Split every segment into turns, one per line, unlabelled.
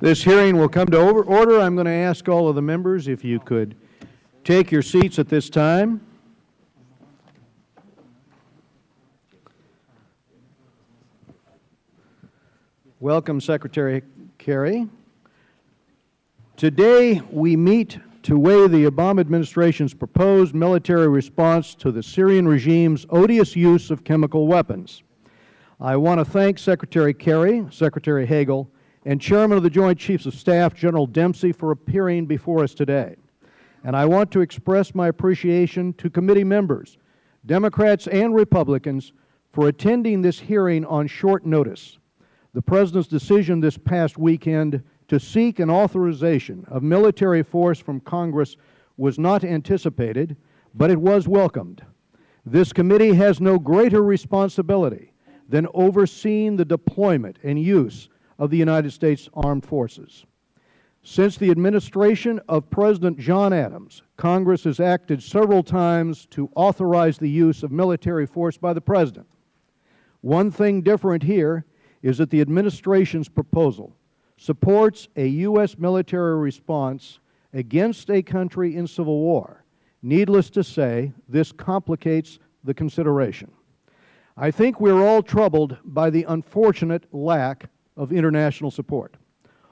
This hearing will come to order. I'm going to ask all of the members if you could take your seats at this time. Welcome, Secretary Kerry. Today we meet to weigh the Obama administration's proposed military response to the Syrian regime's odious use of chemical weapons. I want to thank Secretary Kerry, Secretary Hagel, and Chairman of the Joint Chiefs of Staff, General Dempsey, for appearing before us today. And I want to express my appreciation to committee members, Democrats and Republicans, for attending this hearing on short notice. The President's decision this past weekend to seek an authorization of military force from Congress was not anticipated, but it was welcomed. This committee has no greater responsibility than overseeing the deployment and use of the United States Armed Forces. Since the administration of President John Adams, Congress has acted several times to authorize the use of military force by the President. One thing different here is that the administration's proposal supports a U.S. military response against a country in civil war. Needless to say, this complicates the consideration. I think we're all troubled by the unfortunate lack of international support.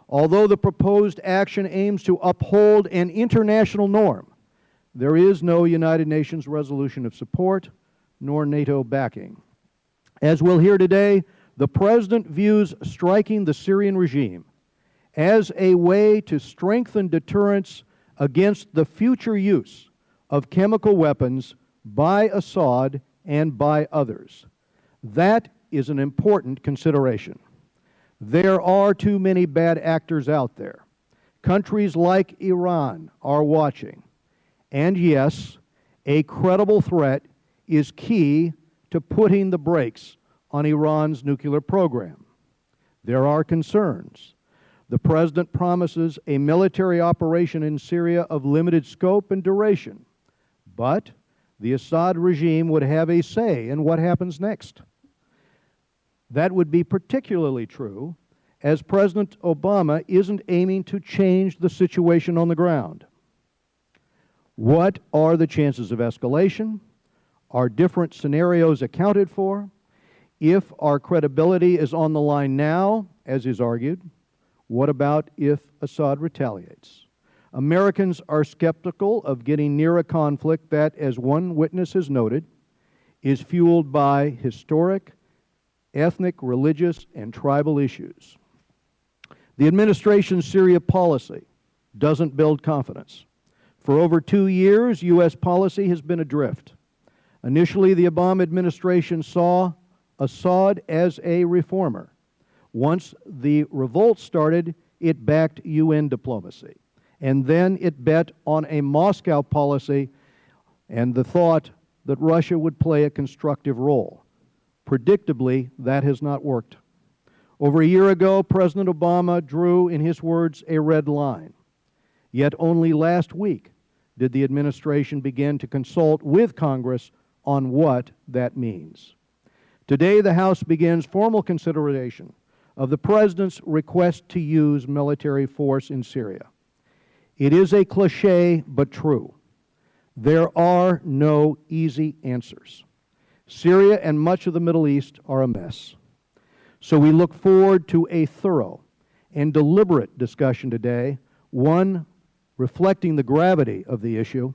Although the proposed action aims to uphold an international norm, there is no United Nations resolution of support nor NATO backing. As we'll hear today, the President views striking the Syrian regime as a way to strengthen deterrence against the future use of chemical weapons by Assad and by others. That is an important consideration. There are too many bad actors out there. Countries like Iran are watching. And yes, a credible threat is key to putting the brakes on Iran's nuclear program. There are concerns. The President promises a military operation in Syria of limited scope and duration, but the Assad regime would have a say in what happens next. That would be particularly true as President Obama isn't aiming to change the situation on the ground. What are the chances of escalation? Are different scenarios accounted for? If our credibility is on the line now, as is argued, what about if Assad retaliates? Americans are skeptical of getting near a conflict that, as one witness has noted, is fueled by historic, ethnic, religious, and tribal issues. The administration's Syria policy doesn't build confidence. For over 2 years, U.S. policy has been adrift. Initially, the Obama administration saw Assad as a reformer. Once the revolt started, it backed UN diplomacy. And then it bet on a Moscow policy and the thought that Russia would play a constructive role. Predictably, that has not worked. Over a year ago, President Obama drew, in his words, a red line. Yet only last week did the administration begin to consult with Congress on what that means. Today, the House begins formal consideration of the President's request to use military force in Syria. It is a cliché, but true. There are no easy answers. Syria and much of the Middle East are a mess. So we look forward to a thorough and deliberate discussion today, one reflecting the gravity of the issue.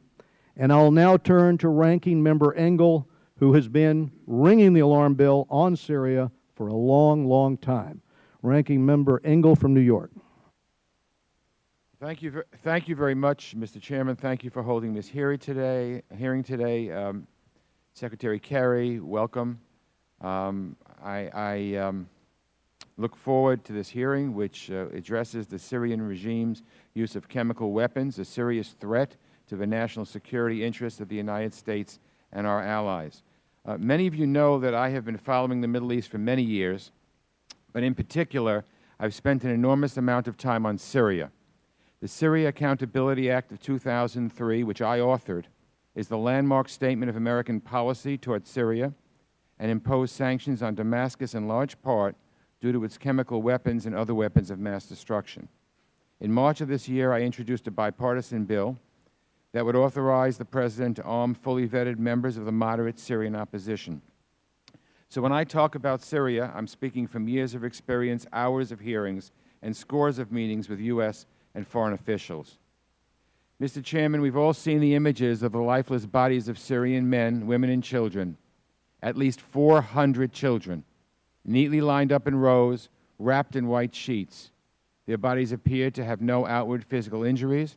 And I'll now turn to Ranking Member Engel, who has been ringing the alarm bell on Syria for a long, long time. Ranking Member Engel from New York.
Thank you very much, Mr. Chairman. Thank you for holding this hearing today. Secretary Kerry, welcome. I look forward to this hearing, which addresses the Syrian regime's use of chemical weapons, a serious threat to the national security interests of the United States and our allies. Many of you know that I have been following the Middle East for many years, but in particular, I've spent an enormous amount of time on Syria. The Syria Accountability Act of 2003, which I authored, is the landmark statement of American policy toward Syria and imposed sanctions on Damascus in large part due to its chemical weapons and other weapons of mass destruction. In March of this year, I introduced a bipartisan bill that would authorize the President to arm fully vetted members of the moderate Syrian opposition. So when I talk about Syria, I'm speaking from years of experience, hours of hearings, and scores of meetings with U.S. and foreign officials. Mr. Chairman, we've all seen the images of the lifeless bodies of Syrian men, women, and children, at least 400 children, neatly lined up in rows, wrapped in white sheets. Their bodies appeared to have no outward physical injuries.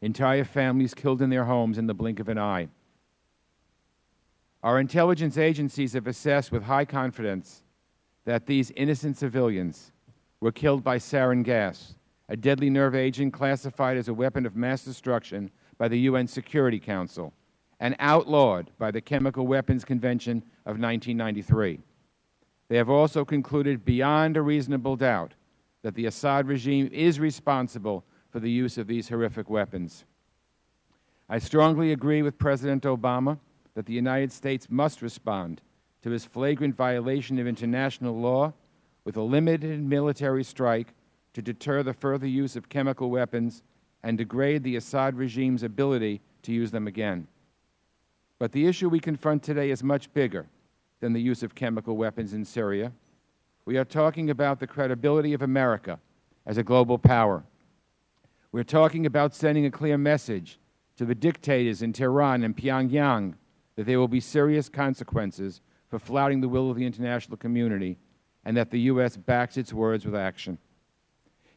Entire families killed in their homes in the blink of an eye. Our intelligence agencies have assessed with high confidence that these innocent civilians were killed by sarin gas, a deadly nerve agent classified as a weapon of mass destruction by the UN Security Council and outlawed by the Chemical Weapons Convention of 1993. They have also concluded beyond a reasonable doubt that the Assad regime is responsible for the use of these horrific weapons. I strongly agree with President Obama that the United States must respond to his flagrant violation of international law with a limited military strike to deter the further use of chemical weapons and degrade the Assad regime's ability to use them again. But the issue we confront today is much bigger than the use of chemical weapons in Syria. We are talking about the credibility of America as a global power. We're talking about sending a clear message to the dictators in Tehran and Pyongyang that there will be serious consequences for flouting the will of the international community and that the U.S. backs its words with action.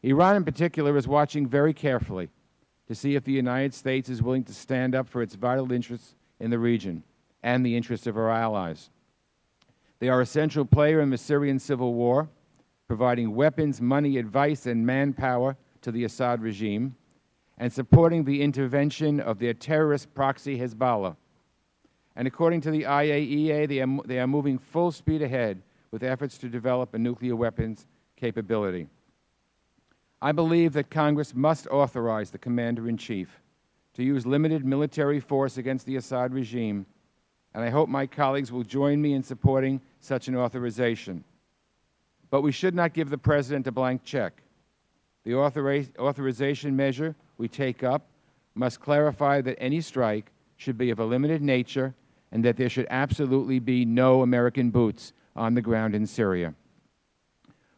Iran in particular is watching very carefully to see if the United States is willing to stand up for its vital interests in the region and the interests of our allies. They are a central player in the Syrian civil war, providing weapons, money, advice, and manpower to the Assad regime, and supporting the intervention of their terrorist proxy Hezbollah. And according to the IAEA, they are moving full speed ahead with efforts to develop a nuclear weapons capability. I believe that Congress must authorize the Commander-in-Chief to use limited military force against the Assad regime, and I hope my colleagues will join me in supporting such an authorization. But we should not give the President a blank check. The authorization measure we take up must clarify that any strike should be of a limited nature and that there should absolutely be no American boots on the ground in Syria.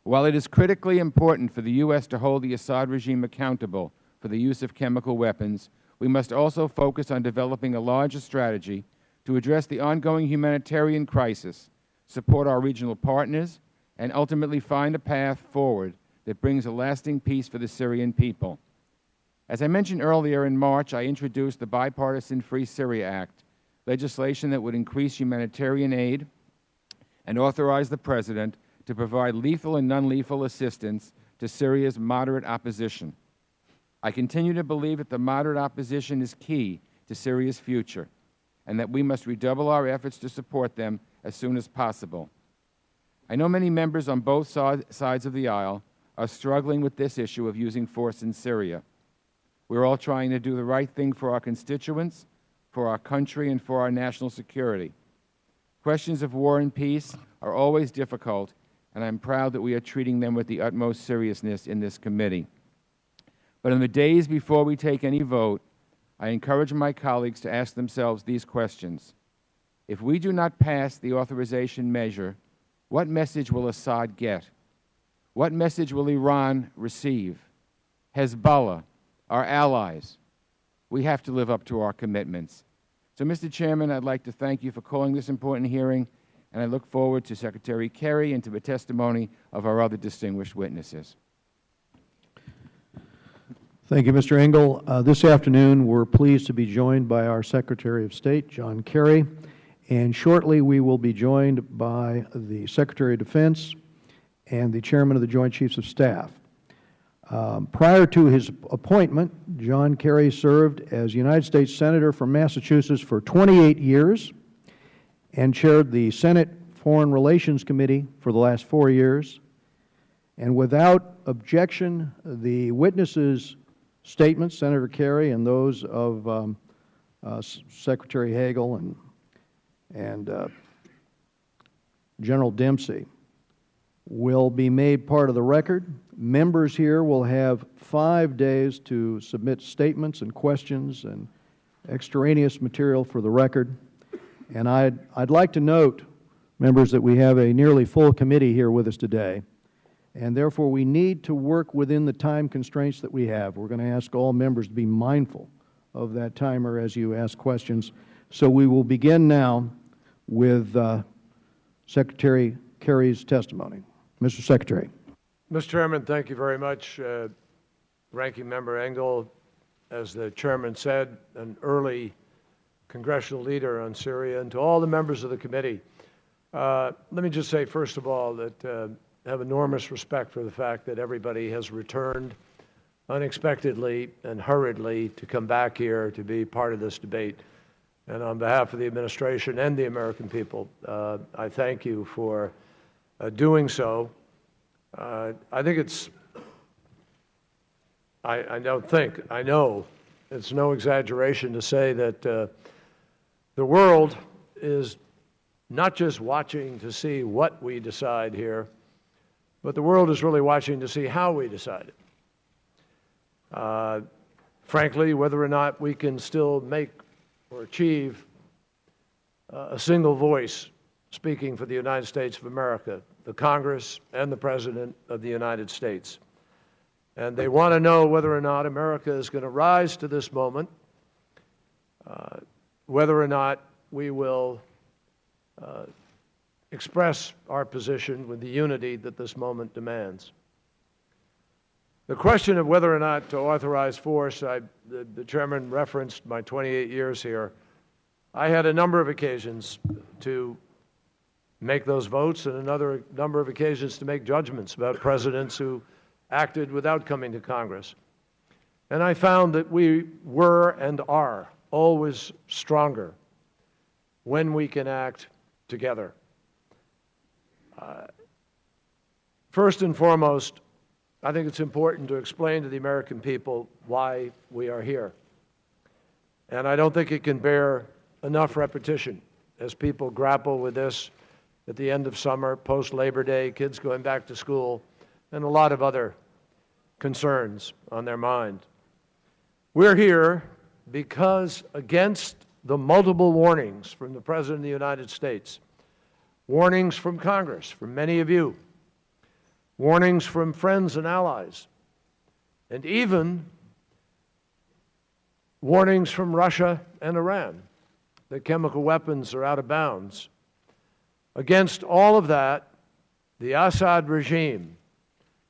While it is critically important for the U.S. to hold the Assad regime accountable for the use of chemical weapons, we must also focus on developing a larger strategy to address the ongoing humanitarian crisis, support our regional partners, and ultimately find a path forward that brings a lasting peace for the Syrian people. As I mentioned earlier, in March, I introduced the bipartisan Free Syria Act, legislation that would increase humanitarian aid and authorize the President to provide lethal and non-lethal assistance to Syria's moderate opposition. I continue to believe that the moderate opposition is key to Syria's future and that we must redouble our efforts to support them as soon as possible. I know many members on both sides of the aisle are struggling with this issue of using force in Syria. We're all trying to do the right thing for our constituents, for our country, and for our national security. Questions of war and peace are always difficult, and I'm proud that we are treating them with the utmost seriousness in this committee. But in the days before we take any vote, I encourage my colleagues to ask themselves these questions. If we do not pass the authorization measure, what message will Assad get? What message will Iran receive? Hezbollah, our allies? We have to live up to our commitments. So, Mr. Chairman, I'd like to thank you for calling this important hearing, and I look forward to Secretary Kerry and to the testimony of our other distinguished witnesses.
Thank you, Mr. Engel. This afternoon, we're pleased to be joined by our Secretary of State, John Kerry, and shortly we will be joined by the Secretary of Defense and the Chairman of the Joint Chiefs of Staff. Prior to his appointment, John Kerry served as United States Senator from Massachusetts for 28 years and chaired the Senate Foreign Relations Committee for the last 4 years. And without objection, the witnesses' statements, Senator Kerry and those of Secretary Hagel and General Dempsey, will be made part of the record. Members here will have 5 days to submit statements and questions and extraneous material for the record. And I'd like to note, members, that we have a nearly full committee here with us today, and therefore we need to work within the time constraints that we have. We're going to ask all members to be mindful of that timer as you ask questions. So we will begin now with Secretary Kerry's testimony. Mr. Secretary.
Mr. Chairman, thank you very much. Ranking Member Hagel, as the Chairman said, an early congressional leader on Syria, and to all the members of the committee. Let me just say, first of all, that I have enormous respect for the fact that everybody has returned unexpectedly and hurriedly to come back here to be part of this debate. And on behalf of the administration and the American people, I thank you for doing so. I think it's, I know it's no exaggeration to say that the world is not just watching to see what we decide here, but the world is really watching to see how we decide it. Frankly, whether or not we can still make or achieve a single voice speaking for the United States of America, the Congress and the President of the United States. And they want to know whether or not America is going to rise to this moment, whether or not we will express our position with the unity that this moment demands. The question of whether or not to authorize force, the Chairman referenced my 28 years here. I had a number of occasions to make those votes and another number of occasions to make judgments about presidents who acted without coming to Congress. And I found that we were and are always stronger when we can act together. First and foremost, I think it's important to explain to the American people why we are here. And I don't think it can bear enough repetition as people grapple with this at the end of summer, post-Labor Day, kids going back to school, and a lot of other concerns on their mind. We're here because, against the multiple warnings from the President of the United States, warnings from Congress, from many of you, warnings from friends and allies, and even warnings from Russia and Iran that chemical weapons are out of bounds. Against all of that, the Assad regime,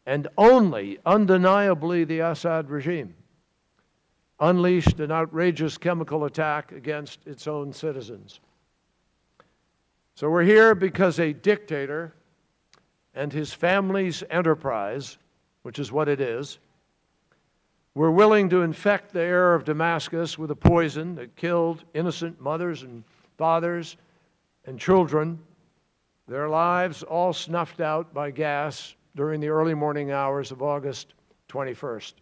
and only undeniably the Assad regime, unleashed an outrageous chemical attack against its own citizens. So we're here because a dictator and his family's enterprise, which is what it is, were willing to infect the air of Damascus with a poison that killed innocent mothers and fathers and children, their lives all snuffed out by gas during the early morning hours of August 21st.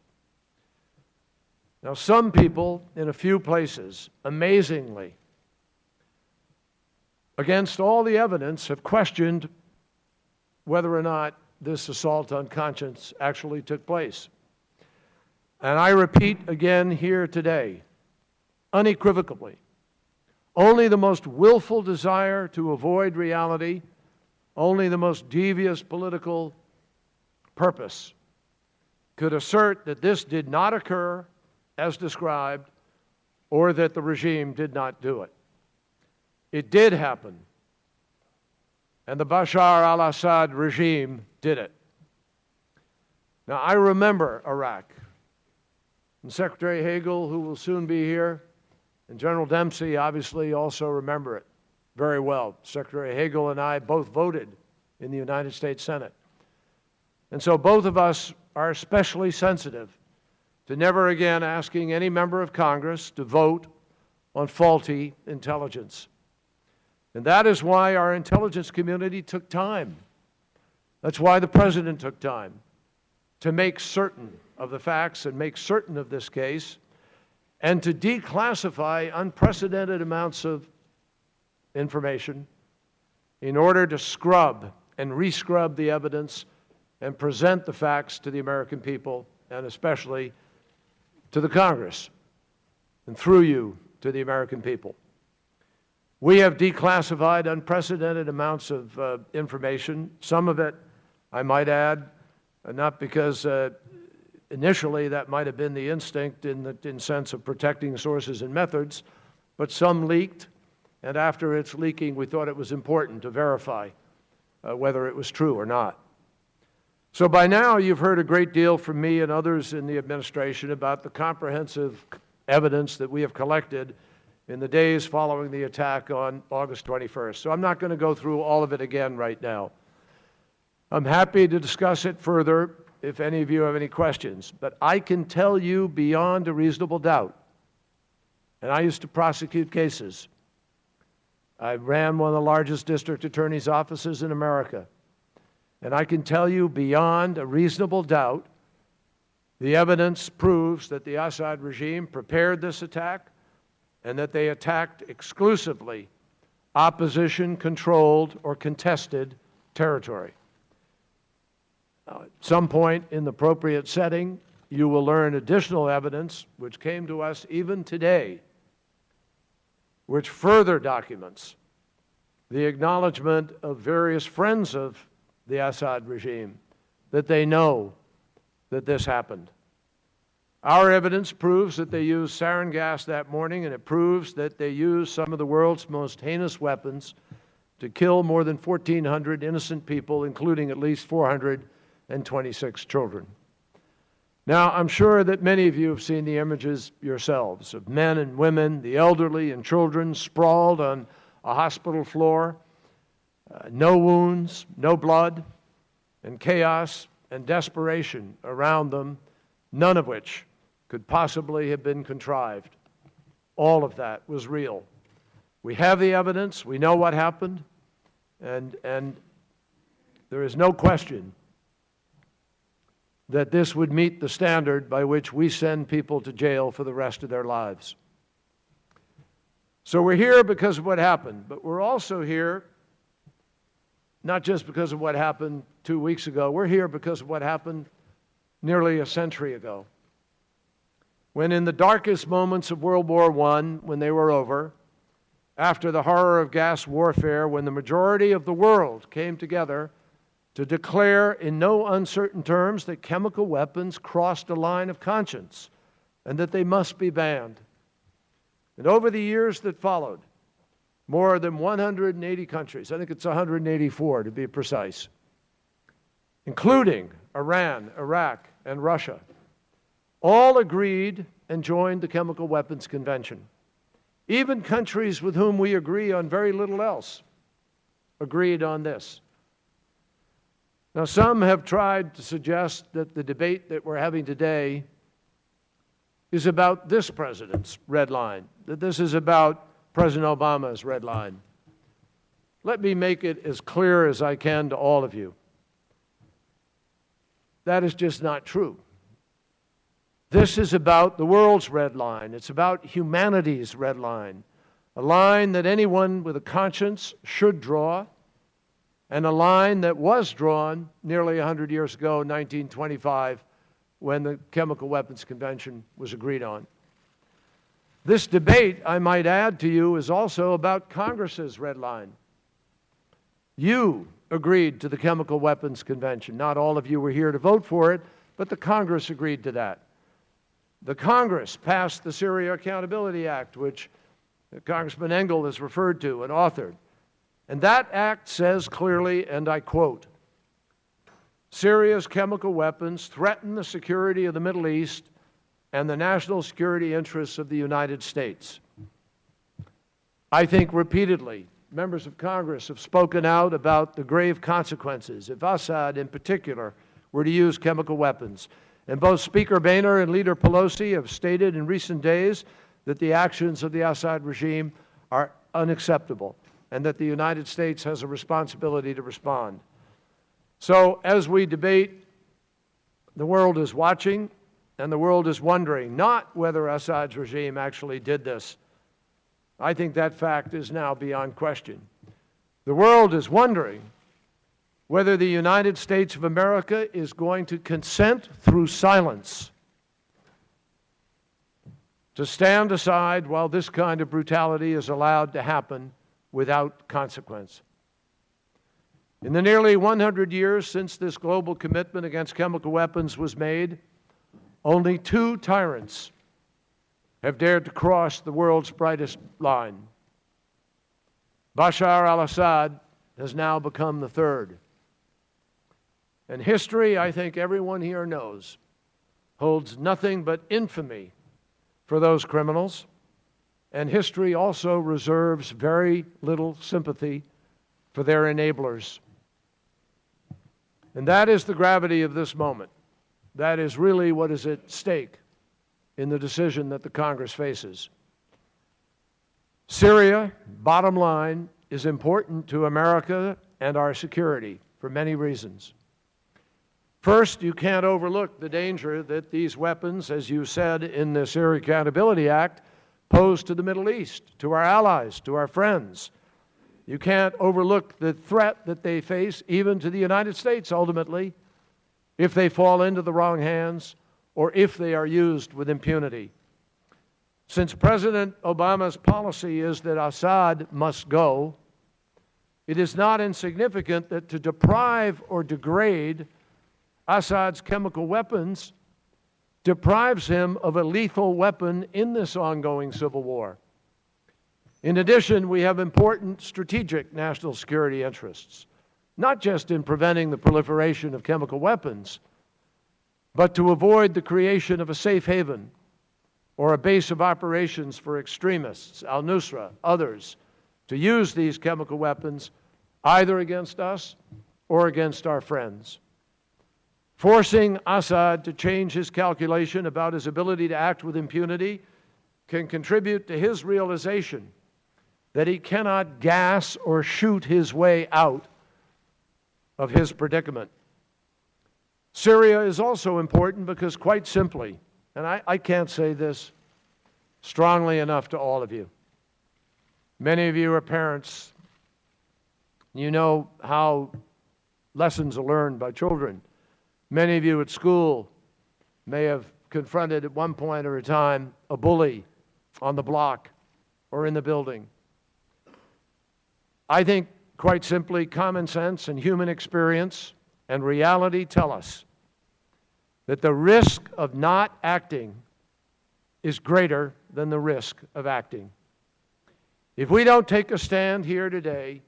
Now, some people in a few places, amazingly, against all the evidence, have questioned whether or not this assault on conscience actually took place. And I repeat again here today, unequivocally, only the most willful desire to avoid reality, only the most devious political purpose could assert that this did not occur as described, or that the regime did not do it. It did happen, and the Bashar al-Assad regime did it. Now, I remember Iraq, and Secretary Hagel, who will soon be here, and General Dempsey obviously also remember it very well. Secretary Hagel and I both voted in the United States Senate. And so both of us are especially sensitive to never again asking any member of Congress to vote on faulty intelligence. And that is why our intelligence community took time. That's why the President took time to make certain of the facts and make certain of this case, and to declassify unprecedented amounts of information in order to scrub and rescrub the evidence and present the facts to the American people, and especially to the Congress, and through you to the American people. We have declassified unprecedented amounts of information, some of it, I might add, not because initially that might have been the instinct in sense of protecting sources and methods, but some leaked, and after its leaking, we thought it was important to verify whether it was true or not. So by now, you've heard a great deal from me and others in the administration about the comprehensive evidence that we have collected in the days following the attack on August 21st. So I'm not going to go through all of it again right now. I'm happy to discuss it further if any of you have any questions, but I can tell you beyond a reasonable doubt, and I used to prosecute cases. I ran one of the largest district attorney's offices in America. And I can tell you beyond a reasonable doubt, the evidence proves that the Assad regime prepared this attack and that they attacked exclusively opposition-controlled or contested territory. Now, at some point in the appropriate setting, you will learn additional evidence which came to us even today, which further documents the acknowledgement of various friends of the Assad regime that they know that this happened. Our evidence proves that they used sarin gas that morning, and it proves that they used some of the world's most heinous weapons to kill more than 1,400 innocent people, including at least 426 children. Now, I'm sure that many of you have seen the images yourselves of men and women, the elderly and children sprawled on a hospital floor, no wounds, no blood, and chaos and desperation around them, none of which could possibly have been contrived. All of that was real. We have the evidence, we know what happened, and there is no question that this would meet the standard by which we send people to jail for the rest of their lives. So we're here because of what happened, but we're also here not just because of what happened 2 weeks ago. We're here because of what happened nearly a century ago, when in the darkest moments of World War I, when they were over, after the horror of gas warfare, when the majority of the world came together to declare in no uncertain terms that chemical weapons crossed a line of conscience and that they must be banned. And over the years that followed, more than 180 countries, I think it's 184 to be precise, including Iran, Iraq, and Russia, all agreed and joined the Chemical Weapons Convention. Even countries with whom we agree on very little else agreed on this. Now, some have tried to suggest that the debate that we're having today is about this president's red line, that this is about President Obama's red line. Let me make it as clear as I can to all of you. That is just not true. This is about the world's red line. It's about humanity's red line, a line that anyone with a conscience should draw, and a line that was drawn nearly 100 years ago, 1925, when the Chemical Weapons Convention was agreed on. This debate, I might add to you, is also about Congress's red line. You agreed to the Chemical Weapons Convention. Not all of you were here to vote for it, but the Congress agreed to that. The Congress passed the Syria Accountability Act, which Congressman Hagel has referred to and authored. And that act says clearly, and I quote, "Syria's chemical weapons threaten the security of the Middle East and the national security interests of the United States." I think repeatedly, members of Congress have spoken out about the grave consequences if Assad, in particular, were to use chemical weapons. And both Speaker Boehner and Leader Pelosi have stated in recent days that the actions of the Assad regime are unacceptable and that the United States has a responsibility to respond. So as we debate, the world is watching and the world is wondering not whether Assad's regime actually did this. I think that fact is now beyond question. The world is wondering whether the United States of America is going to consent through silence to stand aside while this kind of brutality is allowed to happen without consequence. In the nearly 100 years since this global commitment against chemical weapons was made, only 2 tyrants have dared to cross the world's brightest line. Bashar al-Assad has now become the 3rd. And history, I think everyone here knows, holds nothing but infamy for those criminals, and history also reserves very little sympathy for their enablers. And that is the gravity of this moment. That is really what is at stake in the decision that the Congress faces. Syria, bottom line, is important to America and our security for many reasons. First, you can't overlook the danger that these weapons, as you said in the Syria Accountability Act, pose to the Middle East, to our allies, to our friends. You can't overlook the threat that they face even to the United States ultimately if they fall into the wrong hands or if they are used with impunity. Since President Obama's policy is that Assad must go, it is not insignificant that to deprive or degrade Assad's chemical weapons deprives him of a lethal weapon in this ongoing civil war. In addition, we have important strategic national security interests, not just in preventing the proliferation of chemical weapons, but to avoid the creation of a safe haven or a base of operations for extremists, al-Nusra, others, to use these chemical weapons either against us or against our friends. Forcing Assad to change his calculation about his ability to act with impunity can contribute to his realization that he cannot gas or shoot his way out of his predicament. Syria is also important because, quite simply, and I can't say this strongly enough to all of you, many of you are parents. You know how lessons are learned by children. Many of you at school may have confronted at one point or a time a bully on the block or in the building. I think, quite simply, common sense and human experience and reality tell us that the risk of not acting is greater than the risk of acting. If we don't take a stand here today,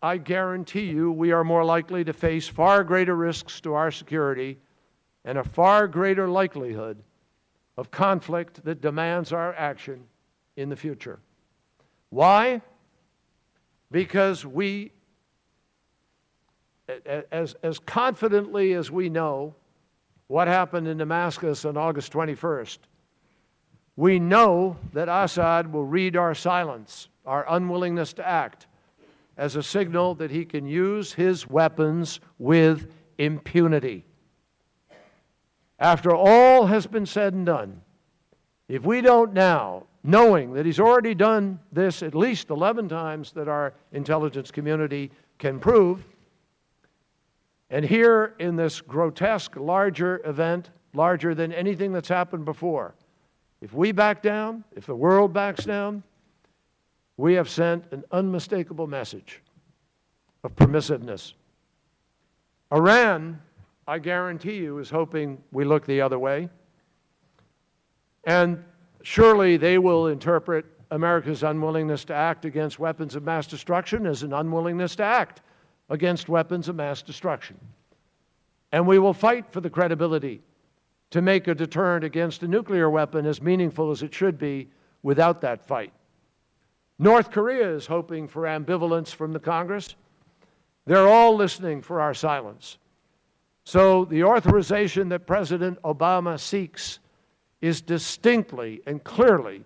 I guarantee you we are more likely to face far greater risks to our security and a far greater likelihood of conflict that demands our action in the future. Why? Because we, as confidently as we know what happened in Damascus on August 21st, we know that Assad will read our silence, our unwillingness to act, as a signal that he can use his weapons with impunity. After all has been said and done, if we don't now, knowing that he's already done this at least 11 times that our intelligence community can prove, and here in this grotesque, larger event, larger than anything that's happened before, if we back down, if the world backs down, we have sent an unmistakable message of permissiveness. Iran, I guarantee you, is hoping we look the other way. And surely they will interpret America's unwillingness to act against weapons of mass destruction as an unwillingness to act against weapons of mass destruction. And we will fight for the credibility to make a deterrent against a nuclear weapon as meaningful as it should be without that fight. North Korea is hoping for ambivalence from the Congress. They're all listening for our silence. So the authorization that President Obama seeks is distinctly and clearly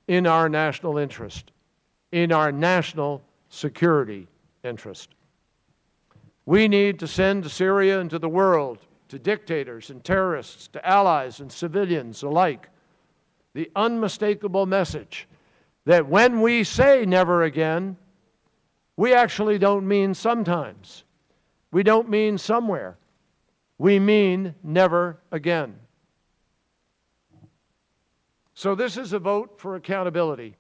in our national interest, in our national security interest. We need to send to Syria and to the world, to dictators and terrorists, to allies and civilians alike, the unmistakable message that when we say never again, we actually don't mean sometimes. We don't mean somewhere. We mean never again. So this is a vote for accountability.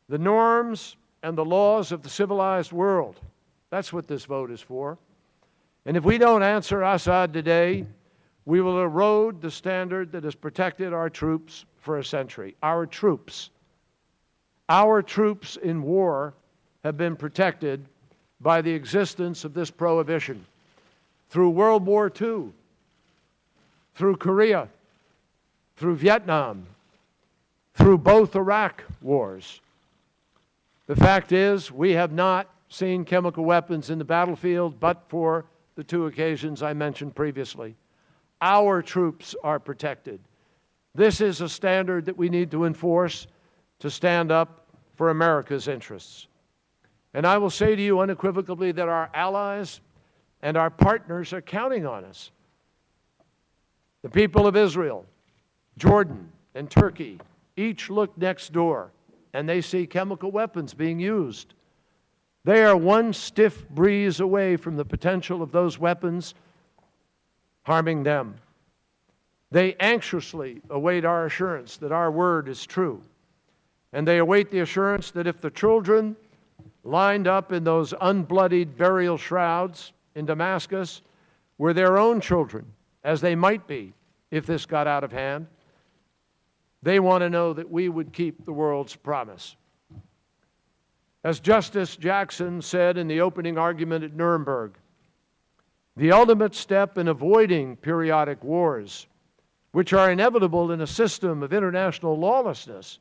The norms and the laws of the civilized world, that's what this vote is for. And if we don't answer Assad today, we will erode the standard that has protected our troops for a century. Our troops in war have been protected by the existence of this prohibition through World War II, through Korea, through Vietnam, through both Iraq wars. The fact is, we have not seen chemical weapons in the battlefield but for the two occasions I mentioned previously. Our troops are protected. This is a standard that we need to enforce to stand up for America's interests. And I will say to you unequivocally that our allies and our partners are counting on us. The people of Israel, Jordan, and Turkey each look next door, and they see chemical weapons being used. They are one stiff breeze away from the potential of those weapons harming them. They anxiously await our assurance that our word is true. And they await the assurance that if the children lined up in those unbloodied burial shrouds in Damascus were their own children, as they might be if this got out of hand, they want to know that we would keep the world's promise. As Justice Jackson said in the opening argument at Nuremberg, the ultimate step in avoiding periodic wars, which are inevitable in a system of international lawlessness,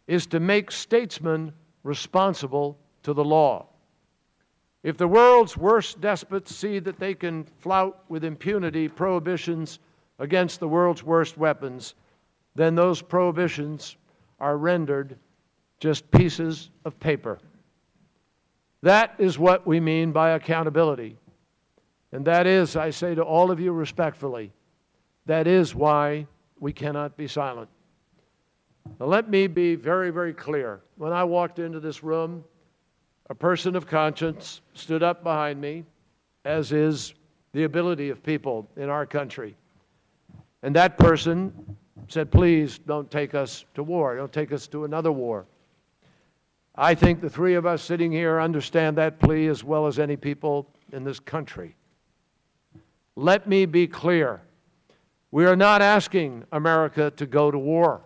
is to make statesmen responsible to the law. If the world's worst despots see that they can flout with impunity prohibitions against the world's worst weapons, then those prohibitions are rendered just pieces of paper. That is what we mean by accountability. And that is, I say to all of you respectfully, that is why we cannot be silent. Now let me be very, very clear. When I walked into this room, a person of conscience stood up behind me, as is the ability of people in our country. And that person said, please don't take us to war. Don't take us to another war. I think the three of us sitting here understand that plea as well as any people in this country. Let me be clear. We are not asking America to go to war.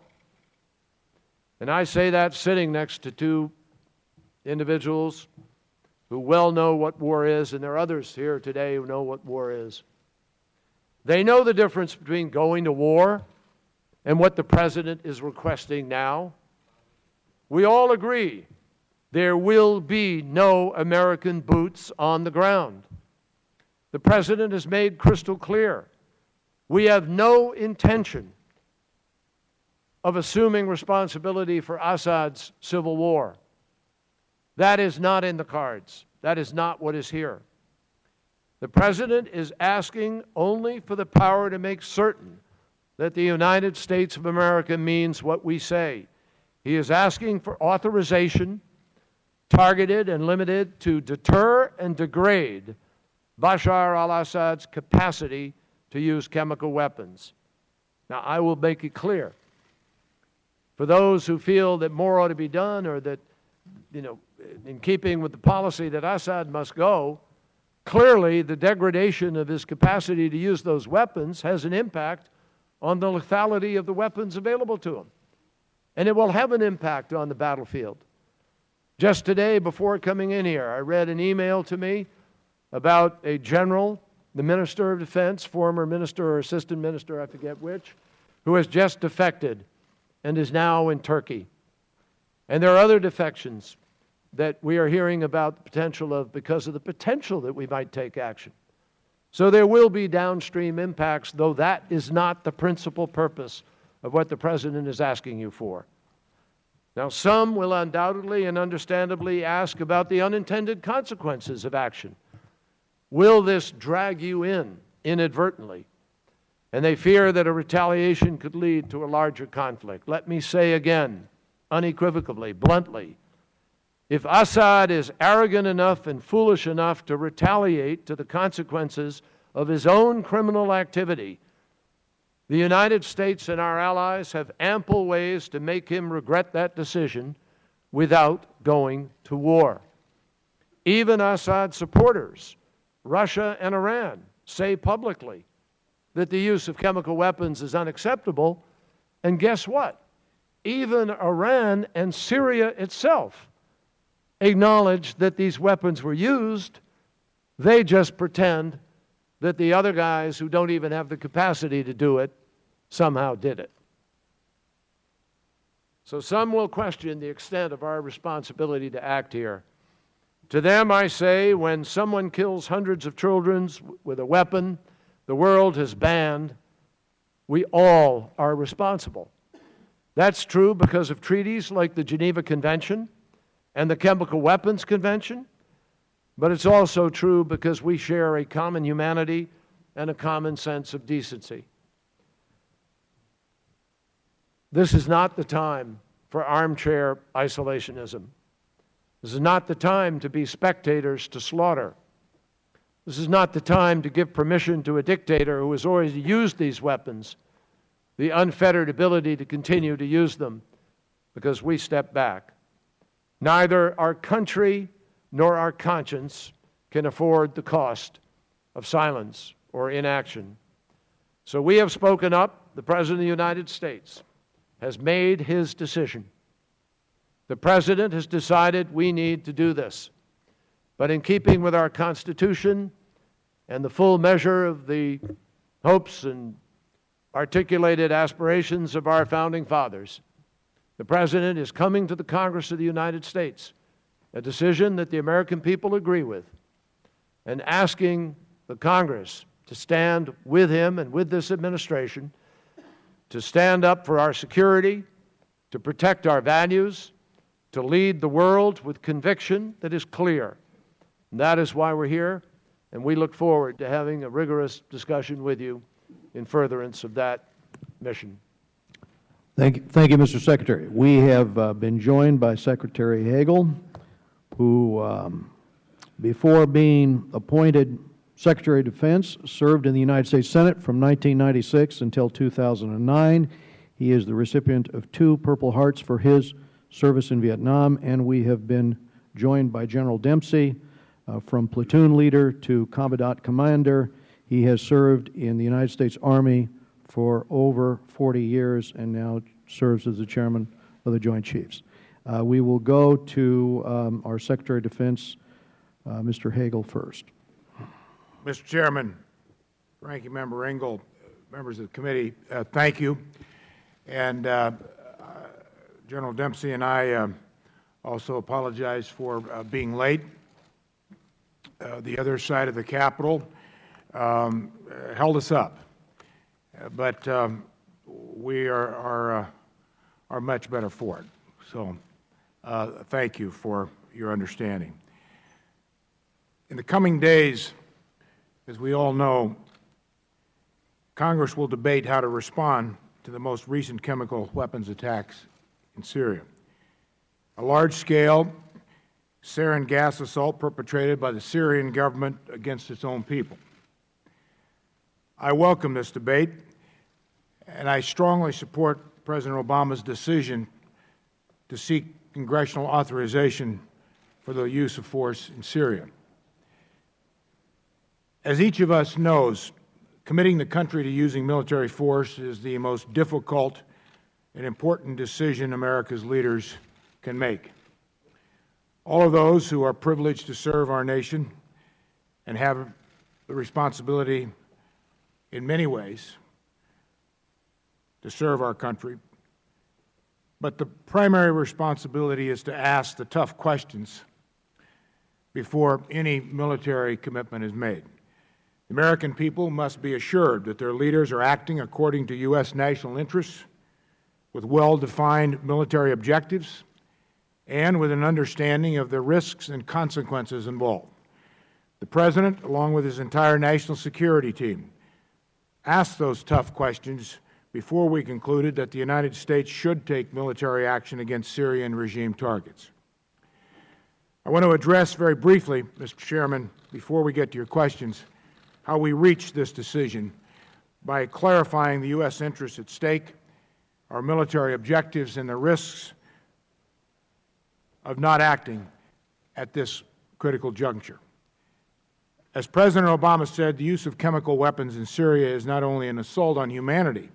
And I say that sitting next to two individuals who well know what war is, and there are others here today who know what war is. They know the difference between going to war and what the President is requesting now. We all agree there will be no American boots on the ground. The President has made crystal clear we have no intention of assuming responsibility for Assad's civil war. That is not in the cards. That is not what is here. The President is asking only for the power to make certain that the United States of America means what we say. He is asking for authorization, targeted and limited to deter and degrade Bashar al-Assad's capacity to use chemical weapons. Now, I will make it clear. For those who feel that more ought to be done or that, in keeping with the policy that Assad must go, clearly the degradation of his capacity to use those weapons has an impact on the lethality of the weapons available to him. And it will have an impact on the battlefield. Just today, before coming in here, I read an email to me about a general, the Minister of Defense, former minister or assistant minister, I forget which, who has just defected and is now in Turkey. And there are other defections that we are hearing about the potential of because of the potential that we might take action. So there will be downstream impacts, though that is not the principal purpose of what the President is asking you for. Now, some will undoubtedly and understandably ask about the unintended consequences of action. Will this drag you in inadvertently? And they fear that a retaliation could lead to a larger conflict. Let me say again, unequivocally, bluntly, If Assad is arrogant enough and foolish enough to retaliate to the consequences of his own criminal activity, the United States and our allies have ample ways to make him regret that decision without going to war. Even Assad supporters, Russia and Iran, say publicly that the use of chemical weapons is unacceptable. And guess what? Even Iran and Syria itself acknowledge that these weapons were used. They just pretend that the other guys who don't even have the capacity to do it somehow did it. So some will question the extent of our responsibility to act here. To them I say, when someone kills hundreds of children with a weapon the world has banned, we all are responsible. That's true because of treaties like the Geneva Convention and the Chemical Weapons Convention, but it's also true because we share a common humanity and a common sense of decency. This is not the time for armchair isolationism. This is not the time to be spectators to slaughter. This is not the time to give permission to a dictator who has already used these weapons the unfettered ability to continue to use them because we step back. Neither our country nor our conscience can afford the cost of silence or inaction. So we have spoken up. The President of the United States has made his decision. The President has decided we need to do this. But in keeping with our Constitution and the full measure of the hopes and articulated aspirations of our founding fathers, the President is coming to the Congress of the United States, a decision that the American people agree with, and asking the Congress to stand with him and with this administration, to stand up for our security, to protect our values, to lead the world with conviction that is clear. And that is why we're here, and we look forward to having a rigorous discussion with you in furtherance of that mission.
Thank you, Mr. Secretary. We have been joined by Secretary Hagel, who, before being appointed Secretary of Defense, served in the United States Senate from 1996 until 2009. He is the recipient of 2 Purple Hearts for his service in Vietnam, and we have been joined by General Dempsey, from platoon leader to commandant commander. He has served in the United States Army for over 40 years and now serves as the chairman of the Joint Chiefs. We will go to our Secretary of Defense, Mr. Hagel, first.
Mr. Chairman, Ranking Member Engel, members of the committee, thank you. And General Dempsey and I also apologize for being late. The other side of the Capitol held us up, but we are much better for it. So thank you for your understanding. In the coming days, as we all know, Congress will debate how to respond to the most recent chemical weapons attacks in Syria. A large-scale sarin gas assault perpetrated by the Syrian government against its own people. I welcome this debate, and I strongly support President Obama's decision to seek congressional authorization for the use of force in Syria. As each of us knows, committing the country to using military force is the most difficult and important decision America's leaders can make. All of those who are privileged to serve our nation and have the responsibility in many ways to serve our country, but the primary responsibility is to ask the tough questions before any military commitment is made. The American people must be assured that their leaders are acting according to U.S. national interests, with well-defined military objectives, and with an understanding of the risks and consequences involved. The President, along with his entire national security team, asked those tough questions before we concluded that the United States should take military action against Syrian regime targets. I want to address very briefly, Mr. Chairman, before we get to your questions, how we reached this decision by clarifying the U.S. interests at stake, our military objectives, and the risks of not acting at this critical juncture. As President Obama said, the use of chemical weapons in Syria is not only an assault on humanity,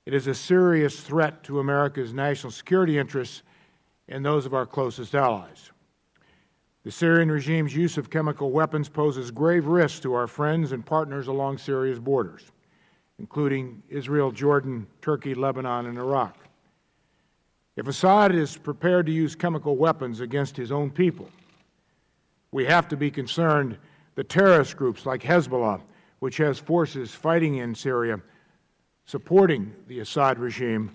it is a serious threat to America's national security interests and those of our closest allies. The Syrian regime's use of chemical weapons poses grave risks to our friends and partners along Syria's borders, including Israel, Jordan, Turkey, Lebanon, and Iraq. If Assad is prepared to use chemical weapons against his own people, we have to be concerned that terrorist groups like Hezbollah, which has forces fighting in Syria, supporting the Assad regime,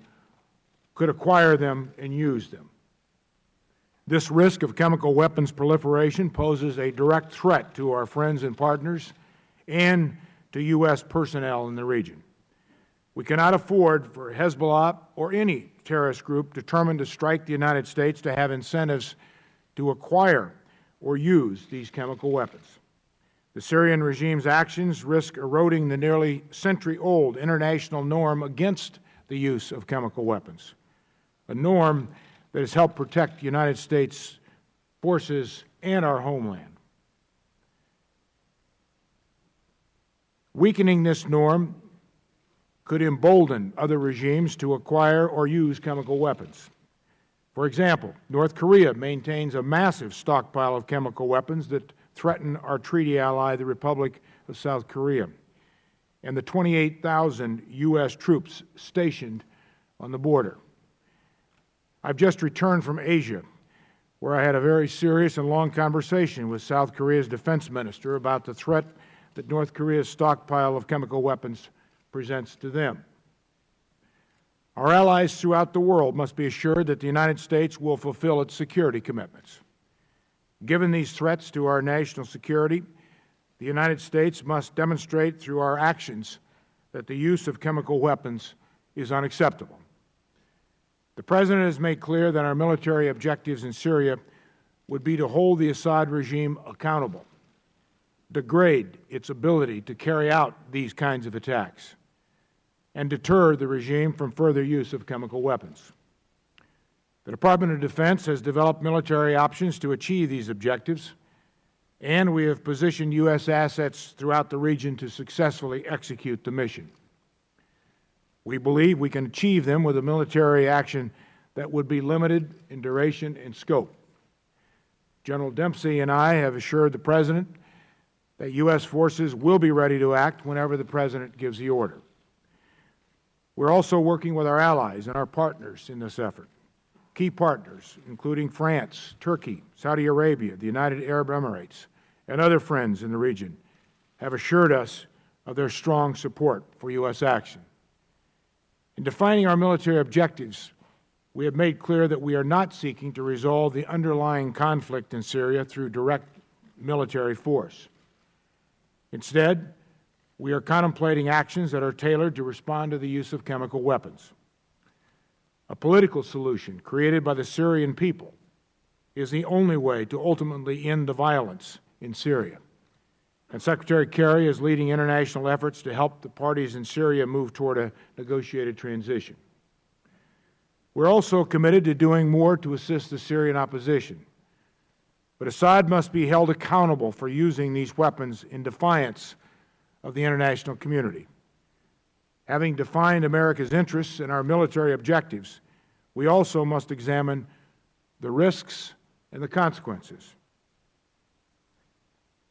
could acquire them and use them. This risk of chemical weapons proliferation poses a direct threat to our friends and partners and to U.S. personnel in the region. We cannot afford for Hezbollah or any terrorist group determined to strike the United States to have incentives to acquire or use these chemical weapons. The Syrian regime's actions risk eroding the nearly century-old international norm against the use of chemical weapons, a norm that has helped protect the United States forces and our homeland. Weakening this norm could embolden other regimes to acquire or use chemical weapons. For example, North Korea maintains a massive stockpile of chemical weapons that threaten our treaty ally, the Republic of South Korea, and the 28,000 U.S. troops stationed on the border. I've just returned from Asia, where I had a very serious and long conversation with South Korea's defense minister about the threat that North Korea's stockpile of chemical weapons presents to them. Our allies throughout the world must be assured that the United States will fulfill its security commitments. Given these threats to our national security, the United States must demonstrate through our actions that the use of chemical weapons is unacceptable. The President has made clear that our military objectives in Syria would be to hold the Assad regime accountable, degrade its ability to carry out these kinds of attacks, and deter the regime from further use of chemical weapons. The Department of Defense has developed military options to achieve these objectives, and we have positioned U.S. assets throughout the region to successfully execute the mission. We believe we can achieve them with a military action that would be limited in duration and scope. General Dempsey and I have assured the President that U.S. forces will be ready to act whenever the President gives the order. We're also working with our allies and our partners in this effort. Key partners, including France, Turkey, Saudi Arabia, the United Arab Emirates, and other friends in the region, have assured us of their strong support for U.S. action. In defining our military objectives, we have made clear that we are not seeking to resolve the underlying conflict in Syria through direct military force. Instead, we are contemplating actions that are tailored to respond to the use of chemical weapons. A political solution created by the Syrian people is the only way to ultimately end the violence in Syria. And Secretary Kerry is leading international efforts to help the parties in Syria move toward a negotiated transition. We're also committed to doing more to assist the Syrian opposition. But Assad must be held accountable for using these weapons in defiance of the international community. Having defined America's interests and our military objectives, we also must examine the risks and the consequences.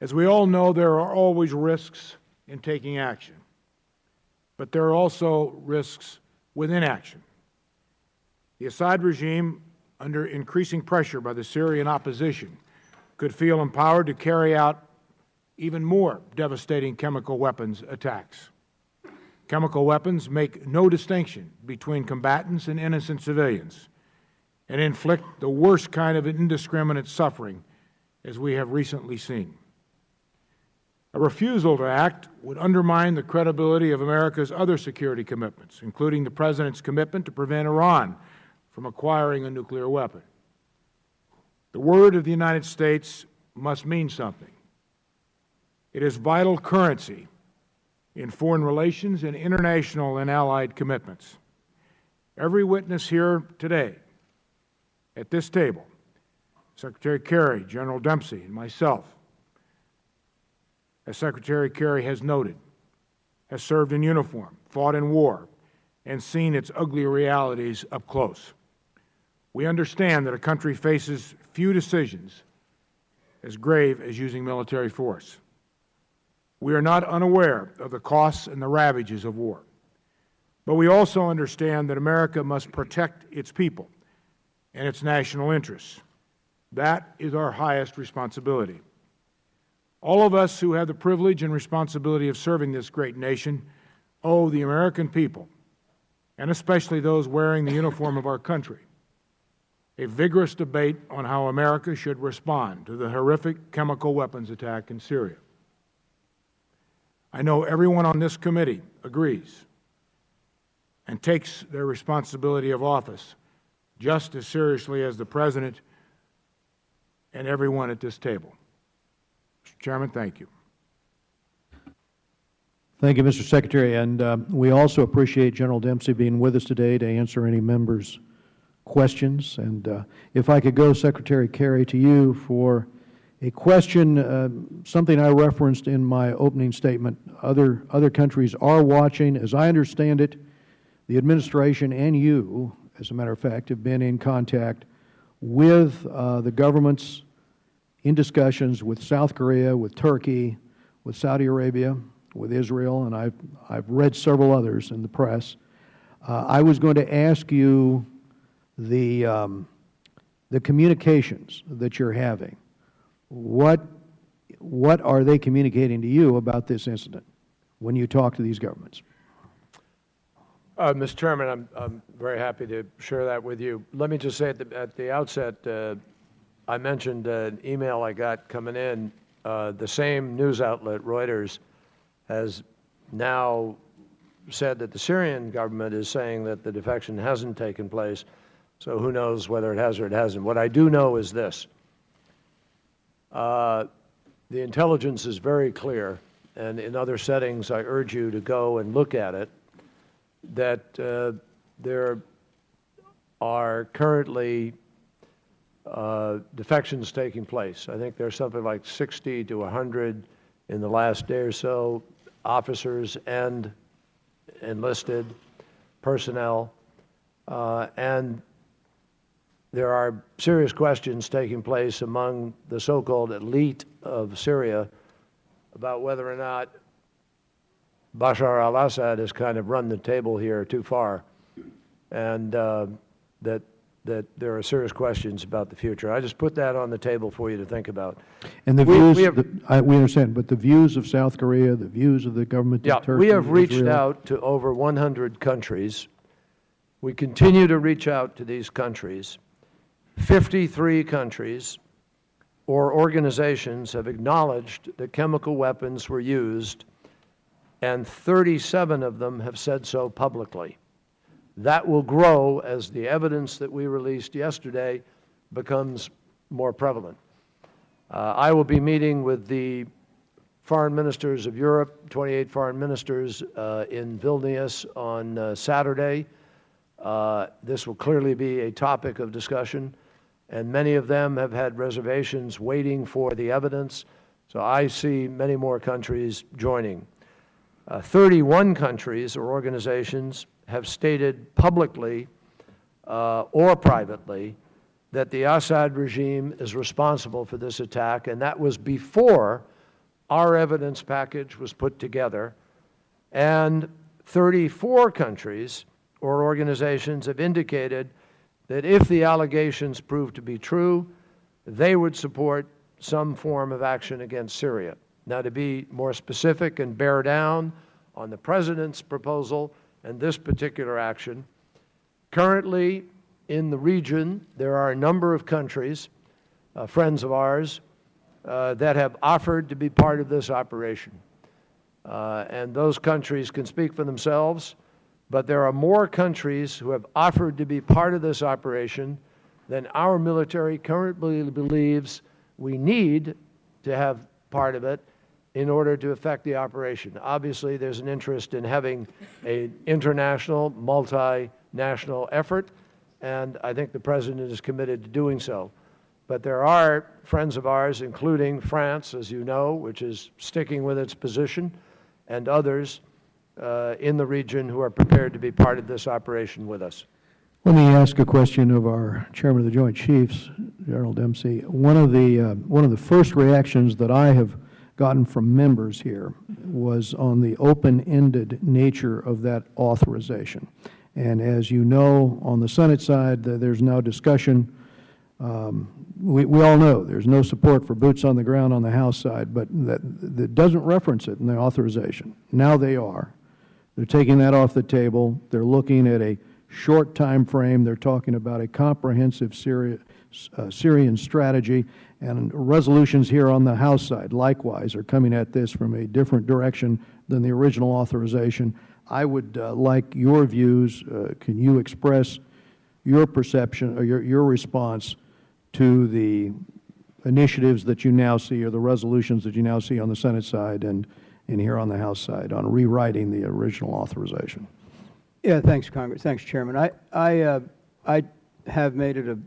As we all know, there are always risks in taking action, but there are also risks with inaction. The Assad regime, under increasing pressure by the Syrian opposition, could feel empowered to carry out even more devastating chemical weapons attacks. Chemical weapons make no distinction between combatants and innocent civilians and inflict the worst kind of indiscriminate suffering, as we have recently seen. A refusal to act would undermine the credibility of America's other security commitments, including the President's commitment to prevent Iran from acquiring a nuclear weapon. The word of the United States must mean something. It is vital currency in foreign relations and international and allied commitments. Every witness here today at this table, Secretary Kerry, General Dempsey, and myself, as Secretary Kerry has noted, has served in uniform, fought in war, and seen its ugly realities up close. We understand that a country faces few decisions as grave as using military force. We are not unaware of the costs and the ravages of war. But we also understand that America must protect its people and its national interests. That is our highest responsibility. All of us who have the privilege and responsibility of serving this great nation owe the American people, and especially those wearing the uniform of our country, a vigorous debate on how America should respond to the horrific chemical weapons attack in Syria. I know everyone on this committee agrees and takes their responsibility of office just as seriously as the President and everyone at this table. Mr. Chairman, thank you.
Thank you, Mr. Secretary. And we also appreciate General Dempsey being with us today to answer any members' questions. And if I could go, Secretary Kerry, to you for a question, something I referenced in my opening statement. Other countries are watching. As I understand it, the administration and you, as a matter of fact, have been in contact with the governments in discussions with South Korea, with Turkey, with Saudi Arabia, with Israel, and I've read several others in the press. I was going to ask you the communications that you're having. What are they communicating to you about this incident when you talk to these governments?
Mr. Chairman, I'm very happy to share that with you. Let me just say at the outset, I mentioned an email I got coming in. The same news outlet, Reuters, has now said that the Syrian government is saying that the defection hasn't taken place, so who knows whether it has or it hasn't. What I do know is this. The intelligence is very clear, and in other settings I urge you to go and look at it, that there are currently defections taking place. I think there's something like 60 to 100 in the last day or so, officers and enlisted personnel, and there are serious questions taking place among the so-called elite of Syria about whether or not Bashar al-Assad has kind of run the table here too far, and that there are serious questions about the future. I just put that on the table for you to think about.
And the views, we understand, but the views of South Korea, the views of the government of Turkey,
we have reached
Israel.
out to over 100 countries. We continue to reach out to these countries. 53 countries or organizations have acknowledged that chemical weapons were used, and 37 of them have said so publicly. That will grow as the evidence that we released yesterday becomes more prevalent. I will be meeting with the foreign ministers of Europe, 28 foreign ministers in Vilnius on Saturday. This will clearly be a topic of discussion, and many of them have had reservations waiting for the evidence, so I see many more countries joining. 31 countries or organizations have stated publicly or privately that the Assad regime is responsible for this attack, and that was before our evidence package was put together. And 34 countries or organizations have indicated that if the allegations prove to be true, they would support some form of action against Syria. Now, to be more specific and bear down on the President's proposal and this particular action, currently in the region there are a number of countries, friends of ours, that have offered to be part of this operation. And those countries can speak for themselves, but there are more countries who have offered to be part of this operation than our military currently believes we need to have part of it in order to effect the operation. Obviously, there's an interest in having an international, multinational effort, and I think the President is committed to doing so. But there are friends of ours, including France, as you know, which is sticking with its position, and others in the region who are prepared to be part of this operation with us.
Let me ask a question of our Chairman of the Joint Chiefs, General Dempsey. One of the first reactions that I have gotten from members here was on the open-ended nature of that authorization. And as you know, on the Senate side, there's now discussion. We all know there's no support for boots on the ground on the House side, but that doesn't reference it in the authorization. Now they are. They're taking that off the table. They're looking at a short time frame. They're talking about a comprehensive Syrian strategy, and resolutions here on the House side likewise are coming at this from a different direction than the original authorization. I would like your views. Can you express your perception or your response to the initiatives that you now see, or the resolutions that you now see on the Senate side and here on the House side on rewriting the original authorization?
Yeah, thanks, Congress. Thanks, Chairman. I have made it a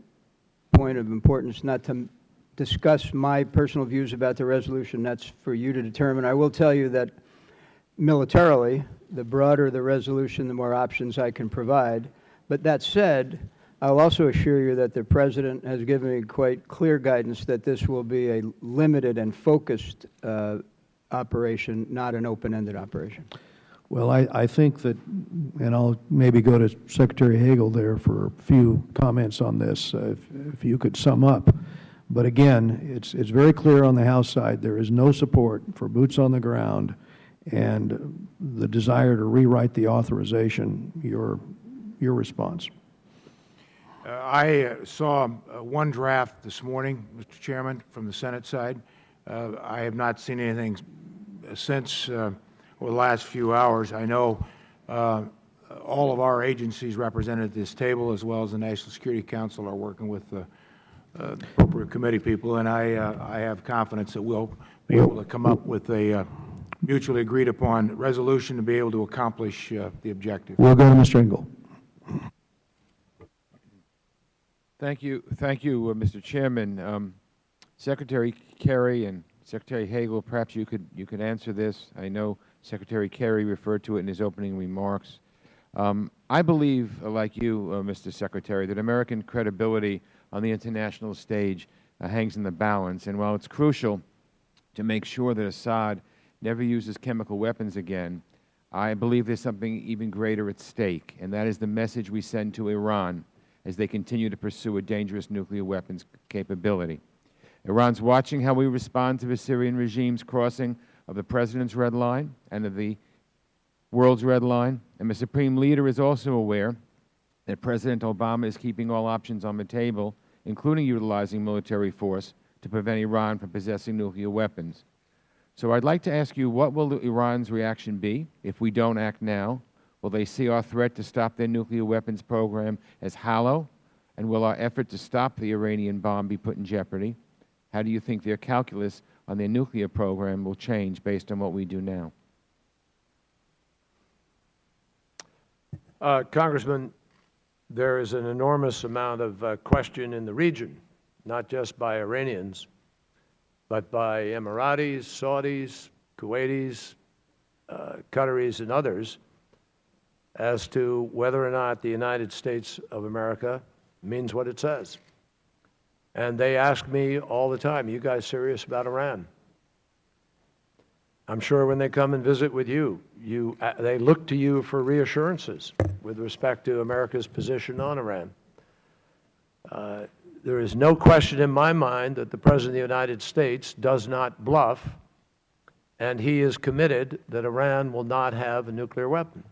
point of importance not to discuss my personal views about the resolution. That's for you to determine. I will tell you that militarily, the broader the resolution, the more options I can provide. But that said, I'll also assure you that the President has given me quite clear guidance that this will be a limited and focused operation, not an open-ended operation.
Well, I think that, and I'll maybe go to Secretary Hagel there for a few comments on this, if you could sum up. But again, it's very clear on the House side there is no support for boots on the ground, and the desire to rewrite the authorization. Your response.
I saw one draft this morning, Mr. Chairman, from the Senate side. I have not seen anything since over the last few hours. I know all of our agencies represented at this table, as well as the National Security Council, are working with the appropriate committee people, and I have confidence that we'll be able to come up with a mutually agreed upon resolution to be able to accomplish the objective.
We'll go to Mr. Engel.
Thank you, Mr. Chairman. Secretary Kerry and Secretary Hagel, perhaps you could answer this. I know Secretary Kerry referred to it in his opening remarks. I believe, like you, Mr. Secretary, that American credibility on the international stage hangs in the balance. And while it's crucial to make sure that Assad never uses chemical weapons again, I believe there's something even greater at stake, and that is the message we send to Iran as they continue to pursue a dangerous nuclear weapons capability. Iran's watching how we respond to the Syrian regime's crossing of the President's red line and of the world's red line, and the Supreme Leader is also aware that President Obama is keeping all options on the table, including utilizing military force to prevent Iran from possessing nuclear weapons. So I'd like to ask you, what will Iran's reaction be if we don't act now? Will they see our threat to stop their nuclear weapons program as hollow? And will our effort to stop the Iranian bomb be put in jeopardy? How do you think their calculus on their nuclear program will change based on what we do now?
Congressman, there is an enormous amount of question in the region, not just by Iranians, but by Emiratis, Saudis, Kuwaitis, Qataris, and others, as to whether or not the United States of America means what it says. And they ask me all the time, you guys serious about Iran? I'm sure when they come and visit with you, they look to you for reassurances with respect to America's position on Iran. There is no question in my mind that the President of the United States does not bluff, and he is committed that Iran will not have a nuclear weapon.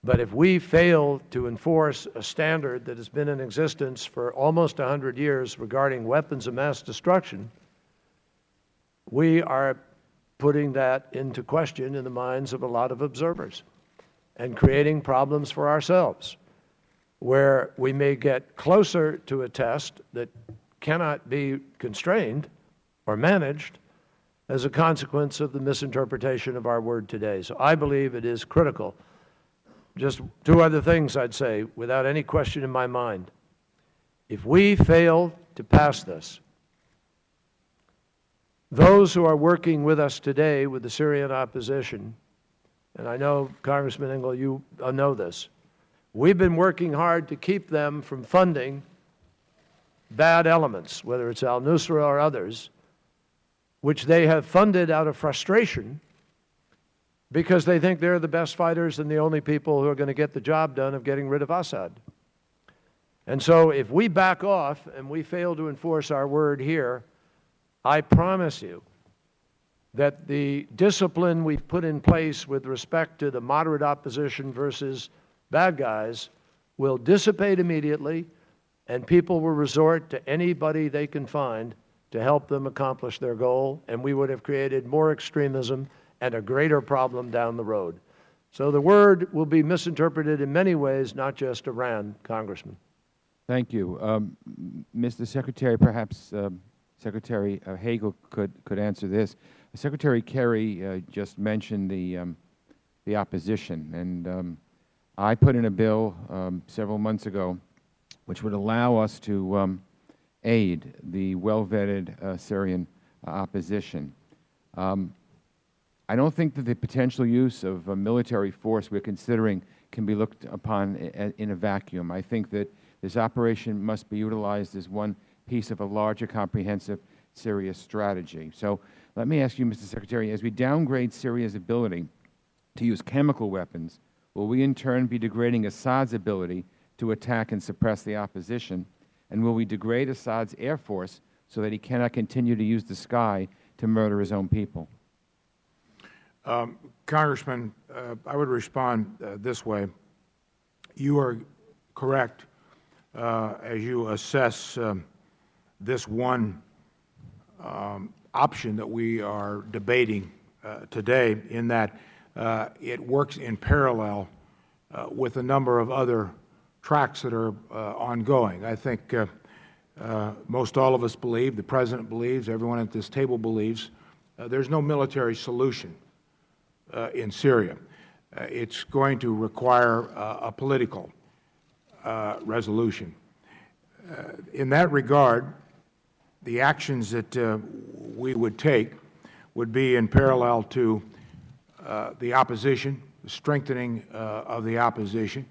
But if we fail to enforce a standard that has been in existence for almost 100 years regarding weapons of mass destruction, we are putting that into question in the minds of a lot of observers and creating problems for ourselves. where we may get closer to a test that cannot be constrained or managed as a consequence of the misinterpretation of our word today. So I believe it is critical. Just two other things I'd say, without any question in my mind. If we fail to pass this, those who are working with us today with the Syrian opposition, and I know, Congressman Engel, you know this, we've been working hard to keep them from funding bad elements, whether it's al-Nusra or others, which they have funded out of frustration because they think they're the best fighters and the only people who are going to get the job done of getting rid of Assad. And so if we back off and we fail to enforce our word here, I promise you that the discipline we've put in place with respect to the moderate opposition versus bad guys will dissipate immediately, and people will resort to anybody they can find to help them accomplish their goal, and we would have created more extremism and a greater problem down the road. So the word will be misinterpreted in many ways, not just Iran, Congressman.
Thank you. Mr. Secretary, perhaps Secretary Hagel could answer this. Secretary Kerry just mentioned the opposition, and I put in a bill several months ago which would allow us to aid the well-vetted Syrian opposition. I don't think that the potential use of military force we're considering can be looked upon in a vacuum. I think that this operation must be utilized as one piece of a larger, comprehensive Syria strategy. So let me ask you, Mr. Secretary, as we downgrade Syria's ability to use chemical weapons, will we in turn be degrading Assad's ability to attack and suppress the opposition? And will we degrade Assad's air force so that he cannot continue to use the sky to murder his own people?
Congressman, I would respond this way. You are correct as you assess this one option that we are debating today, in that it works in parallel with a number of other tracks that are ongoing. I think most all of us believe, the President believes, everyone at this table believes, there's no military solution in Syria. It's going to require a political resolution. In that regard, the actions that we would take would be in parallel to the opposition, the strengthening of the opposition.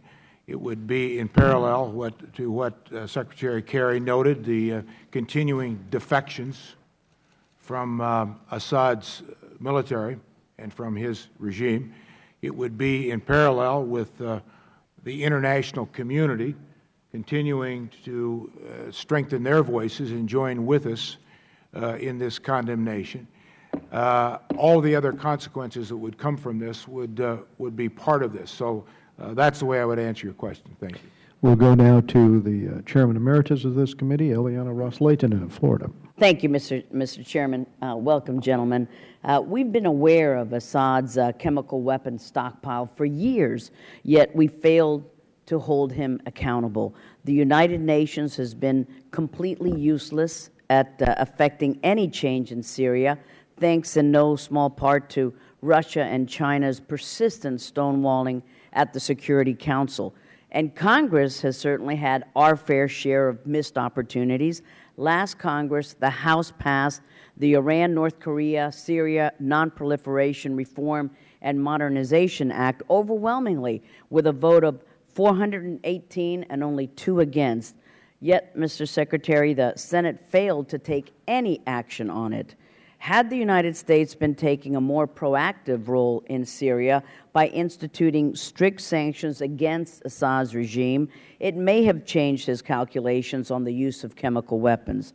It would be in parallel to what Secretary Kerry noted, the continuing defections from Assad's military and from his regime. It would be in parallel with the international community continuing to strengthen their voices and join with us in this condemnation. All the other consequences that would come from this would be part of this. So that's the way I would answer your question. Thank you.
We'll go now to the Chairman Emeritus of this committee, Eliana Ross-Layton of Florida.
Thank you, Mr. Chairman. Welcome, gentlemen. We've been aware of Assad's chemical weapons stockpile for years, yet we failed to hold him accountable. The United Nations has been completely useless at affecting any change in Syria, thanks in no small part to Russia and China's persistent stonewalling at the Security Council. And Congress has certainly had our fair share of missed opportunities. Last Congress, the House passed the Iran, North Korea, Syria Non-Proliferation Reform and Modernization Act overwhelmingly with a vote of 418 and only 2 against. Yet, Mr. Secretary, the Senate failed to take any action on it. Had the United States been taking a more proactive role in Syria by instituting strict sanctions against Assad's regime, it may have changed his calculations on the use of chemical weapons.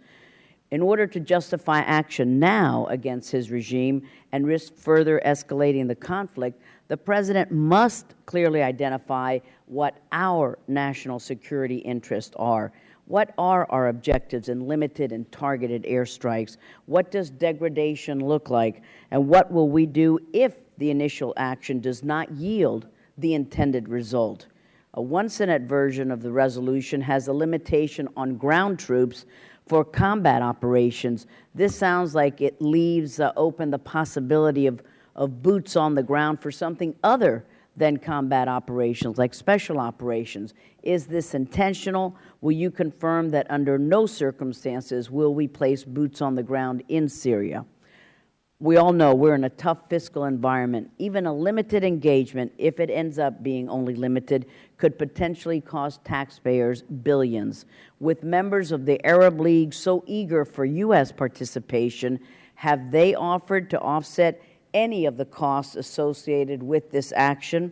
In order to justify action now against his regime and risk further escalating the conflict, the President must clearly identify what our national security interests are. What are our objectives in limited and targeted airstrikes? What does degradation look like? And what will we do if the initial action does not yield the intended result? One Senate version of the resolution has a limitation on ground troops for combat operations. This sounds like it leaves open the possibility of boots on the ground for something other than combat operations, like special operations. Is this intentional? Will you confirm that under no circumstances will we place boots on the ground in Syria? We all know we're in a tough fiscal environment. Even a limited engagement, if it ends up being only limited, could potentially cost taxpayers billions. With members of the Arab League so eager for U.S. participation, have they offered to offset any of the costs associated with this action?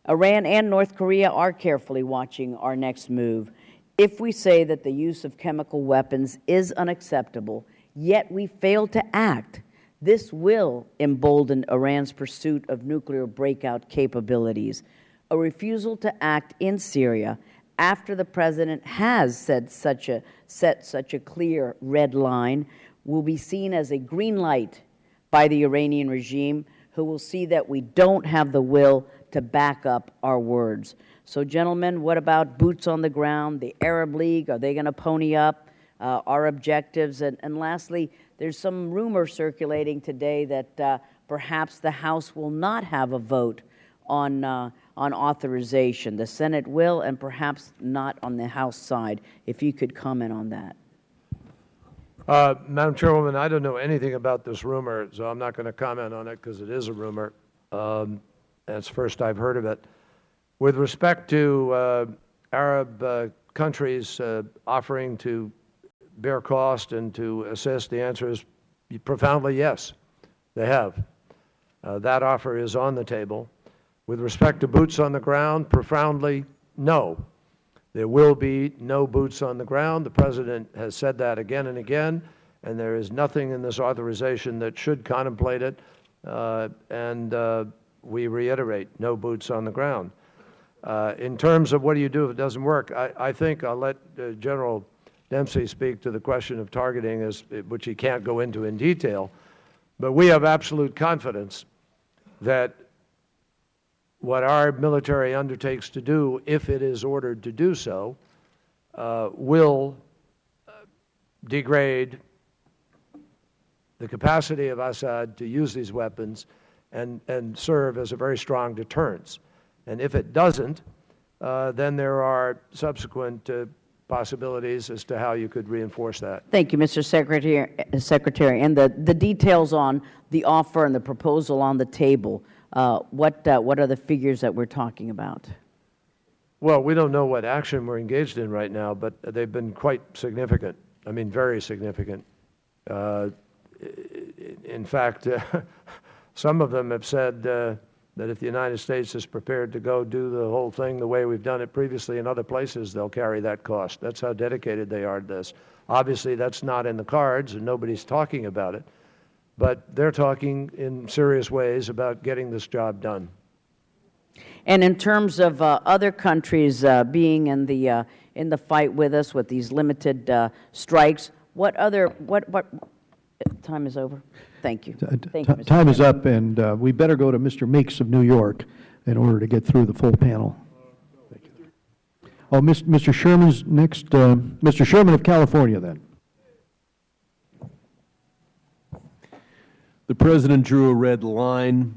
Iran and North Korea are carefully watching our next move. If we say that the use of chemical weapons is unacceptable, yet we fail to act, this will embolden Iran's pursuit of nuclear breakout capabilities. A refusal to act in Syria after the President has set such a clear red line will be seen as a green light by the Iranian regime, who will see that we don't have the will to back up our words. So, gentlemen, what about boots on the ground? The Arab League, are they going to pony up our objectives? And lastly, there's some rumor circulating today that perhaps the House will not have a vote on authorization. The Senate will, and perhaps not on the House side. If you could comment on that.
Madam Chairwoman, I don't know anything about this rumor, so I'm not going to comment on it because it is a rumor. That's the first I've heard of it. With respect to Arab countries offering to bear cost and to assist, the answer is profoundly yes, they have. That offer is on the table. With respect to boots on the ground, profoundly no. There will be no boots on the ground. The President has said that again and again, and there is nothing in this authorization that should contemplate it, and we reiterate, no boots on the ground. In terms of what do you do if it doesn't work, I think I'll let General Dempsey speak to the question of targeting, which he can't go into in detail, but we have absolute confidence that what our military undertakes to do, if it is ordered to do so, will degrade the capacity of Assad to use these weapons and serve as a very strong deterrence. And if it doesn't, then there are subsequent possibilities as to how you could reinforce that.
Thank you, Mr. Secretary. And the details on the offer and the proposal on the table, what are the figures that we're talking about?
Well, we don't know what action we're engaged in right now, but they've been quite significant. I mean, very significant. In fact, some of them have said that if the United States is prepared to go do the whole thing the way we've done it previously in other places, they'll carry that cost. That's how dedicated they are to this. Obviously, that's not in the cards, and nobody's talking about it. But they're talking in serious ways about getting this job done.
And in terms of other countries being in the fight with us with these limited strikes, what time is over? Thank you. Thank you, Mr.
Time is up, and we better go to Mr. Meeks of New York in order to get through the full panel. Thank you. Oh, Mr. Sherman's next. Mr. Sherman of California, then.
The President drew a red line.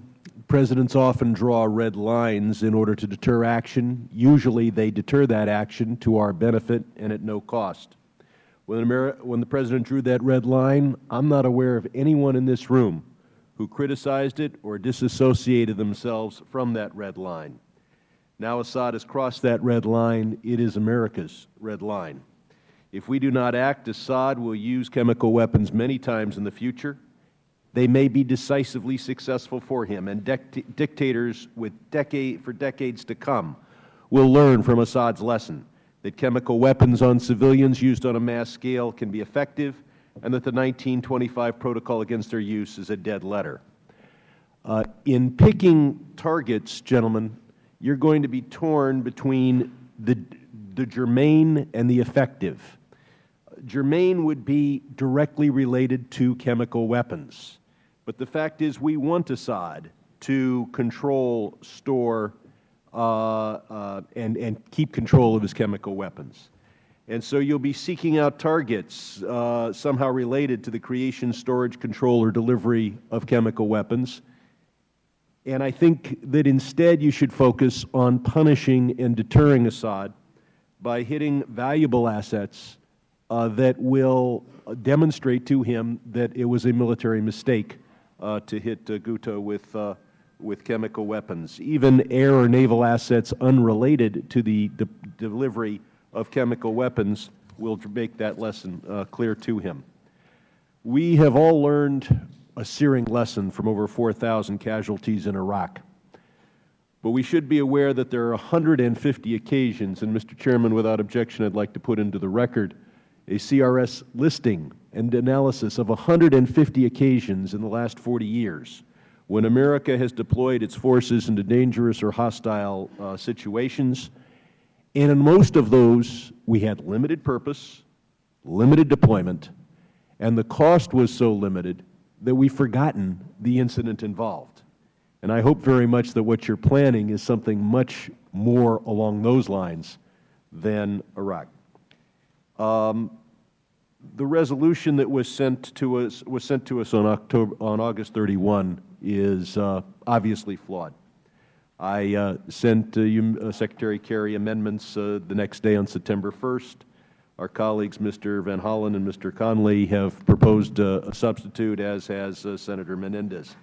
Presidents often draw red lines in order to deter action. Usually they deter that action to our benefit and at no cost. When the President drew that red line, I'm not aware of anyone in this room who criticized it or disassociated themselves from that red line. Now Assad has crossed that red line. It is America's red line. If we do not act, Assad will use chemical weapons many times in the future. They may be decisively successful for him, and dictators for decades to come will learn from Assad's lesson that chemical weapons on civilians used on a mass scale can be effective, and that the 1925 Protocol against their use is a dead letter. In picking targets, gentlemen, you're going to be torn between the germane and the effective. Germane would be directly related to chemical weapons. But the fact is we want Assad to control, store, and keep control of his chemical weapons. And so you'll be seeking out targets somehow related to the creation, storage, control, or delivery of chemical weapons. And I think that instead you should focus on punishing and deterring Assad by hitting valuable assets that will demonstrate to him that it was a military mistake to hit Ghouta with chemical weapons. Even air or naval assets unrelated to the delivery of chemical weapons will make that lesson clear to him. We have all learned a searing lesson from over 4,000 casualties in Iraq. But we should be aware that there are 150 occasions, and Mr. Chairman, without objection, I'd like to put into the record a CRS listing and analysis of 150 occasions in the last 40 years when America has deployed its forces into dangerous or hostile situations. And in most of those, we had limited purpose, limited deployment, and the cost was so limited that we've forgotten the incident involved. And I hope very much that what you're planning is something much more along those lines than Iraq. The resolution that was sent to us on August 31 is obviously flawed. I sent you, Secretary Kerry, amendments the next day on September 1st. Our colleagues, Mr. Van Hollen and Mr. Conley, have proposed a substitute, as has Senator Menendez.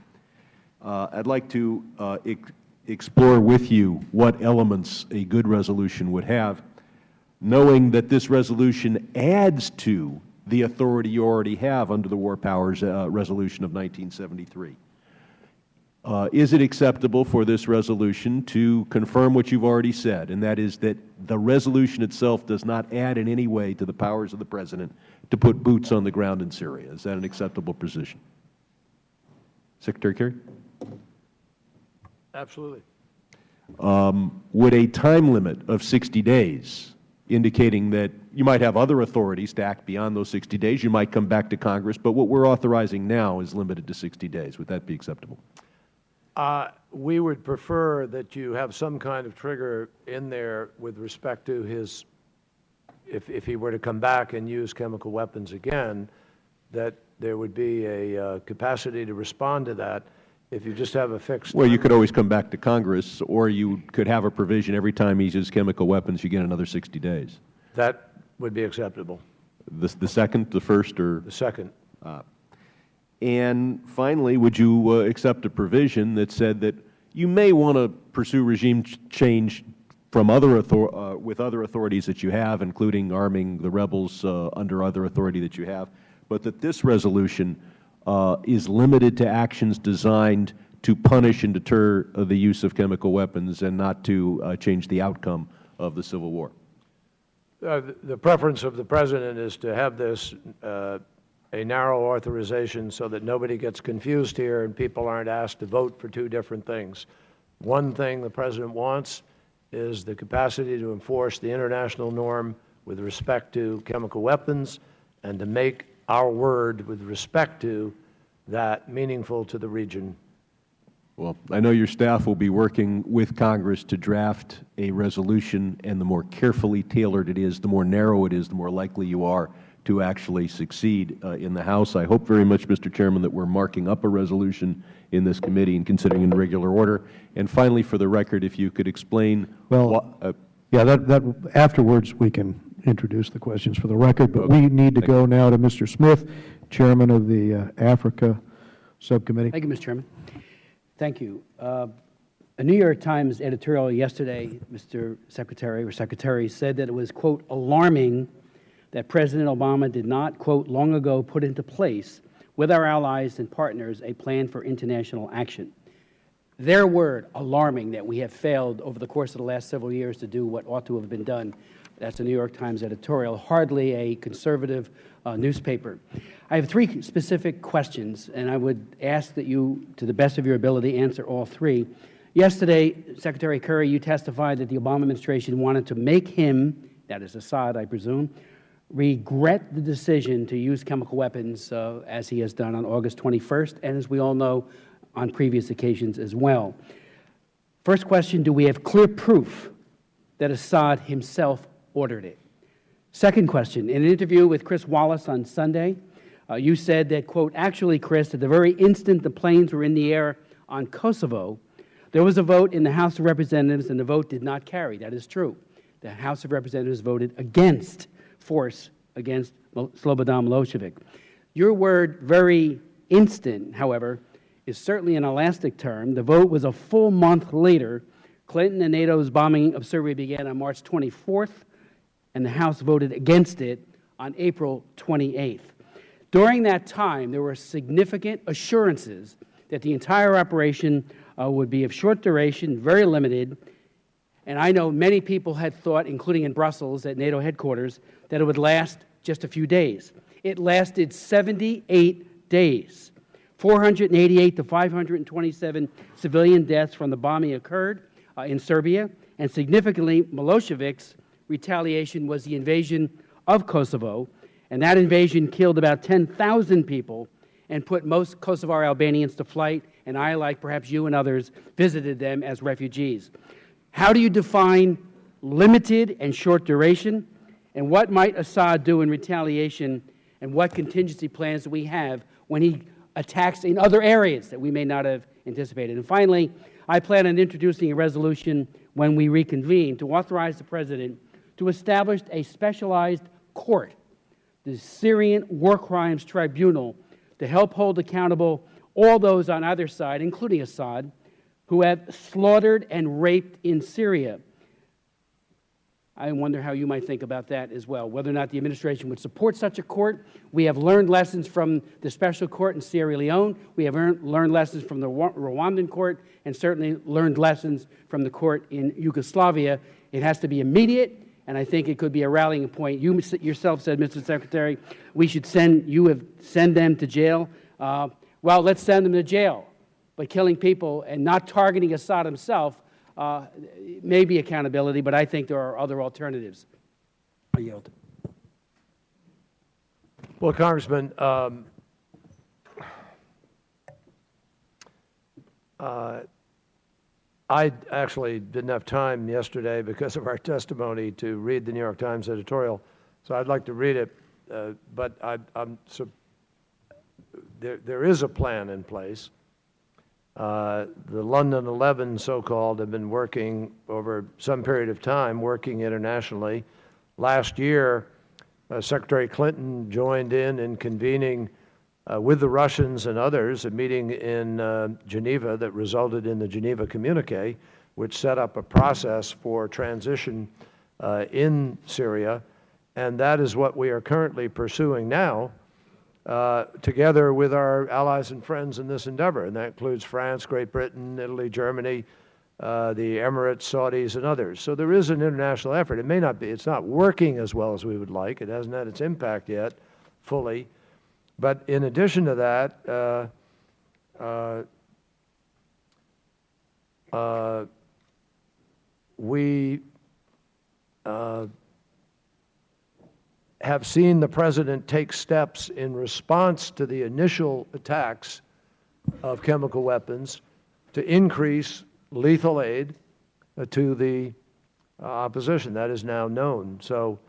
I'd like to explore with you what elements a good resolution would have, knowing that this resolution adds to the authority you already have under the War Powers Resolution of 1973. Is it acceptable for this resolution to confirm what you've already said, and that is that the resolution itself does not add in any way to the powers of the President to put boots on the ground in Syria? Is that an acceptable position? Secretary Kerry?
Absolutely.
Would a time limit of 60 days, indicating that you might have other authorities to act beyond those 60 days, you might come back to Congress, but what we're authorizing now is limited to 60 days. Would that be acceptable?
We would prefer that you have some kind of trigger in there with respect to his, if he were to come back and use chemical weapons again, that there would be a capacity to respond to that. If you just have a fixed...
Well, you could always come back to Congress, or you could have a provision every time he uses chemical weapons, you get another 60 days.
That would be acceptable.
The second, the first, or?
The second.
And finally, would you accept a provision that said that you may want to pursue regime change from with other authorities that you have, including arming the rebels under other authority that you have, but that this resolution is limited to actions designed to punish and deter the use of chemical weapons and not to change the outcome of the Civil War?
The preference of the President is to have this a narrow authorization so that nobody gets confused here and people aren't asked to vote for two different things. One thing the President wants is the capacity to enforce the international norm with respect to chemical weapons and to make our word with respect to that meaningful to the region.
Well, I know your staff will be working with Congress to draft a resolution, and the more carefully tailored it is, the more narrow it is, the more likely you are to actually succeed in the House. I hope very much, Mr. Chairman, that we're marking up a resolution in this committee and considering in regular order. And finally, for the record, if you could explain...
Well, yeah, that afterwards we can introduce the questions for the record, but we need to go now to Mr. Smith, Chairman of the Africa Subcommittee.
Thank you, Mr. Chairman. Thank you. A New York Times editorial yesterday, Mr. Secretary or Secretary, said that it was, quote, alarming that President Obama did not, quote, long ago put into place with our allies and partners a plan for international action. Their word, alarming, that we have failed over the course of the last several years to do what ought to have been done. That's a New York Times editorial, hardly a conservative newspaper. I have three specific questions, and I would ask that you, to the best of your ability, answer all three. Yesterday, Secretary Kerry, you testified that the Obama administration wanted to make him, that is Assad, I presume, regret the decision to use chemical weapons as he has done on August 21st, and as we all know, on previous occasions as well. First question, do we have clear proof that Assad himself ordered it? Second question, in an interview with Chris Wallace on Sunday, you said that, quote, actually, Chris, at the very instant the planes were in the air on Kosovo, there was a vote in the House of Representatives and the vote did not carry. That is true. The House of Representatives voted against force against Slobodan Milosevic. Your word, very instant, however, is certainly an elastic term. The vote was a full month later. Clinton and NATO's bombing of Syria began on March 24th, and the House voted against it on April 28th. During that time, there were significant assurances that the entire operation would be of short duration, very limited, and I know many people had thought, including in Brussels at NATO headquarters, that it would last just a few days. It lasted 78 days. 488 to 527 civilian deaths from the bombing occurred in Serbia, and significantly, Milosevic's retaliation was the invasion of Kosovo, and that invasion killed about 10,000 people and put most Kosovar Albanians to flight, and I, like perhaps you and others, visited them as refugees. How do you define limited and short duration, and what might Assad do in retaliation, and what contingency plans do we have when he attacks in other areas that we may not have anticipated? And finally, I plan on introducing a resolution when we reconvene to authorize the President to establish a specialized court, the Syrian War Crimes Tribunal, to help hold accountable all those on either side, including Assad, who have slaughtered and raped in Syria. I wonder how you might think about that as well, whether or not the administration would support such a court. We have learned lessons from the special court in Sierra Leone. We have learned lessons from the Rwandan court, and certainly learned lessons from the court in Yugoslavia. It has to be immediate, and I think it could be a rallying point. You yourself said, Mr. Secretary, we should send them to jail. Well, let's send them to jail. But killing people and not targeting Assad himself may be accountability, but I think there are other alternatives. I yield.
Well, Congressman, I actually didn't have time yesterday because of our testimony to read the New York Times editorial, so I'd like to read it, but there is a plan in place. The London 11, so-called, have been working over some period of time, working internationally. Last year, Secretary Clinton joined in convening with the Russians and others a meeting in Geneva that resulted in the Geneva Communique, which set up a process for transition in Syria, and that is what we are currently pursuing now, together with our allies and friends in this endeavor, and that includes France, Great Britain, Italy, Germany, the Emirates, Saudis, and others. So there is an international effort. It may not be, it's not working as well as we would like. It hasn't had its impact yet fully. But in addition to that, we have seen the President take steps in response to the initial attacks of chemical weapons to increase lethal aid to the opposition. That is now known. So,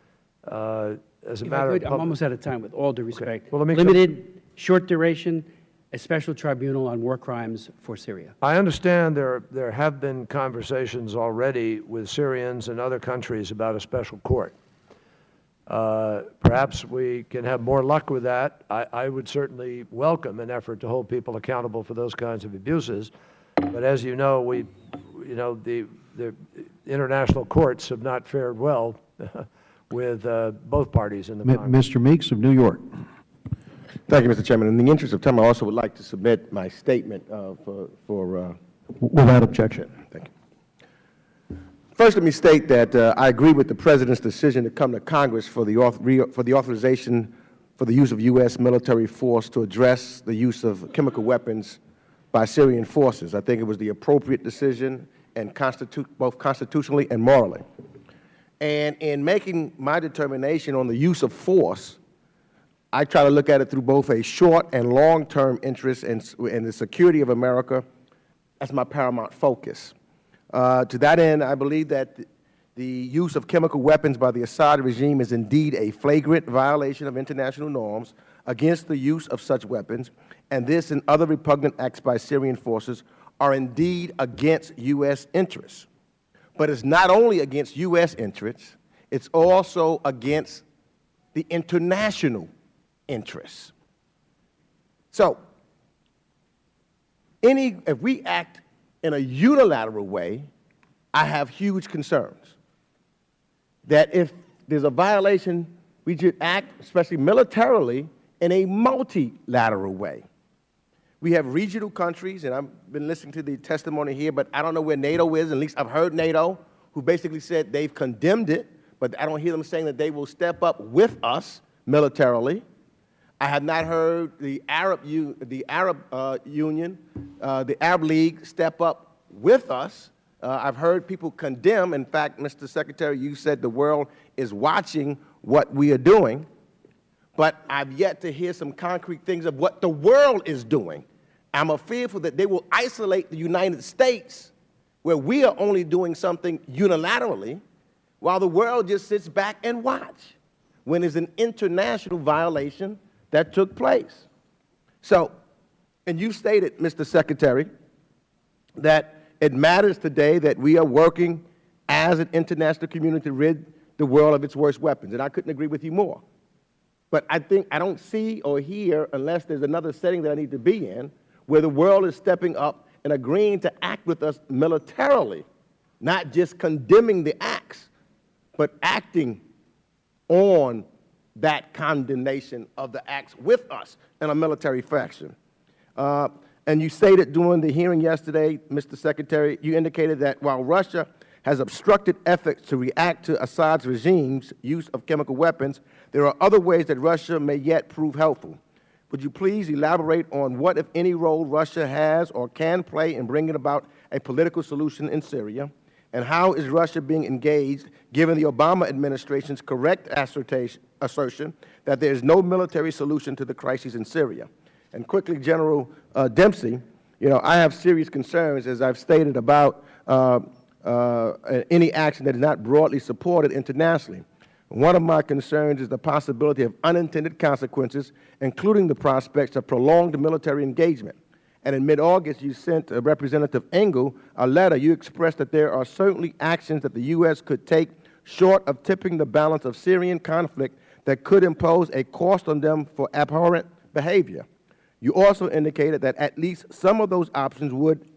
as a matter of
I'm almost out of time, with all due respect.
Okay. Well, let me
limited, short duration, a special tribunal on war crimes for Syria.
I understand there have been conversations already with Syrians and other countries about a special court. Perhaps we can have more luck with that. I would certainly welcome an effort to hold people accountable for those kinds of abuses. But as you know, the international courts have not fared well with both parties in the Congress.
Mr. Meeks of New York.
Thank you, Mr. Chairman. In the interest of time, I also would like to submit my statement
Without objection.
Thank you. First, let me state that I agree with the President's decision to come to Congress for the authorization for the use of U.S. military force to address the use of chemical weapons by Syrian forces. I think it was the appropriate decision, and both constitutionally and morally. And in making my determination on the use of force, I try to look at it through both a short and long-term interest in the security of America. That's my paramount focus. To that end, I believe that the use of chemical weapons by the Assad regime is indeed a flagrant violation of international norms against the use of such weapons, and this and other repugnant acts by Syrian forces are indeed against U.S. interests. But it's not only against U.S. interests, it's also against the international interests. So, if we act in a unilateral way, I have huge concerns that if there's a violation, we should act, especially militarily, in a multilateral way. We have regional countries, and I've been listening to the testimony here, but I don't know where NATO is. At least I've heard NATO, who basically said they've condemned it, but I don't hear them saying that they will step up with us militarily. I have not heard the Arab Union, the Arab League step up with us. I've heard people condemn. In fact, Mr. Secretary, you said the world is watching what we are doing, but I've yet to hear some concrete things of what the world is doing. I'm fearful that they will isolate the United States, where we are only doing something unilaterally, while the world just sits back and watch when there's an international violation that took place. So, and you stated, Mr. Secretary, that it matters today that we are working as an international community to rid the world of its worst weapons, and I couldn't agree with you more. But I don't see or hear, unless there's another setting that I need to be in, where the world is stepping up and agreeing to act with us militarily, not just condemning the acts, but acting on that condemnation of the acts with us in a military fashion. And you stated during the hearing yesterday, Mr. Secretary, you indicated that while Russia has obstructed efforts to react to Assad's regime's use of chemical weapons, there are other ways that Russia may yet prove helpful. Would you please elaborate on what, if any, role Russia has or can play in bringing about a political solution in Syria? And how is Russia being engaged, given the Obama administration's correct assertion that there is no military solution to the crisis in Syria? And quickly, General Dempsey, I have serious concerns, as I've stated, about any action that is not broadly supported internationally. One of my concerns is the possibility of unintended consequences, including the prospects of prolonged military engagement. And in mid-August, you sent Representative Hagel a letter. You expressed that there are certainly actions that the U.S. could take short of tipping the balance of Syrian conflict that could impose a cost on them for abhorrent behavior. You also indicated that at least some of those options would,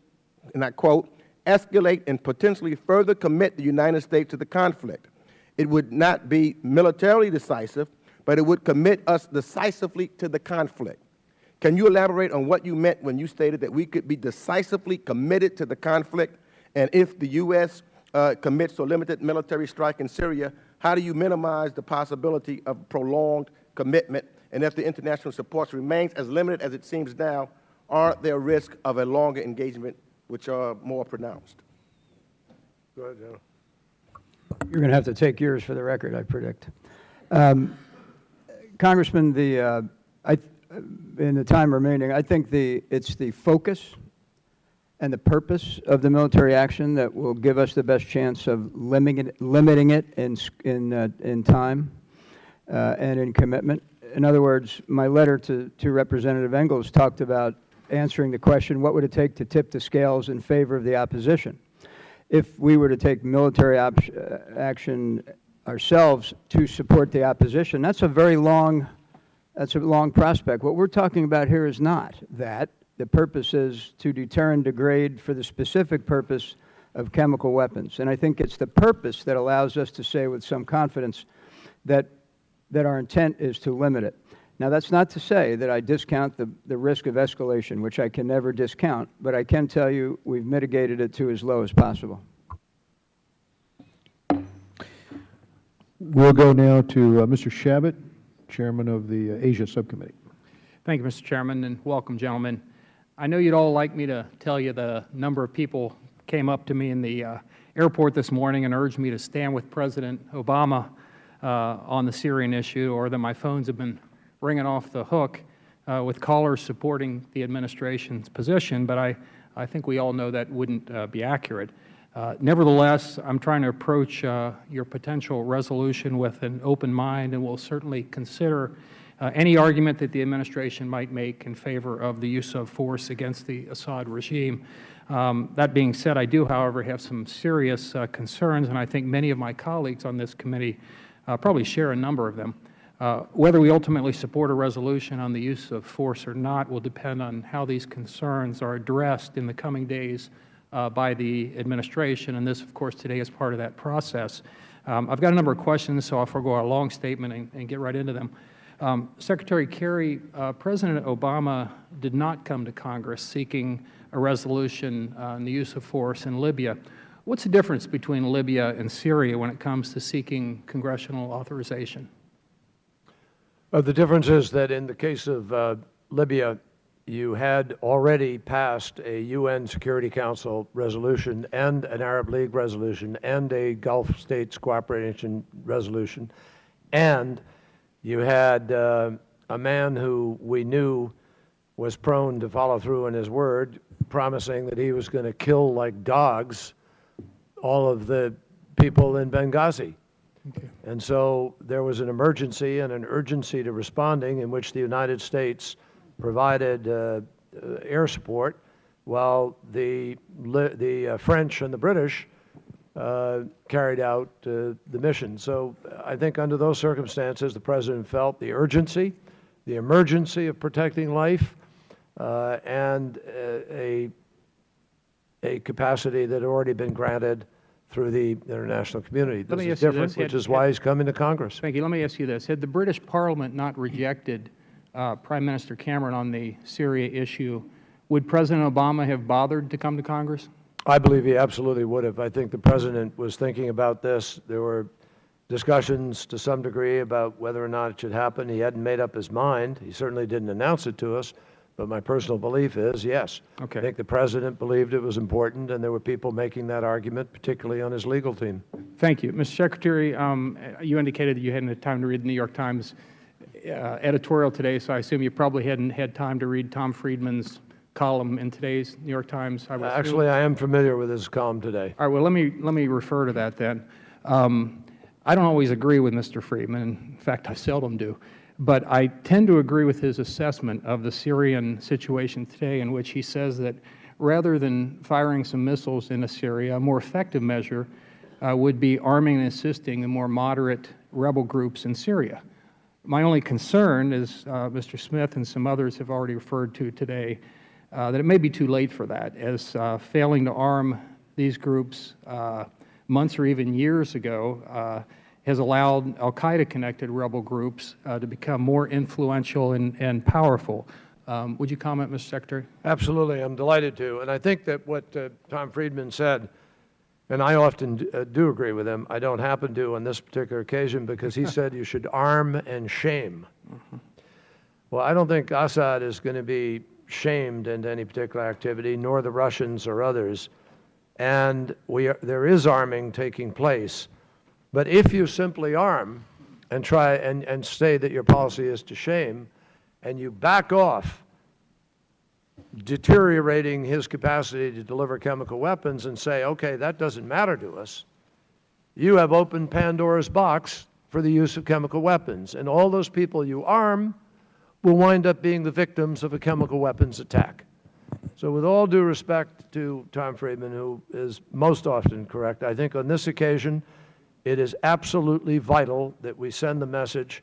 and I quote, escalate and potentially further commit the United States to the conflict. It would not be militarily decisive, but it would commit us decisively to the conflict. Can you elaborate on what you meant when you stated that we could be decisively committed to the conflict? And if the U.S. Commits to a limited military strike in Syria, how do you minimize the possibility of prolonged commitment? And if the international support remains as limited as it seems now, are there risks of a longer engagement which are more pronounced?
Go ahead, General.
You're going to have to take yours for the record, I predict. Congressman, in the time remaining, I think it's the focus and the purpose of the military action that will give us the best chance of limiting it in time and in commitment. In other words, my letter to Representative Engels talked about answering the question, what would it take to tip the scales in favor of the opposition? If we were to take military action ourselves to support the opposition, that's a long prospect. What we're talking about here is not that. The purpose is to deter and degrade for the specific purpose of chemical weapons. And I think it's the purpose that allows us to say with some confidence that our intent is to limit it. Now, that's not to say that I discount the risk of escalation, which I can never discount, but I can tell you we've mitigated it to as low as possible.
We'll go now to Mr. Shabbat, Chairman of the Asia Subcommittee.
Thank you, Mr. Chairman, and welcome, gentlemen. I know you'd all like me to tell you the number of people came up to me in the airport this morning and urged me to stand with President Obama on the Syrian issue, or that my phones have been ringing off the hook with callers supporting the administration's position, but I think we all know that wouldn't be accurate. Nevertheless, I'm trying to approach your potential resolution with an open mind, and will certainly consider any argument that the administration might make in favor of the use of force against the Assad regime. That being said, I do, however, have some serious concerns, and I think many of my colleagues on this committee probably share a number of them. Whether we ultimately support a resolution on the use of force or not will depend on how these concerns are addressed in the coming days by the administration, and this, of course, today is part of that process. I've got a number of questions, so I'll forego a long statement and get right into them. Secretary Kerry, President Obama did not come to Congress seeking a resolution on the use of force in Libya. What's the difference between Libya and Syria when it comes to seeking congressional authorization?
The difference is that in the case of Libya, you had already passed a UN Security Council resolution and an Arab League resolution and a Gulf States Cooperation resolution, and you had a man who we knew was prone to follow through on his word, promising that he was going to kill like dogs all of the people in Benghazi. Okay. And so there was an emergency and an urgency to responding, in which the United States provided air support, while the French and the British carried out the mission. So I think under those circumstances, the President felt the urgency, the emergency of protecting life, and a capacity that had already been granted through the international community. This is different, which is why he's coming to Congress.
Thank you. Let me ask you this. Had the British Parliament not rejected Prime Minister Cameron on the Syria issue, would President Obama have bothered to come to Congress?
I believe he absolutely would have. I think the President was thinking about this. There were discussions to some degree about whether or not it should happen. He hadn't made up his mind. He certainly didn't announce it to us. But my personal belief is, yes.
Okay.
I think the President believed it was important, and there were people making that argument, particularly on his legal team.
Thank you. Mr. Secretary, you indicated that you hadn't had time to read the New York Times editorial today, so I assume you probably hadn't had time to read Tom Friedman's column in today's New York Times.
Actually, I am familiar with his column today.
All right, well, let me refer to that then. I don't always agree with Mr. Friedman. In fact, I seldom do. But I tend to agree with his assessment of the Syrian situation today, in which he says that rather than firing some missiles into Syria, a more effective measure would be arming and assisting the more moderate rebel groups in Syria. My only concern, as Mr. Smith and some others have already referred to today, that it may be too late for that, as failing to arm these groups months or even years ago has allowed al-Qaeda-connected rebel groups to become more influential and powerful. Would you comment, Mr. Secretary?
Absolutely. I'm delighted to. And I think that what Tom Friedman said, and I often do agree with him, I don't happen to on this particular occasion, because he said you should arm and shame. Mm-hmm. Well, I don't think Assad is going to be shamed into any particular activity, nor the Russians or others. And there is arming taking place. But if you simply arm and try and say that your policy is to shame, and you back off, deteriorating his capacity to deliver chemical weapons, and say, okay, that doesn't matter to us, you have opened Pandora's box for the use of chemical weapons. And all those people you arm will wind up being the victims of a chemical weapons attack. So with all due respect to Tom Friedman, who is most often correct, I think on this occasion, it is absolutely vital that we send the message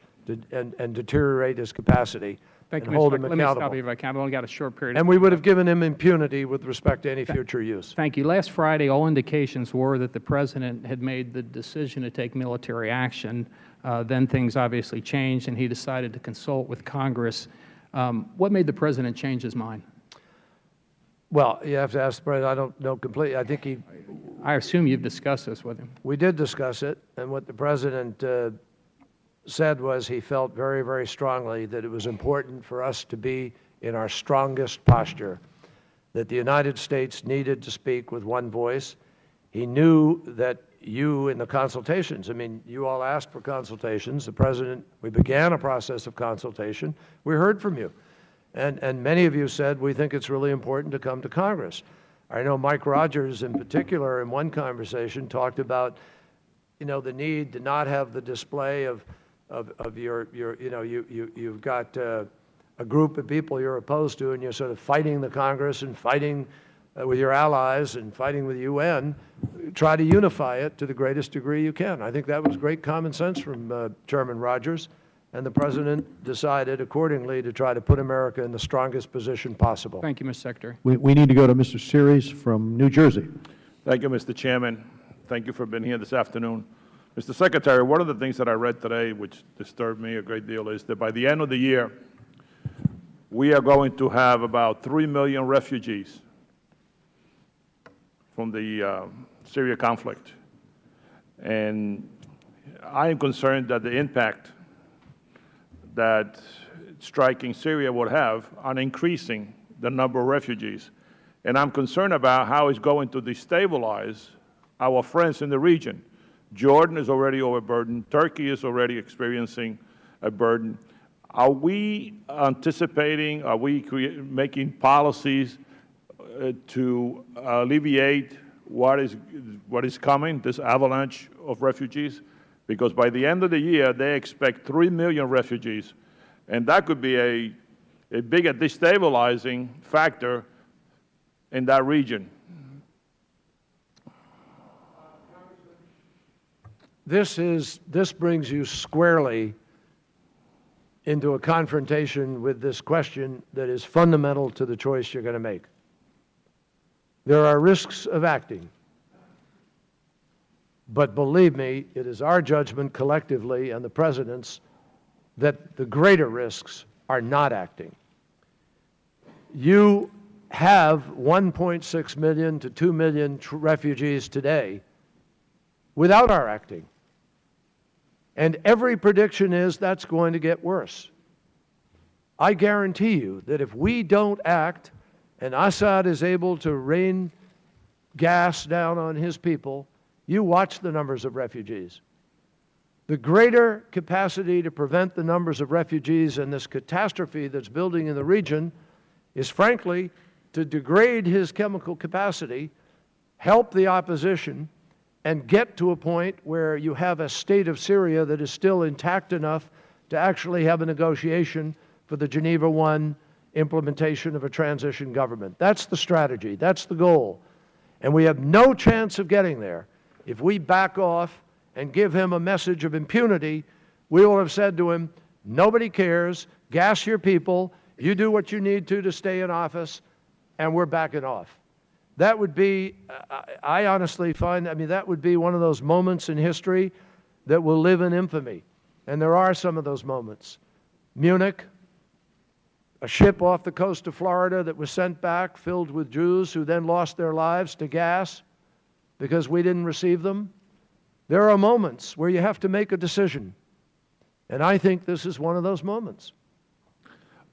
and deteriorate his capacity.
Thank you,
hold
Mr.
him
Let me
accountable.
stop you if I can. I've only got a short period.
And we would have given him impunity with respect to any future use.
Thank you. Last Friday, all indications were that the President had made the decision to take military action. Then things obviously changed, and he decided to consult with Congress. What made the President change his mind?
Well, you have to ask the President. I don't know completely. I think
I assume you've discussed this with him.
We did discuss it, and what the President said was he felt very, very strongly that it was important for us to be in our strongest posture, that the United States needed to speak with one voice. He knew that you, in the consultations, I mean, you all asked for consultations. The President, we began a process of consultation. We heard from you. And many of you said, we think it's really important to come to Congress. I know Mike Rogers in particular in one conversation talked about, the need to not have the display of your you've got a group of people you're opposed to, and you're sort of fighting the Congress and fighting with your allies and fighting with the UN. Try to unify it to the greatest degree you can. I think that was great common sense from Chairman Rogers, and the President decided accordingly to try to put America in the strongest position possible.
Thank you, Mr. Secretary.
We need to go to Mr. Series from New Jersey.
Thank you, Mr. Chairman. Thank you for being here this afternoon. Mr. Secretary, one of the things that I read today, which disturbed me a great deal, is that by the end of the year, we are going to have about 3 million refugees from the Syria conflict. And I am concerned that the impact that striking Syria would have on increasing the number of refugees. And I'm concerned about how it's going to destabilize our friends in the region. Jordan is already overburdened. Turkey is already experiencing a burden. Are we anticipating, are we making policies to alleviate what is coming, this avalanche of refugees? Because by the end of the year, they expect 3 million refugees, and that could be a bigger destabilizing factor in that region.
This brings you squarely into a confrontation with this question that is fundamental to the choice you're going to make. There are risks of acting. But believe me, it is our judgment collectively and the President's that the greater risks are not acting. You have 1.6 million to 2 million refugees today without our acting. And every prediction is that's going to get worse. I guarantee you that if we don't act and Assad is able to rain gas down on his people, you watch the numbers of refugees. The greater capacity to prevent the numbers of refugees and this catastrophe that's building in the region is, frankly, to degrade his chemical capacity, help the opposition, and get to a point where you have a state of Syria that is still intact enough to actually have a negotiation for the Geneva I implementation of a transition government. That's the strategy. That's the goal. And we have no chance of getting there. If we back off and give him a message of impunity, we will have said to him, nobody cares, gas your people, you do what you need to stay in office, and we're backing off. That would be, I honestly find, that would be one of those moments in history that will live in infamy. And there are some of those moments. Munich, a ship off the coast of Florida that was sent back filled with Jews who then lost their lives to gas because we didn't receive them. There are moments where you have to make a decision. And I think this is one of those moments.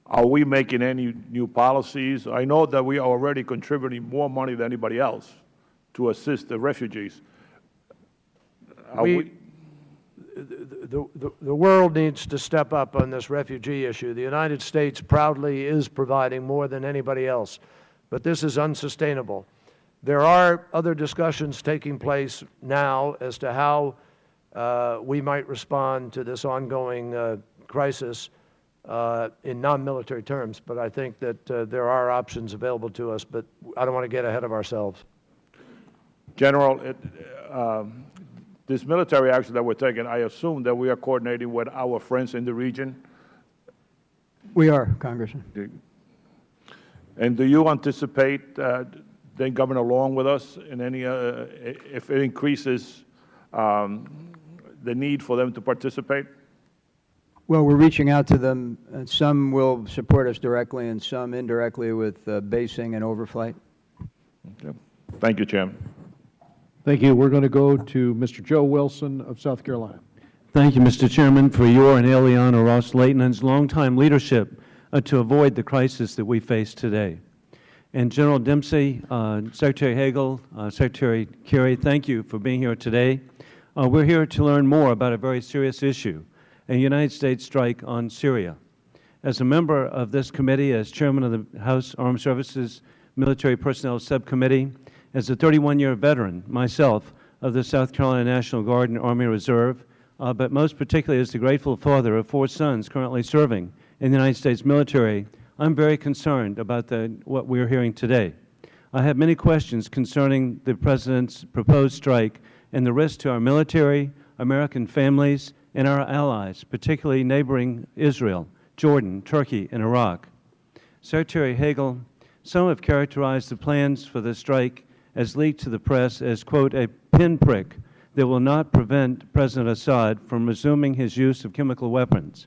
Are we making any new policies? I know that we are already contributing more money than anybody else to assist the refugees.
The world needs to step up on this refugee issue. The United States proudly is providing more than anybody else, but this is unsustainable. There are other discussions taking place now as to how we might respond to this ongoing crisis in non-military terms, but I think that there are options available to us, but I don't want to get ahead of ourselves.
General, this military action that we're taking, I assume that we are coordinating with our friends in the region?
We are, Congressman.
And do you anticipate them coming along with us in any, if it increases the need for them to participate?
Well, we're reaching out to them. Some will support us directly and some indirectly with basing and overflight.
Okay. Thank you, Chairman.
Thank you. We're going to go to Mr. Joe Wilson of South Carolina.
Thank you, Mr. Chairman, for your and Eliana Ross-Leighton's longtime leadership to avoid the crisis that we face today. And General Dempsey, Secretary Hagel, Secretary Kerry, thank you for being here today. We're here to learn more about a very serious issue, a United States strike on Syria. As a member of this committee, as Chairman of the House Armed Services Military Personnel Subcommittee. As a 31-year veteran myself of the South Carolina National Guard and Army Reserve, but most particularly as the grateful father of 4 sons currently serving in the United States military, I'm very concerned about what we're hearing today. I have many questions concerning the President's proposed strike and the risk to our military, American families, and our allies, particularly neighboring Israel, Jordan, Turkey, and Iraq. Secretary Hagel, some have characterized the plans for the strike as leaked to the press as, quote, a pinprick that will not prevent President Assad from resuming his use of chemical weapons.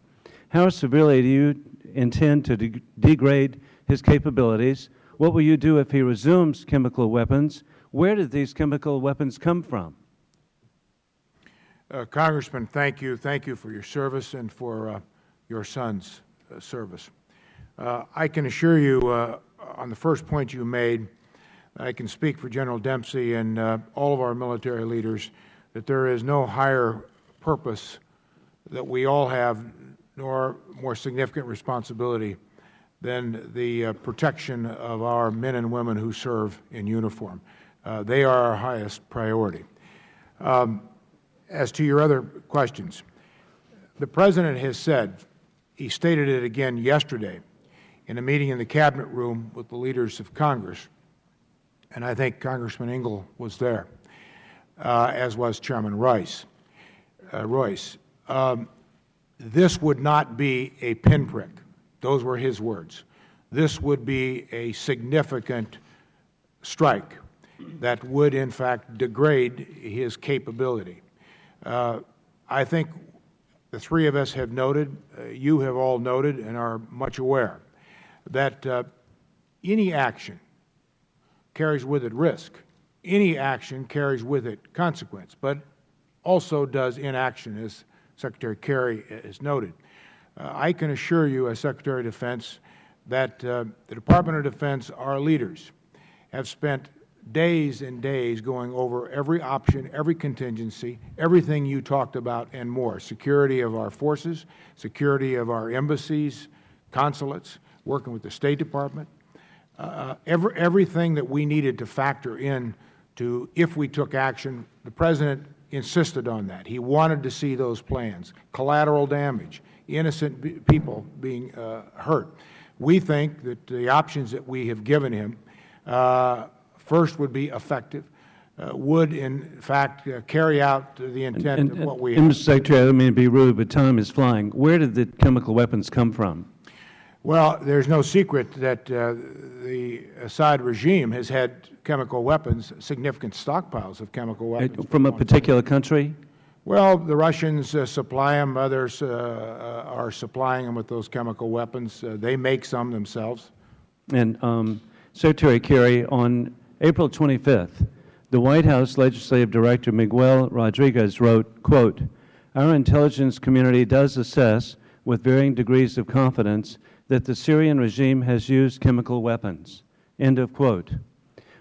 How severely do you intend to degrade his capabilities? What will you do if he resumes chemical weapons? Where did these chemical weapons come from?
Congressman, thank you. Thank you for your service and for your son's service. I can assure you on the first point you made, I can speak for General Dempsey and all of our military leaders that there is no higher purpose that we all have, nor more significant responsibility than the protection of our men and women who serve in uniform. They are our highest priority. As to your other questions, the President has said, he stated it again yesterday in a meeting in the Cabinet room with the leaders of Congress, and I think Congressman Engel was there, as was Chairman Royce. This would not be a pinprick. Those were his words. This would be a significant strike that would, in fact, degrade his capability. I think the three of us have noted, you have all noted and are much aware, that any action carries with it risk. Any action carries with it consequence, but also does inaction, as Secretary Kerry has noted. I can assure you, as Secretary of Defense, that the Department of Defense, our leaders, have spent days and days going over every option, every contingency, everything you talked about and more. Security of our forces, security of our embassies, consulates, working with the State Department, everything that we needed to factor in to, if we took action. The President insisted on that. He wanted to see those plans, collateral damage, innocent people being hurt. We think that the options that we have given him, first, would be effective, would, in fact, carry out the intent of what we have.
Mr. Secretary, I don't mean to be rude, but time is flying. Where did the chemical weapons come from?
Well, there's no secret that the Assad regime has had chemical weapons, significant stockpiles of chemical weapons.
From a particular country?
Well, the Russians supply them. Others are supplying them with those chemical weapons. They make some themselves.
And Secretary Kerry, on April 25th, the White House Legislative Director Miguel Rodriguez wrote, quote, "Our intelligence community does assess with varying degrees of confidence that the Syrian regime has used chemical weapons," end of quote.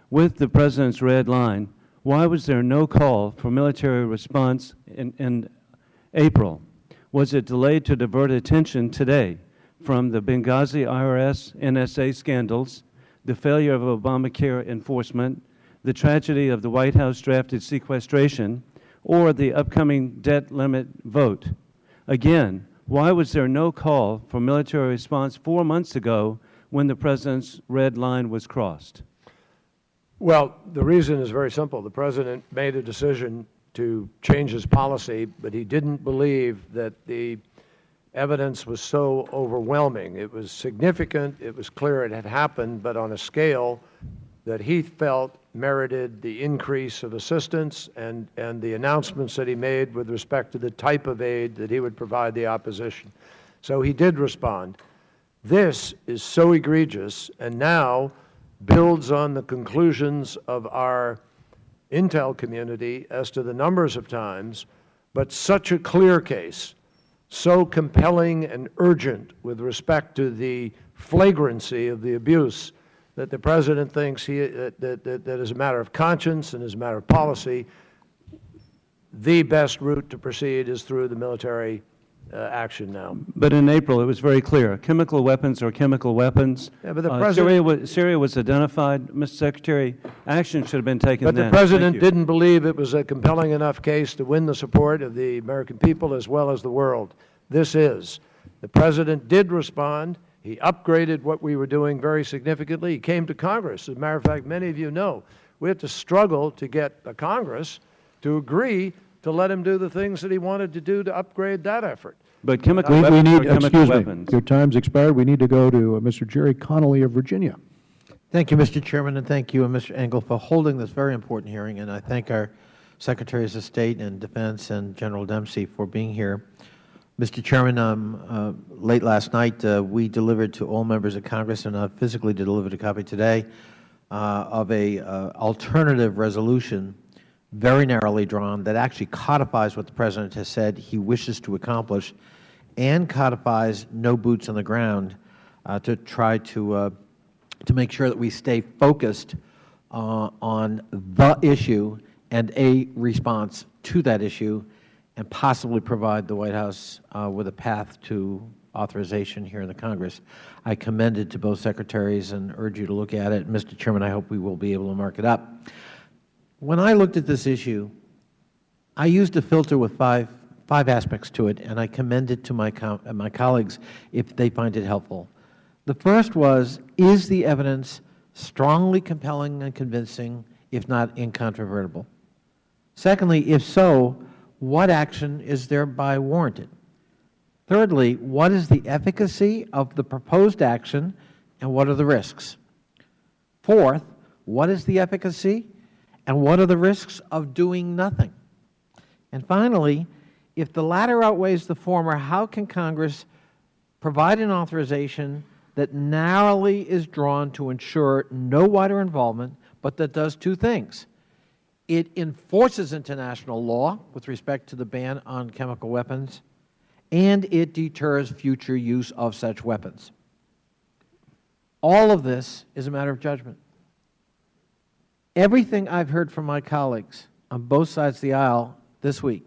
With the President's red line, why was there no call for military response in April? Was it delayed to divert attention today from the Benghazi IRS NSA scandals, the failure of Obamacare enforcement, the tragedy of the White House drafted sequestration, or the upcoming debt limit vote? Again, why was there no call for military response 4 months ago when the President's red line was crossed?
Well, the reason is very simple. The President made a decision to change his policy, but he didn't believe that the evidence was so overwhelming. It was significant, it was clear it had happened, but on a scale that he felt merited the increase of assistance and the announcements that he made with respect to the type of aid that he would provide the opposition. So he did respond. This is so egregious and now builds on the conclusions of our intel community as to the numbers of times, but such a clear case, so compelling and urgent with respect to the flagrancy of the abuse, that the President thinks that as a matter of conscience and as a matter of policy, the best route to proceed is through the military action now.
But in April, it was very clear. Chemical weapons are chemical weapons.
Yeah, but the President...
Syria was identified. Mr. Secretary, action should have been taken then.
But the President didn't believe it was a compelling enough case to win the support of the American people as well as the world. This is. The President did respond. He upgraded what we were doing very significantly. He came to Congress. As a matter of fact, many of you know, we had to struggle to get the Congress to agree to let him do the things that he wanted to do to upgrade that effort.
But chemical weapons are chemical weapons.
Your time's expired. We need to go to Mr. Jerry Connolly of Virginia.
Thank you, Mr. Chairman, and thank you, Mr. Engel, for holding this very important hearing. And I thank our Secretaries of State and Defense and General Dempsey for being here. Mr. Chairman, late last night, we delivered to all members of Congress, and I've physically delivered a copy today, of a alternative resolution, very narrowly drawn, that actually codifies what the President has said he wishes to accomplish and codifies no boots on the ground to try to make sure that we stay focused on the issue and a response to that issue, and possibly provide the White House with a path to authorization here in the Congress. I commend it to both Secretaries and urge you to look at it. Mr. Chairman, I hope we will be able to mark it up. When I looked at this issue, I used a filter with five aspects to it, and I commend it to my colleagues if they find it helpful. The first was, is the evidence strongly compelling and convincing, if not incontrovertible? Secondly, if so, what action is thereby warranted? Thirdly, what is the efficacy of the proposed action, and what are the risks? Fourth, what is the efficacy, and what are the risks of doing nothing? And finally, if the latter outweighs the former, how can Congress provide an authorization that narrowly is drawn to ensure no wider involvement, but that does two things? It enforces international law with respect to the ban on chemical weapons, and it deters future use of such weapons. All of this is a matter of judgment. Everything I've heard from my colleagues on both sides of the aisle this week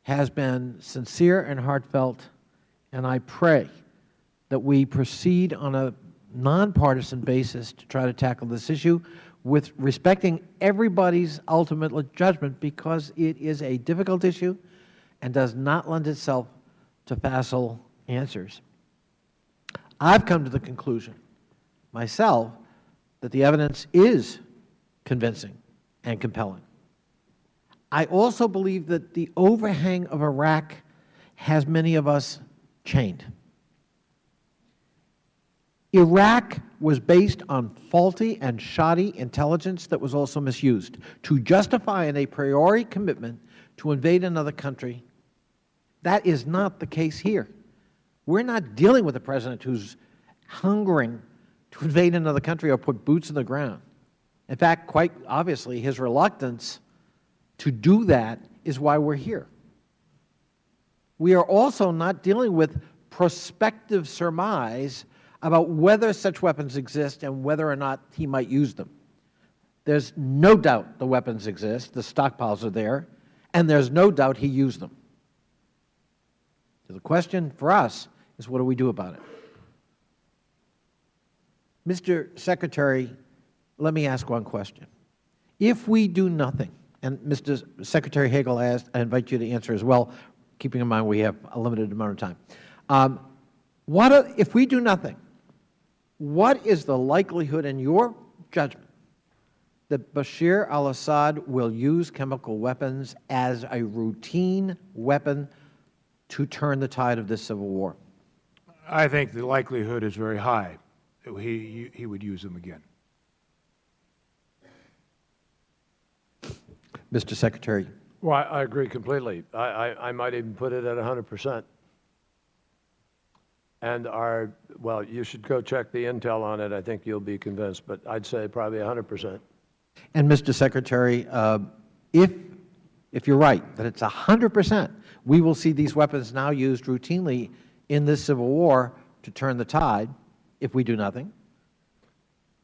has been sincere and heartfelt, and I pray that we proceed on a nonpartisan basis to try to tackle this issue with respecting everybody's ultimate judgment, because it is a difficult issue and does not lend itself to facile answers. I've come to the conclusion myself that the evidence is convincing and compelling. I also believe that the overhang of Iraq has many of us chained. Iraq was based on faulty and shoddy intelligence that was also misused to justify an a priori commitment to invade another country. That is not the case here. We're not dealing with a president who's hungering to invade another country or put boots on the ground. In fact, quite obviously, his reluctance to do that is why we're here. We are also not dealing with prospective surmise about whether such weapons exist and whether or not he might use them. There's no doubt the weapons exist, the stockpiles are there, and there's no doubt he used them. So the question for us is, what do we do about it? Mr. Secretary, let me ask one question. If we do nothing, and Mr. Secretary Hagel asked, I invite you to answer as well, keeping in mind we have a limited amount of time. If we do nothing, what is the likelihood, in your judgment, that Bashar al-Assad will use chemical weapons as a routine weapon to turn the tide of this civil war?
I think the likelihood is very high that he would use them again.
Mr. Secretary.
Well, I agree completely. I might even put it at 100%. And well, you should go check the intel on it. I think you'll be convinced, but I'd say probably 100%.
And Mr. Secretary, if you're right, that it's 100%, we will see these weapons now used routinely in this civil war to turn the tide if we do nothing.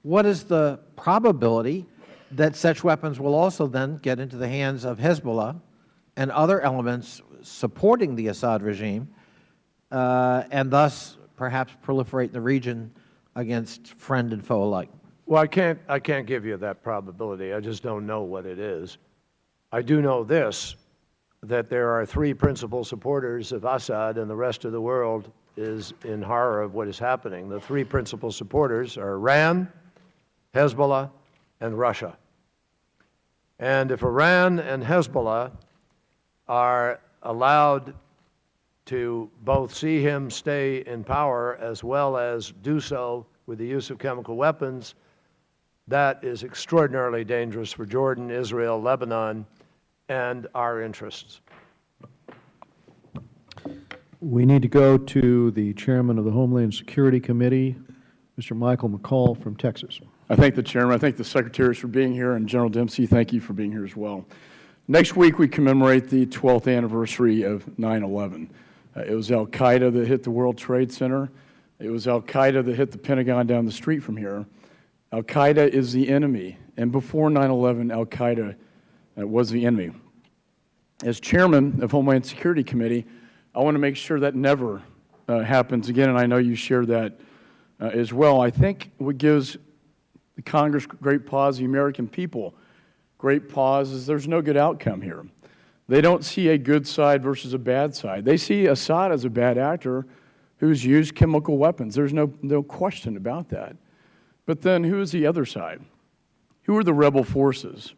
What is the probability that such weapons will also then get into the hands of Hezbollah and other elements supporting the Assad regime and thus perhaps proliferate in the region against friend and foe alike?
Well, I can't give you that probability. I just don't know what it is. I do know this, that there are three principal supporters of Assad, and the rest of the world is in horror of what is happening. The three principal supporters are Iran, Hezbollah, and Russia. And if Iran and Hezbollah are allowed to both see him stay in power as well as do so with the use of chemical weapons, that is extraordinarily dangerous for Jordan, Israel, Lebanon, and our interests.
We need to go to the Chairman of the Homeland Security Committee, Mr. Michael McCall from Texas.
I thank the Chairman. I thank the Secretaries for being here, and General Dempsey, thank you for being here as well. Next week, we commemorate the 12th anniversary of 9/11. It was al-Qaeda that hit the World Trade Center. It was al-Qaeda that hit the Pentagon down the street from here. Al-Qaeda is the enemy, and before 9/11, al-Qaeda was the enemy. As Chairman of Homeland Security Committee, I want to make sure that never happens again, and I know you share that as well. I think what gives the Congress great pause, the American people great pause, is there's no good outcome here. They don't see a good side versus a bad side. They see Assad as a bad actor who's used chemical weapons. There's no question about that. But then who is the other side? Who are the rebel forces?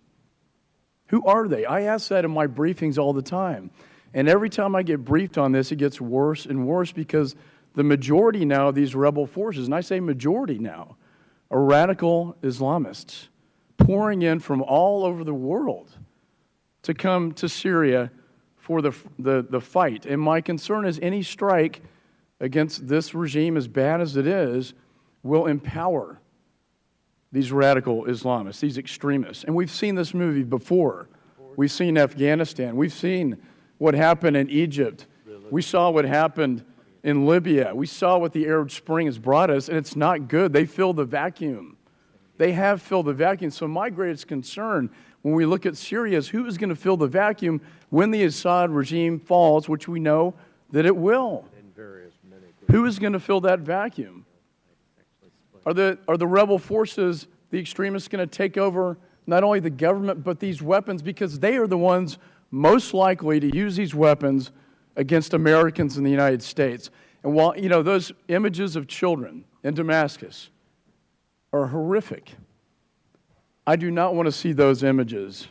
Who are they? I ask that in my briefings all the time. And every time I get briefed on this, it gets worse and worse because the majority now of these rebel forces, and I say majority now, are radical Islamists pouring in from all over the world to come to Syria for the fight. And my concern is any strike against this regime, as bad as it is, will empower these radical Islamists, these extremists. And we've seen this movie before. We've seen Afghanistan. We've seen what happened in Egypt. We saw what happened in Libya. We saw what the Arab Spring has brought us, and it's not good. They filled the vacuum. They have filled the vacuum. So my greatest concern when we look at Syria is who is going to fill the vacuum when the Assad regime falls, which we know that it will. Who is going to fill that vacuum? Are the rebel forces, the extremists, going to take over not only the government but these weapons, because they are the ones most likely to use these weapons against Americans in the United States? And while, those images of children in Damascus are horrific, I do not want to see those images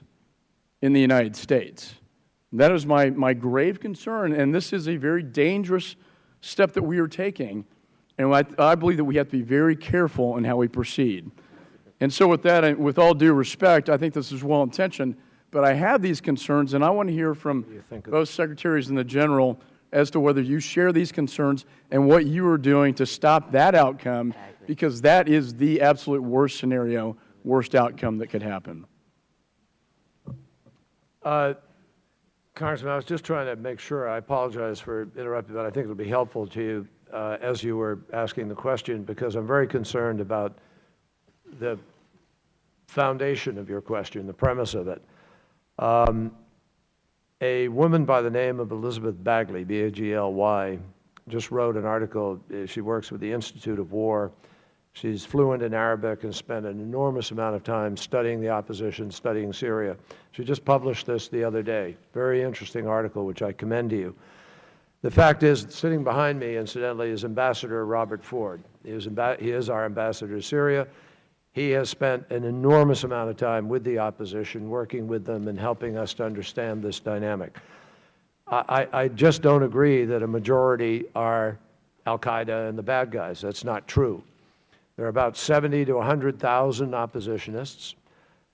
in the United States. That is my grave concern, and this is a very dangerous step that we are taking, and I believe that we have to be very careful in how we proceed. And so with that, and with all due respect, I think this is well-intentioned, but I have these concerns, and I want to hear from both secretaries and the general as to whether you share these concerns and what you are doing to stop that outcome, because that is the absolute worst scenario, worst outcome that could happen.
Congressman, I was just trying to make sure, I apologize for interrupting, but I think it would be helpful to you as you were asking the question, because I'm very concerned about the foundation of your question, the premise of it. A woman by the name of Elizabeth Bagley, B-A-G-L-Y, just wrote an article. She works with the Institute of War. She's fluent in Arabic and spent an enormous amount of time studying the opposition, studying Syria. She just published this the other day. Very interesting article, which I commend to you. The fact is, sitting behind me, incidentally, is Ambassador Robert Ford. He is our ambassador to Syria. He has spent an enormous amount of time with the opposition, working with them and helping us to understand this dynamic. I just don't agree that a majority are al-Qaeda and the bad guys. That's not true. There are about 70 to 100,000 oppositionists,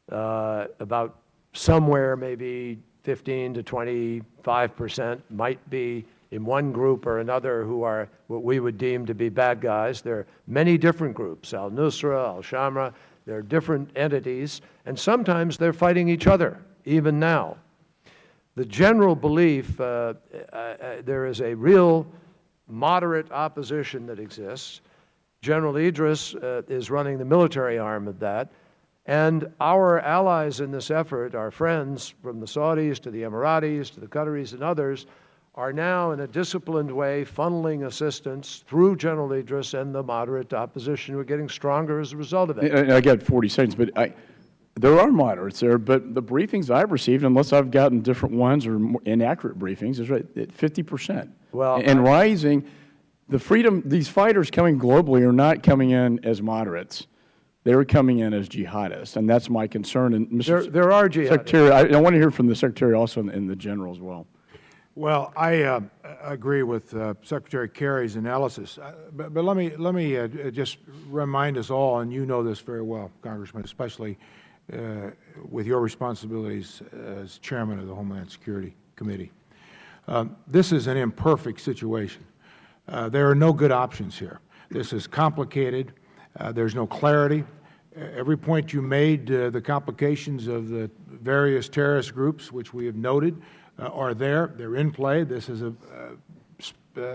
about somewhere maybe 15 to 25% might be in one group or another who are what we would deem to be bad guys. There are many different groups, al-Nusra, al-Shamra. There are different entities, and sometimes they're fighting each other, even now. The general belief, there is a real moderate opposition that exists. General Idris is running the military arm of that, and our allies in this effort, our friends from the Saudis to the Emiratis to the Qataris and others, are now, in a disciplined way, funneling assistance through General Idris and the moderate opposition who are getting stronger as a result of it.
I got 40 seconds, but there are moderates there, but the briefings I've received, unless I've gotten different ones or more inaccurate briefings, is right at 50%.
Well,
and rising. The freedom, these fighters coming globally are not coming in as moderates. They're coming in as jihadists, and that's my concern. And Mr.
There are jihadists.
Secretary, I want to hear from the Secretary also and the General as well.
Well, I agree with Secretary Kerry's analysis, but let me just remind us all, and you know this very well, Congressman, especially with your responsibilities as Chairman of the Homeland Security Committee. This is an imperfect situation. There are no good options here. This is complicated. There's no clarity. Every point you made, the complications of the various terrorist groups, which we have noted, are there. They're in play. This is a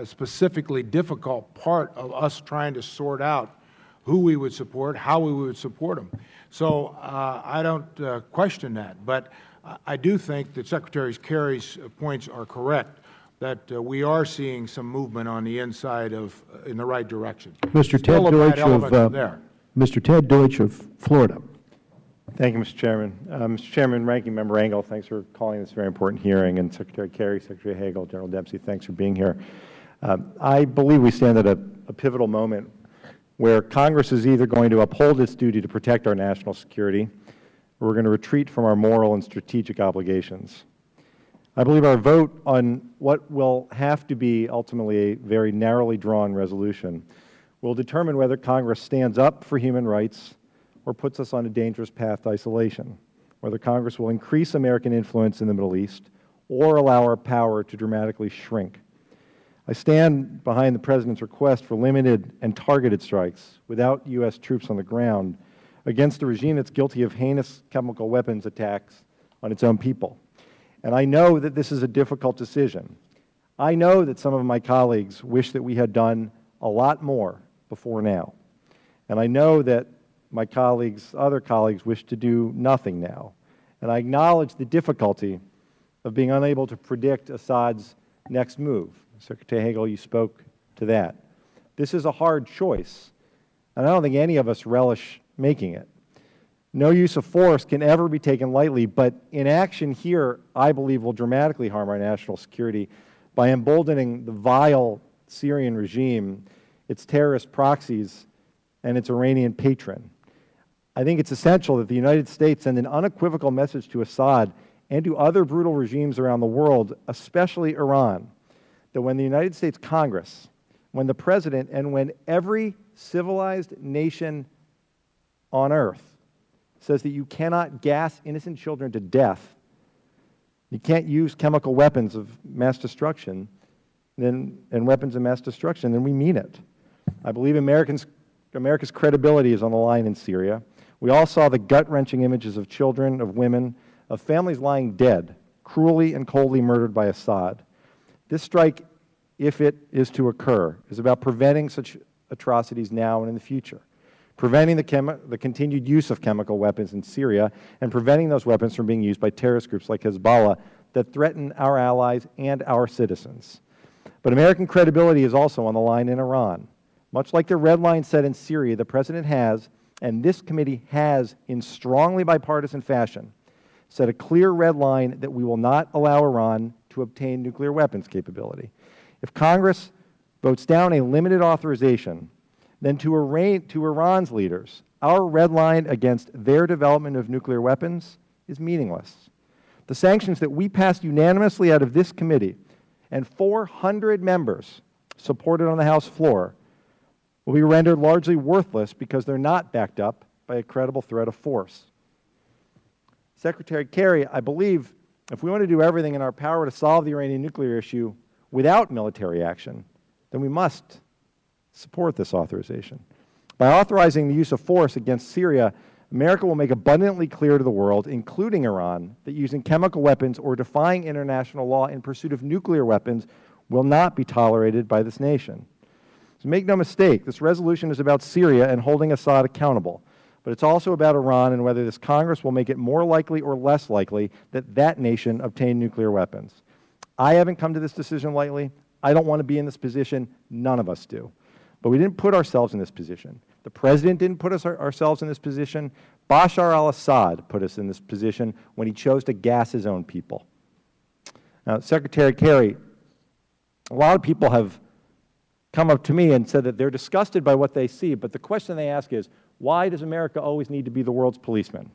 specifically difficult part of us trying to sort out who we would support, how we would support them. So I don't question that. But I do think that Secretary Kerry's points are correct, that we are seeing some movement on the inside in the right direction.
Mr. Ted Deutsch of Florida.
Thank you, Mr. Chairman. Mr. Chairman, Ranking Member Engel, thanks for calling this very important hearing, and Secretary Kerry, Secretary Hagel, General Dempsey, thanks for being here. I believe we stand at a pivotal moment where Congress is either going to uphold its duty to protect our national security, or we're going to retreat from our moral and strategic obligations. I believe our vote on what will have to be ultimately a very narrowly drawn resolution will determine whether Congress stands up for human rights or puts us on a dangerous path to isolation, whether Congress will increase American influence in the Middle East or allow our power to dramatically shrink. I stand behind the President's request for limited and targeted strikes without U.S. troops on the ground against a regime that's guilty of heinous chemical weapons attacks on its own people. And I know that this is a difficult decision. I know that some of my colleagues wish that we had done a lot more before now. And I know that my colleagues, other colleagues, wish to do nothing now. And I acknowledge the difficulty of being unable to predict Assad's next move. Secretary Hagel, you spoke to that. This is a hard choice, and I don't think any of us relish making it. No use of force can ever be taken lightly, but inaction here, I believe, will dramatically harm our national security by emboldening the vile Syrian regime, its terrorist proxies, and its Iranian patron. I think it's essential that the United States send an unequivocal message to Assad and to other brutal regimes around the world, especially Iran, that when the United States Congress, when the President, and when every civilized nation on earth says that you cannot gas innocent children to death, you can't use chemical weapons of mass destruction, and weapons of mass destruction, then we mean it. I believe America's credibility is on the line in Syria. We all saw the gut-wrenching images of children, of women, of families lying dead, cruelly and coldly murdered by Assad. This strike, if it is to occur, is about preventing such atrocities now and in the future, preventing the continued use of chemical weapons in Syria, and preventing those weapons from being used by terrorist groups like Hezbollah that threaten our allies and our citizens. But American credibility is also on the line in Iran. Much like the red line set in Syria, the President has, and this committee has, in strongly bipartisan fashion, set a clear red line that we will not allow Iran to obtain nuclear weapons capability. If Congress votes down a limited authorization, then to Iran's leaders, our red line against their development of nuclear weapons is meaningless. The sanctions that we passed unanimously out of this committee and 400 members supported on the House floor will be rendered largely worthless because they're not backed up by a credible threat of force. Secretary Kerry, I believe if we want to do everything in our power to solve the Iranian nuclear issue without military action, then we must support this authorization. By authorizing the use of force against Syria, America will make abundantly clear to the world, including Iran, that using chemical weapons or defying international law in pursuit of nuclear weapons will not be tolerated by this nation. So make no mistake, this resolution is about Syria and holding Assad accountable, but it's also about Iran and whether this Congress will make it more likely or less likely that that nation obtain nuclear weapons. I haven't come to this decision lightly. I don't want to be in this position. None of us do. But we didn't put ourselves in this position. The President didn't put ourselves in this position. Bashar al-Assad put us in this position when he chose to gas his own people. Now, Secretary Kerry, a lot of people have come up to me and said that they're disgusted by what they see, but the question they ask is, why does America always need to be the world's policeman?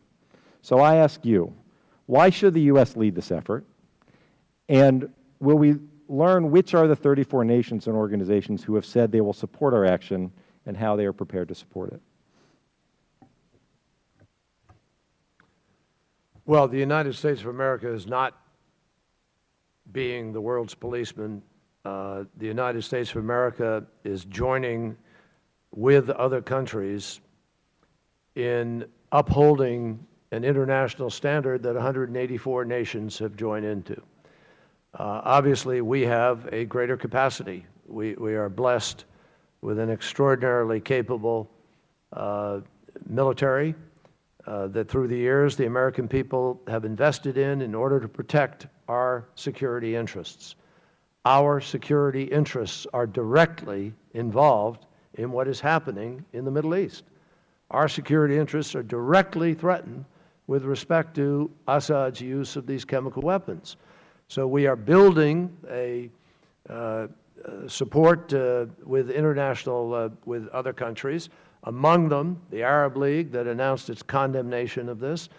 So I ask you, why should the U.S. lead this effort? And will we learn which are the 34 nations and organizations who have said they will support our action and how they are prepared to support it?
Well, the United States of America is not being the world's policeman. The United States of America is joining with other countries in upholding an international standard that 184 nations have joined into. Obviously, we have a greater capacity. We are blessed with an extraordinarily capable military that through the years the American people have invested in order to protect our security interests. Our security interests are directly involved in what is happening in the Middle East. Our security interests are directly threatened with respect to Assad's use of these chemical weapons. So we are building a support with international, with other countries, among them the Arab League that announced its condemnation of this,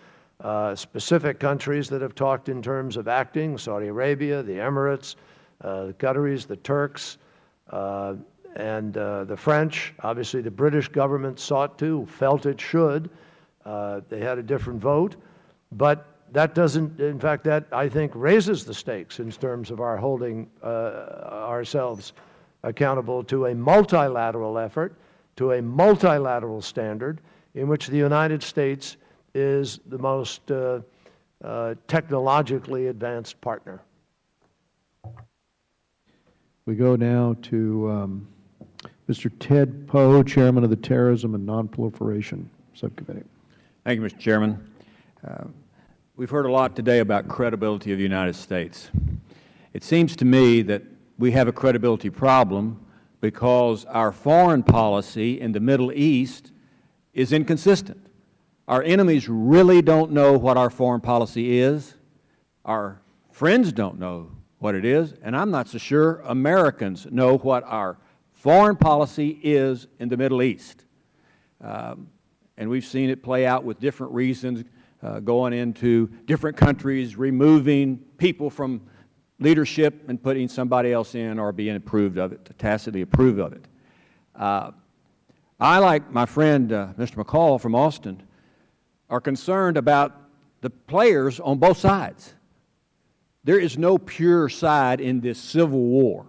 specific countries that have talked in terms of acting, Saudi Arabia, the Emirates, the Qataris, the Turks, and the French. Obviously, the British government sought to, felt it should. They had a different vote. But that doesn't, in fact, that I think raises the stakes in terms of our holding ourselves accountable to a multilateral effort, to a multilateral standard in which the United States is the most technologically advanced partner.
We go now to Mr. Ted Poe, Chairman of the Terrorism and Nonproliferation Subcommittee.
Thank you, Mr. Chairman. We've heard a lot today about credibility of the United States. It seems to me that we have a credibility problem because our foreign policy in the Middle East is inconsistent. Our enemies really don't know what our foreign policy is. Our friends don't know what it is, and I'm not so sure Americans know what our foreign policy is in the Middle East. And we've seen it play out with different reasons, going into different countries, removing people from leadership and putting somebody else in or being approved of it, tacitly approve of it. I, like my friend Mr. McCall from Austin, are concerned about the players on both sides. There is no pure side in this civil war.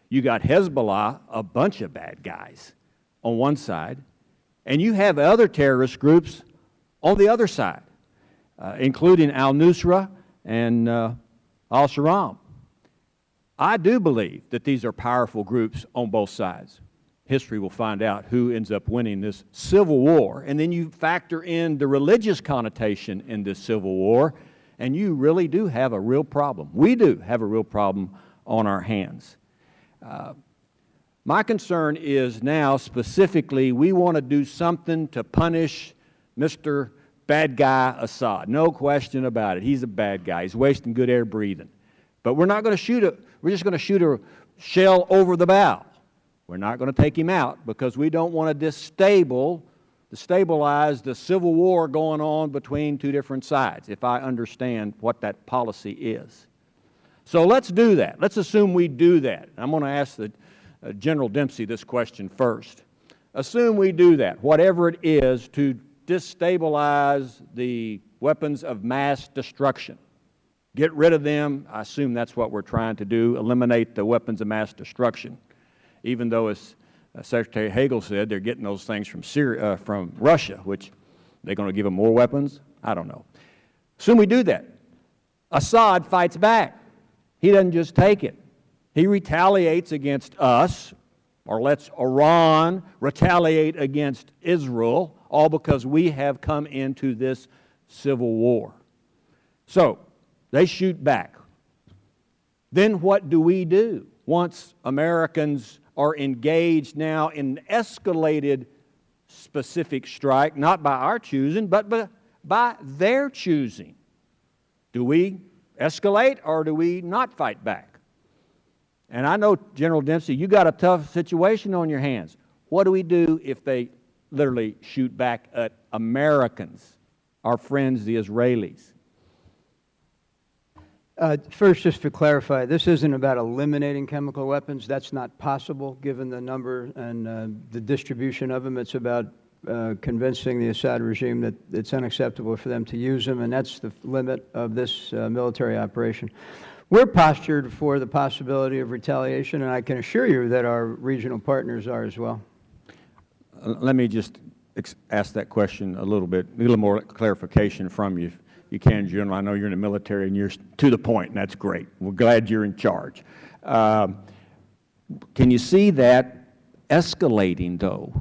You got Hezbollah, a bunch of bad guys, on one side, and you have other terrorist groups on the other side, including al-Nusra and al-Sharam. I do believe that these are powerful groups on both sides. History will find out who ends up winning this civil war, and then you factor in the religious connotation in this civil war, and you really do have a real problem. We do have a real problem on our hands. My concern is now specifically we want to do something to punish Mr. Bad Guy Assad. No question about it. He's a bad guy. He's wasting good air breathing. But we're not going to shoot we're just going to shoot a shell over the bow. We're not going to take him out because we don't want to destabilize the civil war going on between two different sides, if I understand what that policy is. So let's do that. Let's assume we do that. I'm going to ask General Dempsey this question first. Assume we do that, whatever it is, to destabilize the weapons of mass destruction. Get rid of them. I assume that's what we're trying to do, eliminate the weapons of mass destruction, even though, as Secretary Hagel said, they're getting those things from Syria, from Russia, which they're going to give them more weapons? I don't know. Assume we do that. Assad fights back. He doesn't just take it. He retaliates against us, or lets Iran retaliate against Israel, all because we have come into this civil war. So, they shoot back. Then what do we do once Americans are engaged now in escalated specific strike, not by our choosing, but by their choosing? Do we escalate or do we not fight back? And I know, General Dempsey, you got a tough situation on your hands. What do we do if they literally shoot back at Americans, our friends, the Israelis?
First, just to clarify, this isn't about eliminating chemical weapons. That's not possible given the number and the distribution of them. It's about convincing the Assad regime that it's unacceptable for them to use them, and that's the limit of this military operation. We're postured for the possibility of retaliation, and I can assure you that our regional partners are as well.
Let me just ask that question a little bit, a little more clarification from you. You can, General. I know you're in the military and you're to the point, and that's great. We're glad you're in charge. Can you see that escalating, though,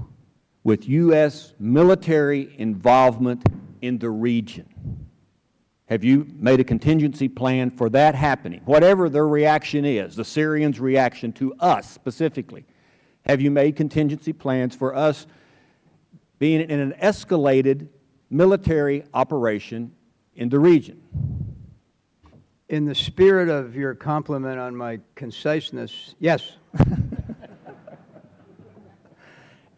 with U.S. military involvement in the region? Have you made a contingency plan for that happening? Whatever their reaction is, the Syrians' reaction to us specifically, have you made contingency plans for us being in an escalated military operation in the region?
In the spirit of your compliment on my conciseness, yes.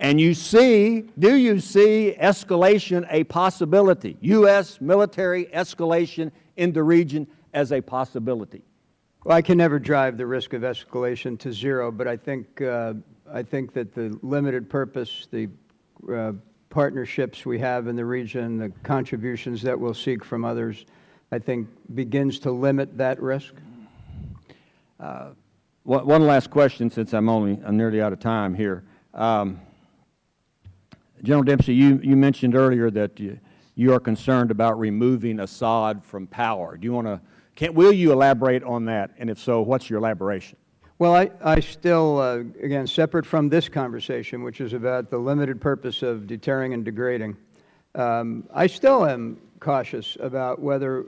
And you see, do you see escalation a possibility, U.S. military escalation in the region as a possibility?
Well, I can never drive the risk of escalation to zero, but I think that the limited purpose, the partnerships we have in the region, the contributions that we'll seek from others, I think begins to limit that risk.
One last question, since I'm nearly out of time here. General Dempsey, you mentioned earlier that you are concerned about removing Assad from power. Do you want to? Will you elaborate on that? And if so, what's your elaboration?
Well, I still, again, separate from this conversation, which is about the limited purpose of deterring and degrading, I still am cautious about whether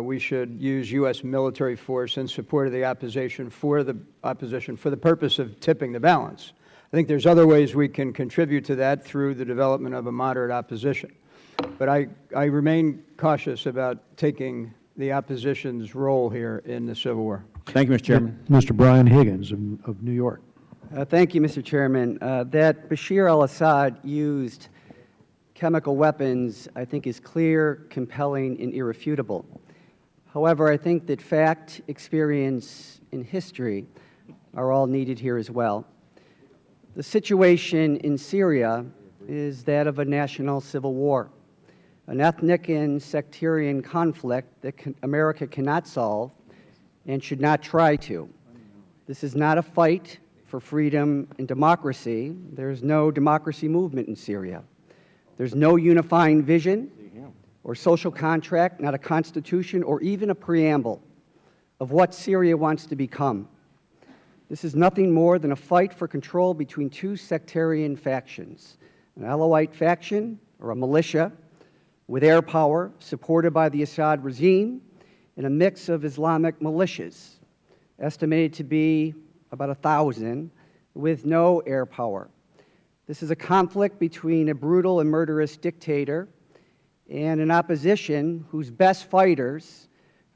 we should use U.S. military force in support of the opposition for the purpose of tipping the balance. I think there's other ways we can contribute to that through the development of a moderate opposition. But I remain cautious about taking the opposition's role here in the Civil War.
Thank you, Mr. Chairman.
Mr. Brian Higgins of New York.
Thank you, Mr. Chairman. That Bashir al-Assad used chemical weapons, I think, is clear, compelling, and irrefutable. However, I think that fact, experience, and history are all needed here as well. The situation in Syria is that of a national civil war, an ethnic and sectarian conflict that America cannot solve and should not try to. This is not a fight for freedom and democracy. There's no democracy movement in Syria. There's no unifying vision or social contract, not a constitution or even a preamble of what Syria wants to become. This is nothing more than a fight for control between two sectarian factions, an Alawite faction or a militia with air power supported by the Assad regime and a mix of Islamic militias, estimated to be about 1,000, with no air power. This is a conflict between a brutal and murderous dictator and an opposition whose best fighters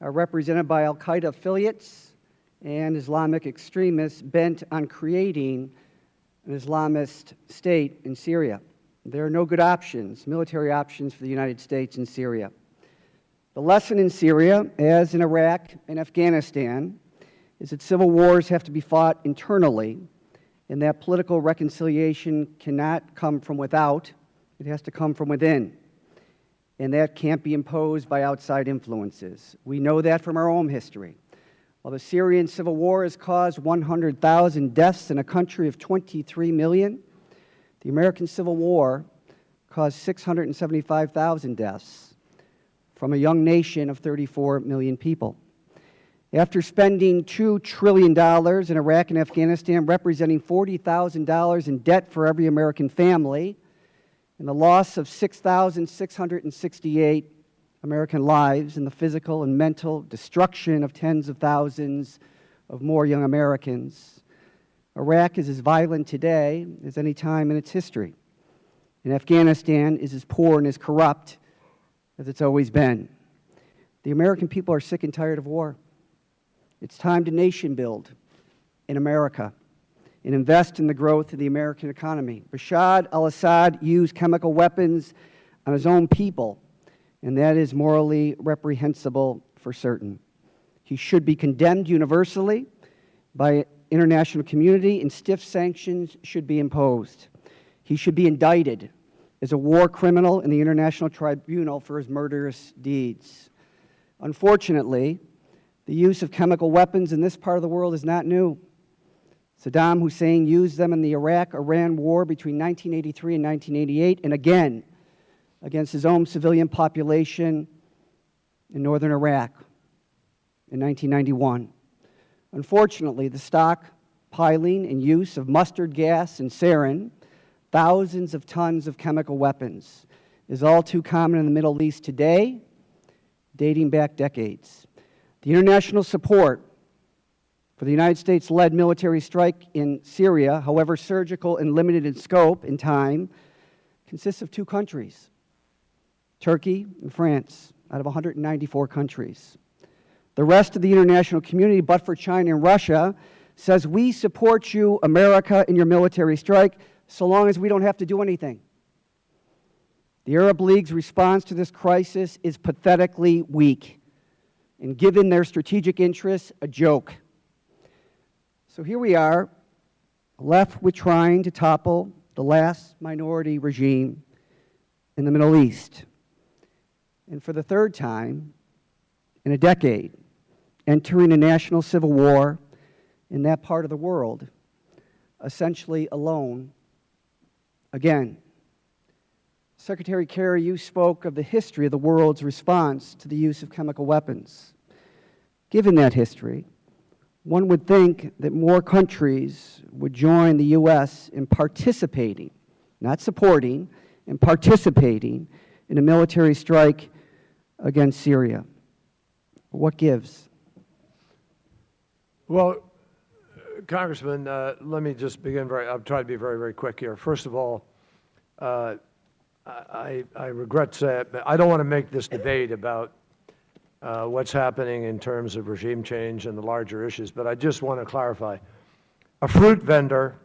are represented by al-Qaeda affiliates and Islamic extremists bent on creating an Islamist state in Syria. There are no good options, military options for the United States in Syria. The lesson in Syria, as in Iraq and Afghanistan, is that civil wars have to be fought internally and that political reconciliation cannot come from without, it has to come from within. And that can't be imposed by outside influences. We know that from our own history. While the Syrian civil war has caused 100,000 deaths in a country of 23 million, the American Civil War caused 675,000 deaths from a young nation of 34 million people. After spending $2 trillion in Iraq and Afghanistan, representing $40,000 in debt for every American family, and the loss of 6,668 American lives and the physical and mental destruction of tens of thousands of more young Americans. Iraq is as violent today as any time in its history, and Afghanistan is as poor and as corrupt as it's always been. The American people are sick and tired of war. It's time to nation build in America and invest in the growth of the American economy. Bashar al-Assad used chemical weapons on his own people, and that is morally reprehensible for certain. He should be condemned universally by international community, and stiff sanctions should be imposed. He should be indicted as a war criminal in the International Tribunal for his murderous deeds. Unfortunately, the use of chemical weapons in this part of the world is not new. Saddam Hussein used them in the Iraq-Iran war between 1983 and 1988, and again against his own civilian population in northern Iraq in 1991. Unfortunately, the stockpiling and use of mustard gas and sarin, thousands of tons of chemical weapons, is all too common in the Middle East today, dating back decades. The international support for the United States-led military strike in Syria, however surgical and limited in scope and time, consists of two countries, Turkey and France, out of 194 countries. The rest of the international community, but for China and Russia, says we support you, America, in your military strike, so long as we don't have to do anything. The Arab League's response to this crisis is pathetically weak, and given their strategic interests, a joke. So here we are, left with trying to topple the last minority regime in the Middle East. And for the third time in a decade, entering a national civil war in that part of the world, essentially alone again. Secretary Kerry, you spoke of the history of the world's response to the use of chemical weapons. Given that history, one would think that more countries would join the U.S. in participating, not supporting, in participating in a military strike against Syria. What gives?
Well, Congressman, let me just begin I'll try to be very, very quick here. First of all, I regret to say it, but I don't want to make this debate about what's happening in terms of regime change and the larger issues, but I just want to clarify. A fruit vendor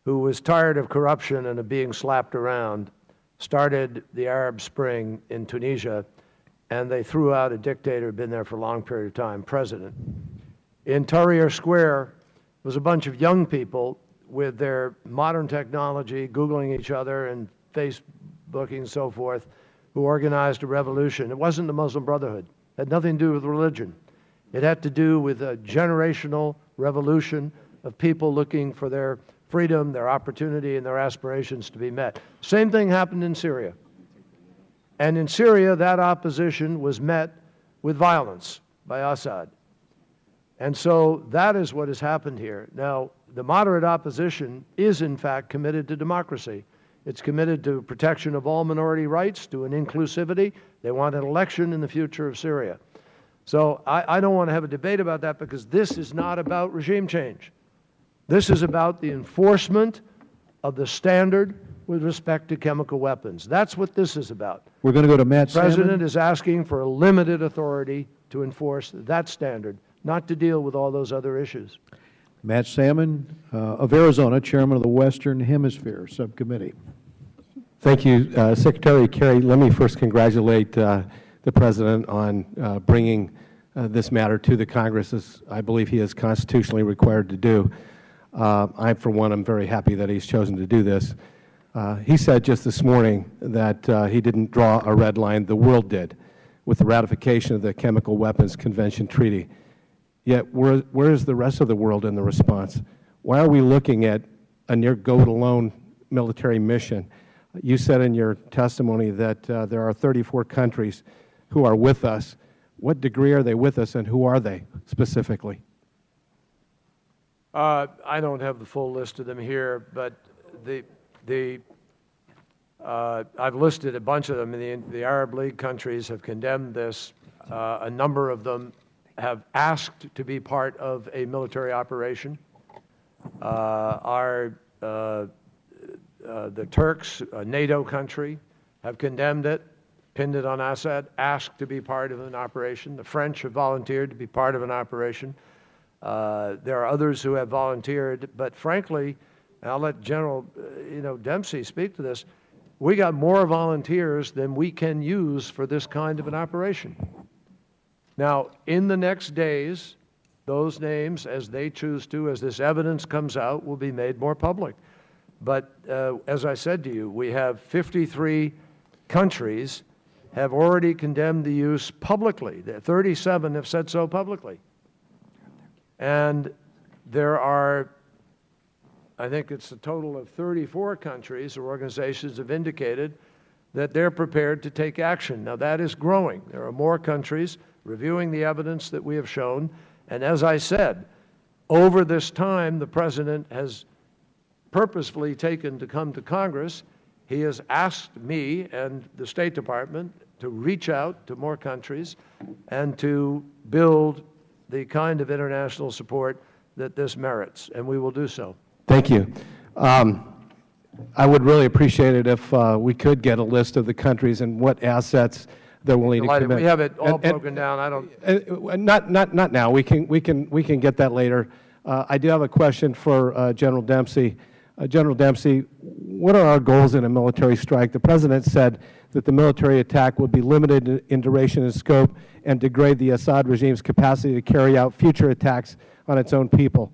who was tired of corruption and of being slapped around started the Arab Spring in Tunisia, and they threw out a dictator who had been there for a long period of time, president. In Tahrir Square was a bunch of young people with their modern technology, Googling each other and Facebooking and so forth, who organized a revolution. It wasn't the Muslim Brotherhood. It had nothing to do with religion. It had to do with a generational revolution of people looking for their freedom, their opportunity, and their aspirations to be met. Same thing happened in Syria. And in Syria, that opposition was met with violence by Assad. And so that is what has happened here. Now, the moderate opposition is, in fact, committed to democracy. It's committed to protection of all minority rights, to an inclusivity. They want an election in the future of Syria. So I don't want to have a debate about that, because this is not about regime change. This is about the enforcement of the standard with respect to chemical weapons. That's what this is about.
We're going to go to Matt
The President
Salmon.
is asking for a limited authority to enforce that standard, not to deal with all those other issues.
Matt Salmon of Arizona, Chairman of the Western Hemisphere Subcommittee.
Thank you, Secretary Kerry. Let me first congratulate the President on bringing this matter to the Congress, as I believe he is constitutionally required to do. I, for one, am very happy that he's chosen to do this. He said just this morning that he didn't draw a red line. The world did with the ratification of the Chemical Weapons Convention Treaty. Yet where is the rest of the world in the response? Why are we looking at a near go-it-alone military mission? You said in your testimony that there are 34 countries who are with us. What degree are they with us, and who are they specifically?
I don't have the full list of them here, but I've listed a bunch of them. The Arab League countries have condemned this. A number of them have asked to be part of a military operation. The Turks, a NATO country, have condemned it, pinned it on Assad, asked to be part of an operation. The French have volunteered to be part of an operation. There are others who have volunteered, but frankly, and I'll let General Dempsey speak to this, we got more volunteers than we can use for this kind of an operation. Now, in the next days, those names, as they choose to, as this evidence comes out, will be made more public. But as I said to you, we have 53 countries have already condemned the use publicly. 37 have said so publicly. And there are, I think it's a total of 34 countries or organizations have indicated that they're prepared to take action. Now, that is growing. There are more countries reviewing the evidence that we have shown. And as I said, over this time, the President has purposefully taken to come to Congress. He has asked me and the State Department to reach out to more countries and to build the kind of international support that this merits, and we will do so.
Thank you. I would really appreciate it if we could get a list of the countries and what assets they're willing to commit.
We have it all broken down. I don't.
Not now. We can get that later. I do have a question for General Dempsey. General Dempsey, what are our goals in a military strike? The President said that the military attack would be limited in duration and scope and degrade the Assad regime's capacity to carry out future attacks on its own people.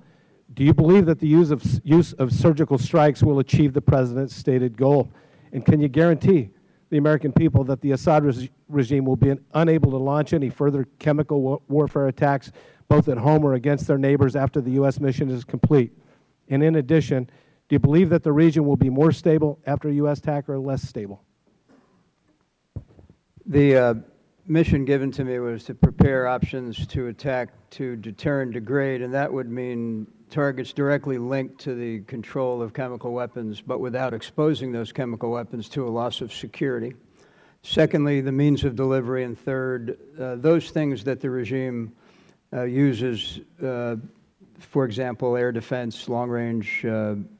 Do you believe that the use of surgical strikes will achieve the President's stated goal? And can you guarantee the American people that the Assad regime will be unable to launch any further chemical warfare attacks, both at home or against their neighbors, after the U.S. mission is complete? And in addition, do you believe that the region will be more stable after a U.S. attack or less stable?
The mission given to me was to prepare options to attack, to deter and degrade, and that would mean targets directly linked to the control of chemical weapons, but without exposing those chemical weapons to a loss of security. Secondly, the means of delivery, and third, those things that the regime uses, for example, air defense, long-range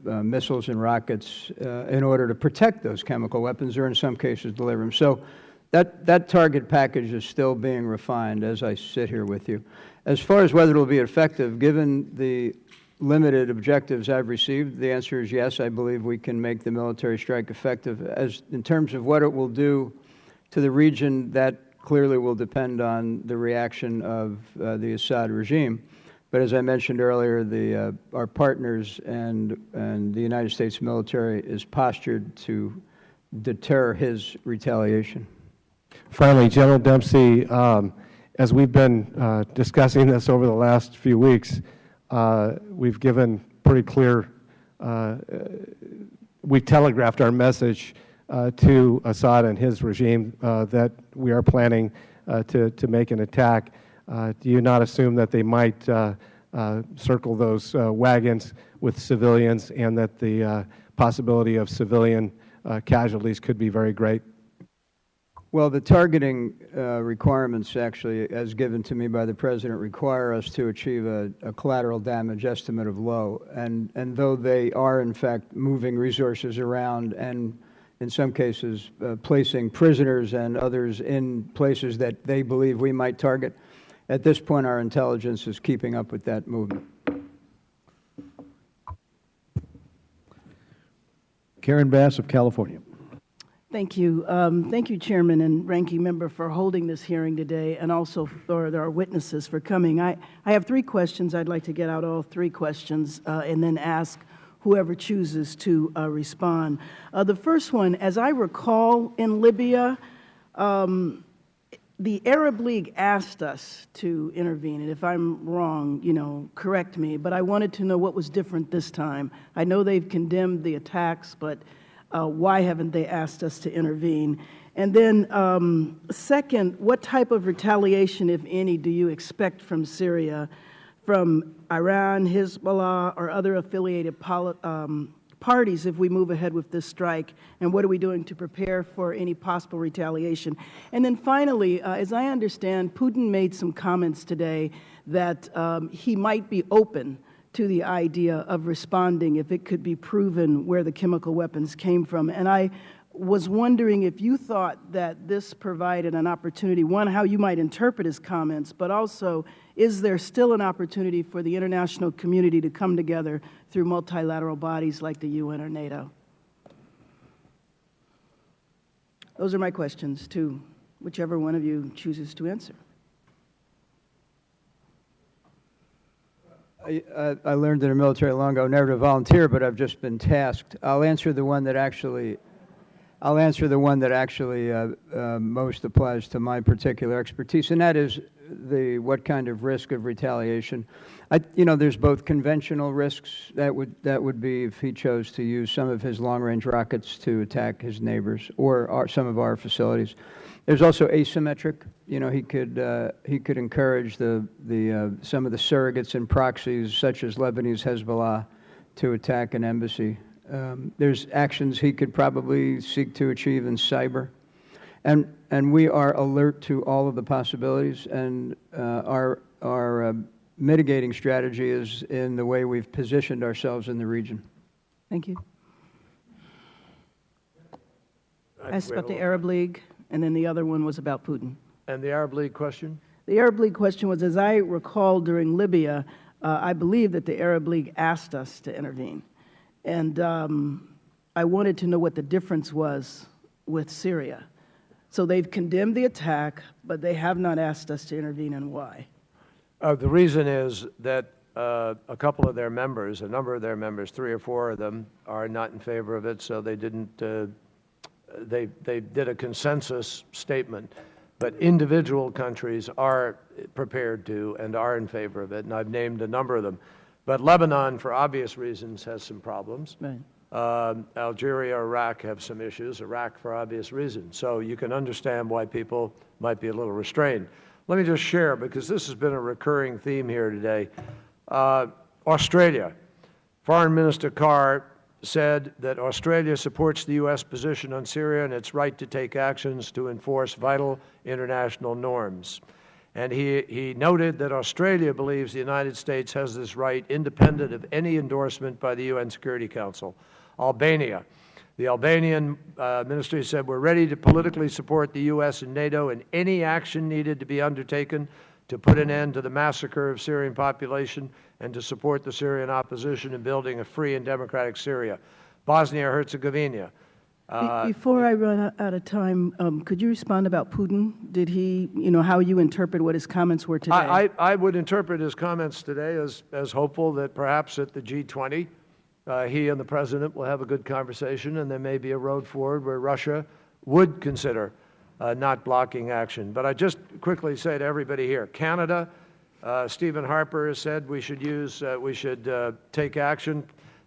missiles and rockets, in order to protect those chemical weapons, or in some cases deliver them. So that target package is still being refined as I sit here with you. As far as whether it will be effective, given the limited objectives I've received, the answer is yes. I believe we can make the military strike effective. As in terms of what it will do to the region, that clearly will depend on the reaction of the Assad regime. But as I mentioned earlier, our partners and the United States military is postured to deter his retaliation.
Finally, General Dempsey, as we've been discussing this over the last few weeks, we've given pretty clear, we've telegraphed our message to Assad and his regime that we are planning to make an attack. Do you not assume that they might circle those wagons with civilians, and that the possibility of civilian casualties could be very great?
Well, the targeting requirements, actually, as given to me by the President, require us to achieve a collateral damage estimate of low. And though they are, in fact, moving resources around and, in some cases, placing prisoners and others in places that they believe we might target, at this point, our intelligence is keeping up with that movement.
Karen Bass of California.
Thank you. Thank you, Chairman and Ranking Member, for holding this hearing today, and also for our witnesses for coming. I have three questions. I'd like to get out all three questions and then ask whoever chooses to respond. The first one, as I recall, in Libya, the Arab League asked us to intervene, and if I'm wrong, correct me, but I wanted to know what was different this time. I know they've condemned the attacks, but why haven't they asked us to intervene? And then second, what type of retaliation, if any, do you expect from Syria, from Iran, Hezbollah, or other affiliated parties if we move ahead with this strike, and what are we doing to prepare for any possible retaliation? And then finally, as I understand, Putin made some comments today that he might be open to the idea of responding if it could be proven where the chemical weapons came from. And I was wondering if you thought that this provided an opportunity, one, how you might interpret his comments, but also, is there still an opportunity for the international community to come together through multilateral bodies like the UN or NATO? Those are my questions, to whichever one of you chooses to answer.
I learned in the military long ago never to volunteer, but I've just been tasked. I'll answer the one that actually most applies to my particular expertise, and that is what kind of risk of retaliation. There's both conventional risks that would be if he chose to use some of his long-range rockets to attack his neighbors or some of our facilities. There's also asymmetric. He could encourage some of the surrogates and proxies, such as Lebanese Hezbollah, to attack an embassy. There's actions he could probably seek to achieve in cyber, and we are alert to all of the possibilities. And our mitigating strategy is in the way we've positioned ourselves in the region.
Thank you. I asked about the Arab League, and then the other one was about Putin.
And the Arab League question?
The Arab League question was, as I recall during Libya, I believe that the Arab League asked us to intervene. And I wanted to know what the difference was with Syria. So they've condemned the attack, but they have not asked us to intervene, and why?
The reason is that a couple of their members, a number of their members, 3 or 4 of them, are not in favor of it, so they didn't, they did a consensus statement. But individual countries are prepared to and are in favor of it, and I've named a number of them. But Lebanon, for obvious reasons, has some problems.
Right.
Algeria, Iraq have some issues, Iraq for obvious reasons. So you can understand why people might be a little restrained. Let me just share, because this has been a recurring theme here today. Australia. Foreign Minister Carr said that Australia supports the U.S. position on Syria and its right to take actions to enforce vital international norms. And he noted that Australia believes the United States has this right independent of any endorsement by the UN Security Council. Albania. The Albanian ministry said, we're ready to politically support the U.S. and NATO in any action needed to be undertaken to put an end to the massacre of Syrian population and to support the Syrian opposition in building a free and democratic Syria. Bosnia-Herzegovina.
Before I run out of time, could you respond about Putin? Did he, how you interpret what his comments were today?
I would interpret his comments today as hopeful that perhaps at the G20, he and the President will have a good conversation, and there may be a road forward where Russia would consider not blocking action. But I just quickly say to everybody here, Canada, Stephen Harper has said we should take action.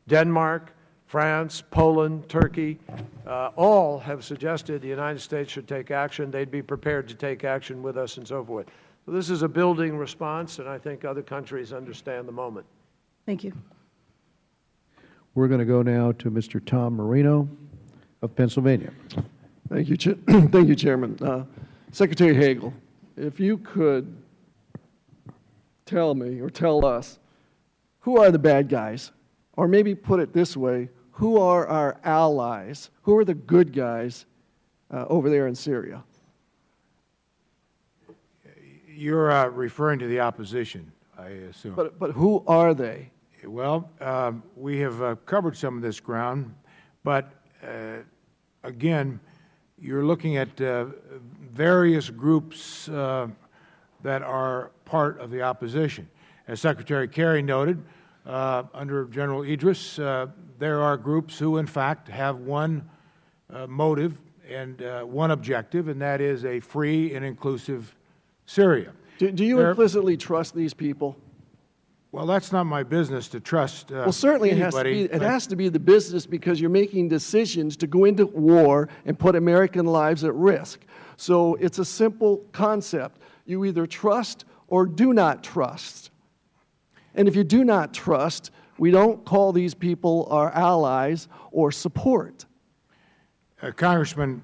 Denmark, France, Poland, Turkey, all have suggested the United States should take action. They'd be prepared to take action with us and so forth. So this is a building response, and I think other countries understand the moment.
Thank you.
We're going to go now to Mr. Tom Marino of Pennsylvania.
Thank you, Thank you, Chairman. Secretary Hagel, if you could tell me or tell us, who are the bad guys? Or maybe put it this way, who are our allies? Who are the good guys over there in Syria?
You're referring to the opposition, I assume.
But who are they?
Well, we have covered some of this ground, but again, you're looking at various groups that are part of the opposition. As Secretary Kerry noted, under General Idris, there are groups who, in fact, have one motive and one objective, and that is a free and inclusive Syria.
Do you implicitly trust these people?
Well, that's not my business to trust
well, certainly
anybody.
it has to be the business, because you're making decisions to go into war and put American lives at risk. So it's a simple concept. You either trust or do not trust. And if you do not trust, We don't call these people our allies or support.
Congressman,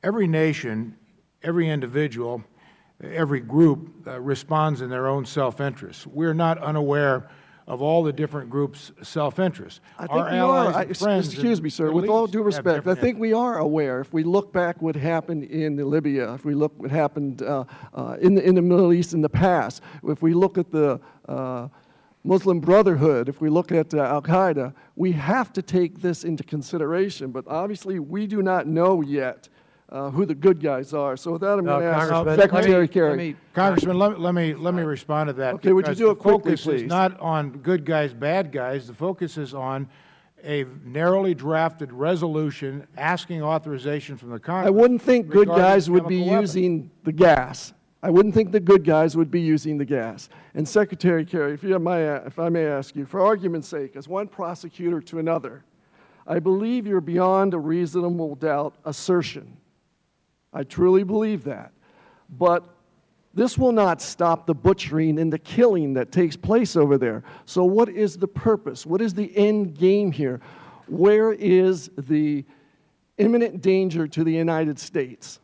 every nation, every individual, every group responds in their own self-interest. We're not unaware of all the different groups' self-interest.
I think we are. Excuse me, sir. With all due respect, I think we are aware. If we look back what happened in Libya, if we look what happened in the Middle East in the past, if we look at the Muslim Brotherhood, if we look at Al-Qaeda, we have to take this into consideration. But obviously, we do not know yet who the good guys are. So with that, I'm going to ask Secretary Kerry.
Congressman, let me respond to that.
Okay, would you do it quickly, please?
The focus is not on good guys, bad guys. The focus is on a narrowly drafted resolution asking authorization from the Congress.
I wouldn't think good guys would be using the gas. I wouldn't think the good guys would be using the gas. And Secretary Kerry, if I may ask you, for argument's sake, as one prosecutor to another, I believe you're beyond a reasonable doubt assertion. I truly believe that. But this will not stop the butchering and the killing that takes place over there. So what is the purpose? What is the end game here? Where is the imminent danger to the United States?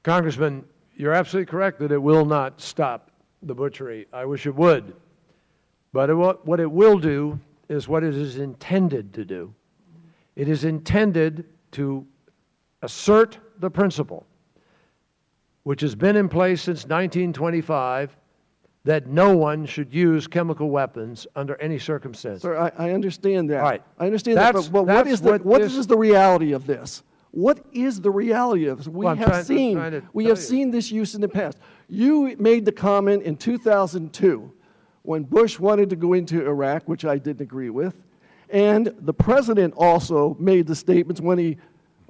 Congressman, you're absolutely correct that it will not stop the butchery. I wish it would. But what it will do is what it is intended to do. It is intended to assert the principle, which has been in place since 1925, that no one should use chemical weapons under any circumstance.
Sir, I understand that.
Right.
I understand that, but what is the reality of this? What is the reality of this? We have seen this use in the past. You made the comment in 2002 when Bush wanted to go into Iraq, which I didn't agree with, and the President also made the statements when he,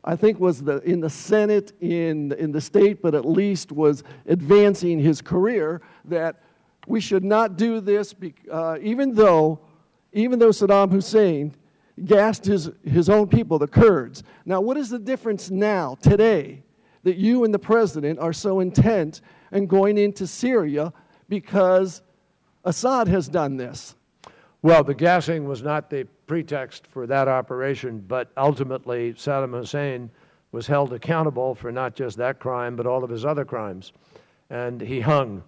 I think, was in the Senate in the state, but at least was advancing his career, that we should not do this, even though Saddam Hussein gassed his own people, the Kurds. Now, what is the difference now, today, that you and the President are so intent on going into Syria because Assad has done this?
Well, the gassing was not the pretext for that operation, but ultimately Saddam Hussein was held accountable for not just that crime, but all of his other crimes, and he hung.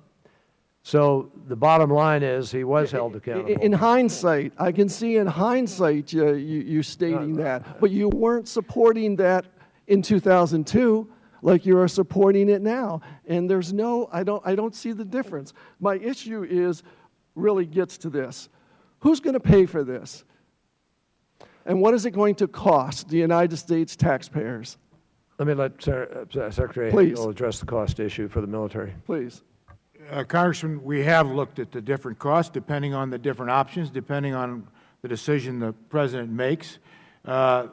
So the bottom line is he was held accountable.
In hindsight, I can see in hindsight you stating that, but you weren't supporting that in 2002 like you are supporting it now, and there's no, I don't see the difference. My issue really gets to this. Who's going to pay for this? And what is it going to cost the United States taxpayers?
Let me let Secretary Hagel address the cost issue for the military.
Please.
Congressman, we have looked at the different costs, depending on the different options, depending on the decision the President makes.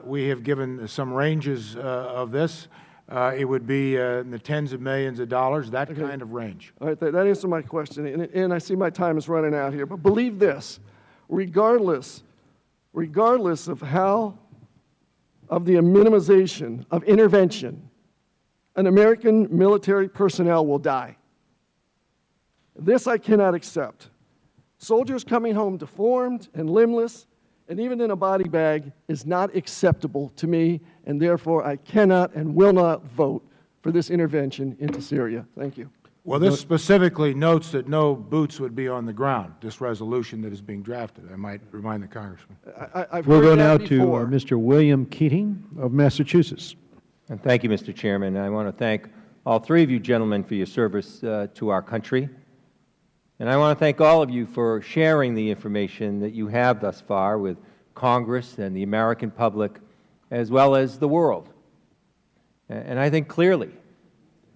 We have given some ranges of this. It would be in the tens of millions of dollars, that kind of range.
All right, that answers my question, and I see my time is running out here. But believe this, regardless of the minimization of intervention, an American military personnel will die. This I cannot accept. Soldiers coming home deformed and limbless, and even in a body bag, is not acceptable to me, and therefore I cannot and will not vote for this intervention into Syria. Thank you.
Well, this specifically notes that no boots would be on the ground, this resolution that is being drafted. I might remind the Congressman.
We'll go now to Mr. William Keating of Massachusetts.
And thank you, Mr. Chairman. I want to thank all three of you gentlemen for your service to our country. And I want to thank all of you for sharing the information that you have thus far with Congress and the American public, as well as the world. And I think clearly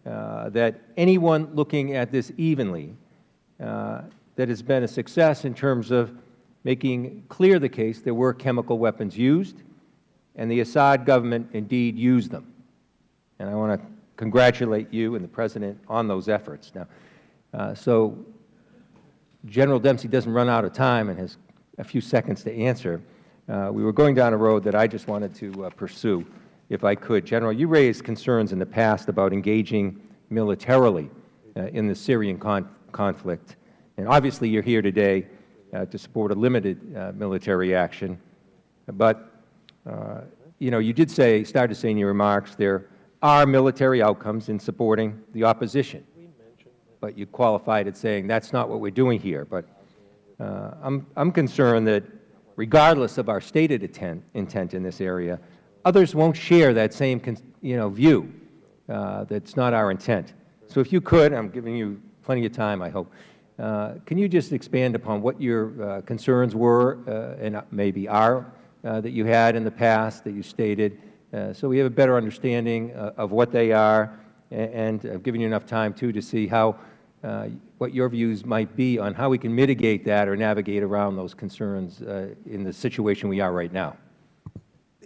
that anyone looking at this evenly, that has been a success in terms of making clear the case there were chemical weapons used, and the Assad government indeed used them. And I want to congratulate you and the President on those efforts. Now, so General Dempsey doesn't run out of time and has a few seconds to answer. We were going down a road that I just wanted to pursue, if I could. General, you raised concerns in the past about engaging militarily in the Syrian conflict. And obviously you're here today to support a limited military action. But, you did start to say in your remarks there are military outcomes in supporting the opposition. But you qualified it saying that's not what we're doing here. But I'm concerned that regardless of our stated intent in this area, others won't share that same view. That's not our intent. So if you could, I'm giving you plenty of time, I hope, can you just expand upon what your concerns were and maybe are that you had in the past that you stated, so we have a better understanding of what they are, and I've given you enough time, too, to see how what your views might be on how we can mitigate that or navigate around those concerns in the situation we are right now.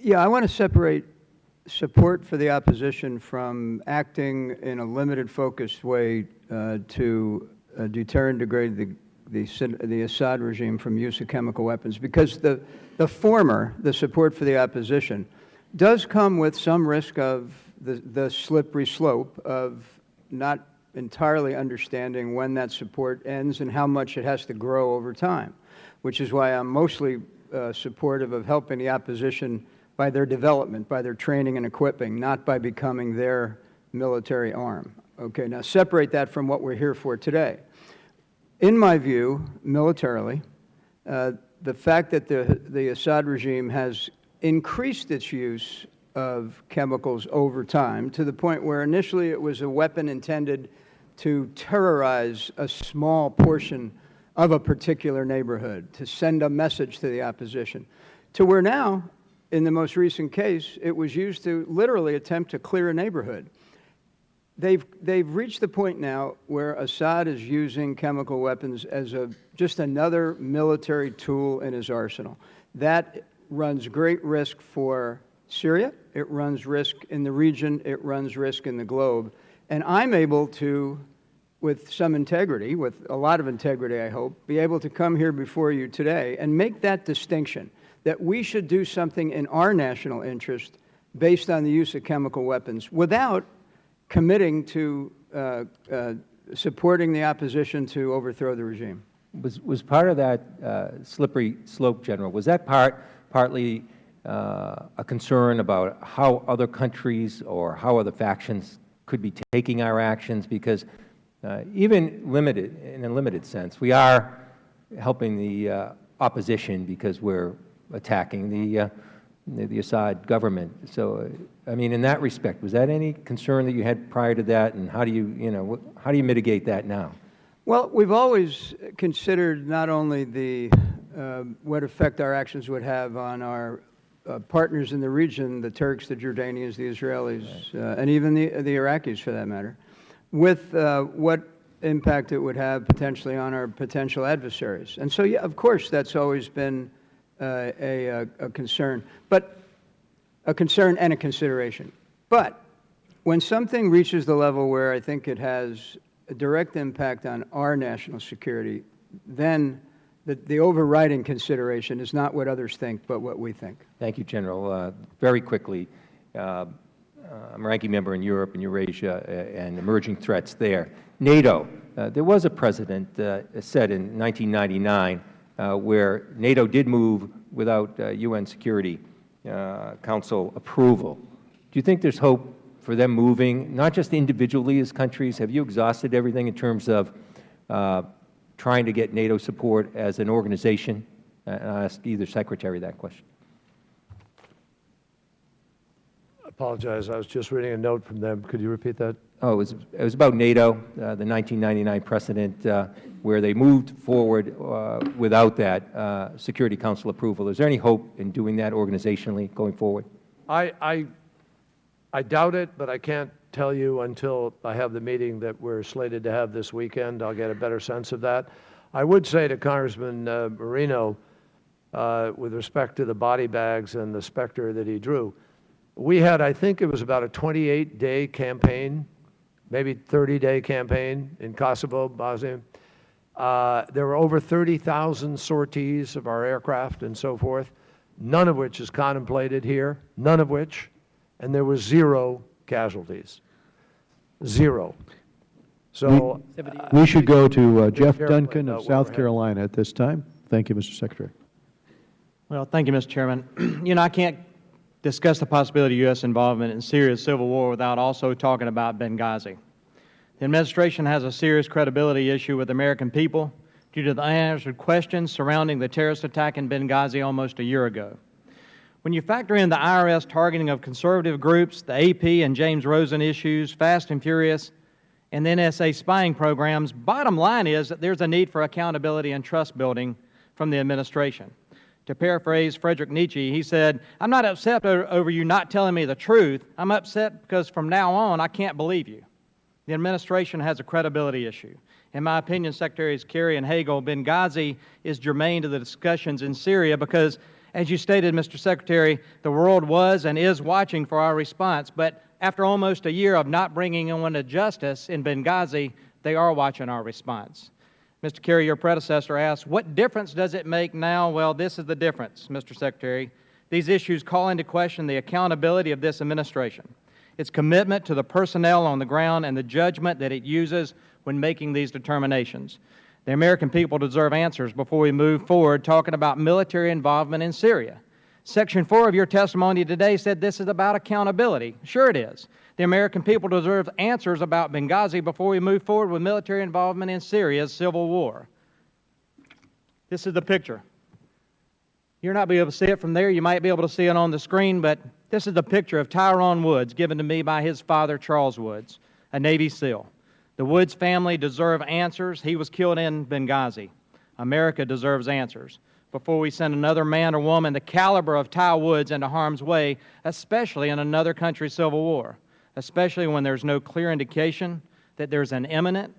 Yeah, I want to separate support for the opposition from acting in a limited, focused way to deter and degrade the Assad regime from use of chemical weapons, because the former, the support for the opposition, does come with some risk of the slippery slope of not entirely understanding when that support ends and how much it has to grow over time, which is why I'm mostly supportive of helping the opposition by their development, by their training and equipping, not by becoming their military arm. Okay, now separate that from what we're here for today. In my view, militarily, the fact that the Assad regime has increased its use of chemicals over time to the point where initially it was a weapon intended to terrorize a small portion of a particular neighborhood, to send a message to the opposition, to where now, in the most recent case, it was used to literally attempt to clear a neighborhood. They've reached the point now where Assad is using chemical weapons as just another military tool in his arsenal. That runs great risk for Syria. It runs risk in the region. It runs risk in the globe. And I'm able to, with some integrity, with a lot of integrity, I hope, be able to come here before you today and make that distinction, that we should do something in our national interest based on the use of chemical weapons without committing to supporting the opposition to overthrow the regime.
Was part of that slippery slope, General, was that partly a concern about how other countries or how other factions could be taking our actions? Because even in a limited sense, we are helping the opposition because we're attacking the Assad government. So, I mean, in that respect, was that any concern that you had prior to that, and how do you mitigate that now?
Well, we've always considered not only what effect our actions would have on our partners in the region, the Turks, the Jordanians, the Israelis, and even the Iraqis, for that matter, with what impact it would have potentially on our potential adversaries. And so, yeah, of course, that's always been a concern, but a concern and a consideration. But when something reaches the level where I think it has a direct impact on our national security, then the overriding consideration is not what others think, but what we think.
Thank you, General. Very quickly, I'm a ranking member in Europe and Eurasia and emerging threats there. NATO, there was a precedent set in 1999 where NATO did move without UN Security Council approval. Do you think there's hope for them moving, not just individually as countries? Have you exhausted everything in terms of trying to get NATO support as an organization? I'll ask either Secretary that question.
I apologize. I was just reading a note from them. Could you repeat that?
Oh, it was about NATO, the 1999 precedent where they moved forward without that Security Council approval. Is there any hope in doing that organizationally going forward?
I doubt it, but I can't tell you until I have the meeting that we're slated to have this weekend. I'll get a better sense of that. I would say to Congressman Marino, with respect to the body bags and the specter that he drew, we had, I think it was about a 28-day campaign, maybe 30-day campaign in Kosovo, Bosnia. There were over 30,000 sorties of our aircraft and so forth, none of which is contemplated here, none of which, and there was 0 casualties. 0. So
we should go to Jeff Duncan of South Carolina at this time. Thank you, Mr. Secretary.
Well, thank you, Mr. Chairman. You know, I can't discuss the possibility of U.S. involvement in Syria's civil war without also talking about Benghazi. The administration has a serious credibility issue with the American people due to the unanswered questions surrounding the terrorist attack in Benghazi almost a year ago. When you factor in the IRS targeting of conservative groups, the AP and James Rosen issues, Fast and Furious, and the NSA spying programs, bottom line is that there's a need for accountability and trust building from the administration. To paraphrase Friedrich Nietzsche, he said, "I'm not upset over you not telling me the truth. I'm upset because from now on I can't believe you." The administration has a credibility issue. In my opinion, Secretaries Kerry and Hagel, Benghazi is germane to the discussions in Syria because, as you stated, Mr. Secretary, the world was and is watching for our response. But after almost a year of not bringing anyone to justice in Benghazi, they are watching our response. Mr. Kerry, your predecessor asked, what difference does it make now? Well, this is the difference, Mr. Secretary. These issues call into question the accountability of this administration, its commitment to the personnel on the ground, and the judgment that it uses when making these determinations. The American people deserve answers before we move forward talking about military involvement in Syria. Section 4 of your testimony today said this is about accountability. Sure it is. The American people deserve answers about Benghazi before we move forward with military involvement in Syria's civil war. This is the picture. You're not be able to see it from there. You might be able to see it on the screen, but this is the picture of Tyrone Woods given to me by his father, Charles Woods, a Navy SEAL. The Woods family deserve answers. He was killed in Benghazi. America deserves answers before we send another man or woman the caliber of Ty Woods into harm's way, especially in another country's civil war, especially when there's no clear indication that there's an imminent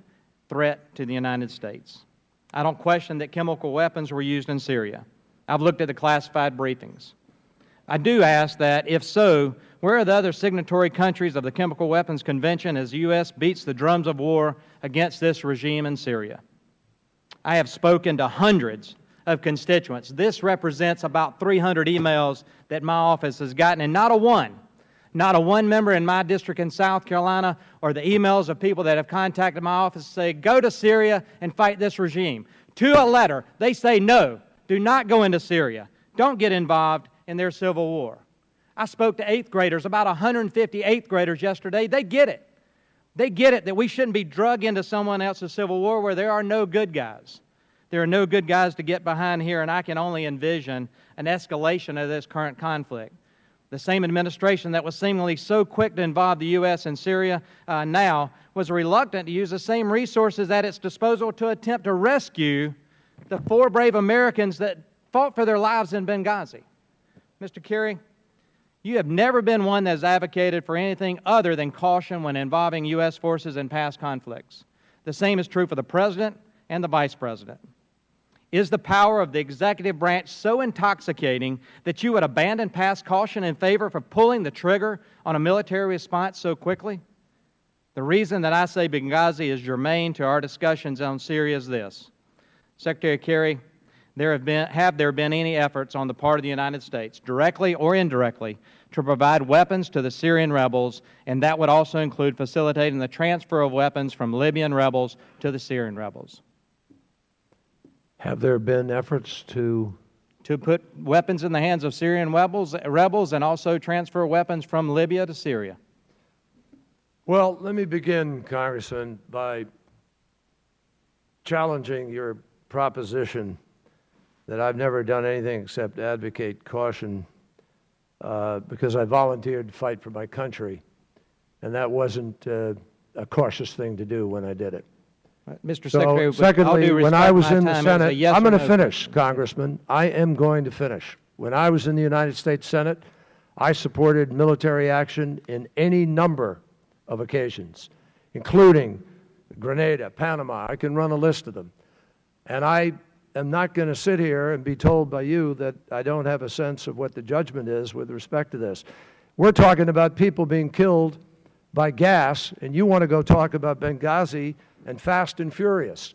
threat to the United States. I don't question that chemical weapons were used in Syria. I've looked at the classified briefings. I do ask that, if so, where are the other signatory countries of the Chemical Weapons Convention as the U.S. beats the drums of war against this regime in Syria? I have spoken to hundreds of constituents. This represents about 300 emails that my office has gotten, and not a one member in my district in South Carolina, or the emails of people that have contacted my office say, go to Syria and fight this regime. To a letter, they say, no, do not go into Syria. Don't get involved in their civil war. I spoke to 8th graders, about 150 8th graders yesterday. They get it. They get it that we shouldn't be drug into someone else's civil war where there are no good guys. There are no good guys to get behind here, and I can only envision an escalation of this current conflict. The same administration that was seemingly so quick to involve the U.S. in Syria now was reluctant to use the same resources at its disposal to attempt to rescue the 4 brave Americans that fought for their lives in Benghazi. Mr. Kerry, you have never been one that has advocated for anything other than caution when involving U.S. forces in past conflicts. The same is true for the President and the Vice President. Is the power of the executive branch so intoxicating that you would abandon past caution in favor of pulling the trigger on a military response so quickly? The reason that I say Benghazi is germane to our discussions on Syria is this. Secretary Kerry, have there been any efforts on the part of the United States, directly or indirectly, to provide weapons to the Syrian rebels, and that would also include facilitating the transfer of weapons from Libyan rebels to the Syrian rebels?
Have there been efforts to
put weapons in the hands of Syrian rebels and also transfer weapons from Libya to Syria?
Well, let me begin, Congressman, by challenging your proposition that I've never done anything except advocate caution because I volunteered to fight for my country, and that wasn't a cautious thing to do when I did it.
Mr. Secretary,
secondly, when I was in the Senate,
yes
I'm going to
no
finish, Congressman. I am going to finish. When I was in the United States Senate, I supported military action in any number of occasions, including Grenada, Panama. I can run a list of them. And I am not going to sit here and be told by you that I don't have a sense of what the judgment is with respect to this. We're talking about people being killed by gas, and you want to go talk about Benghazi and Fast and Furious.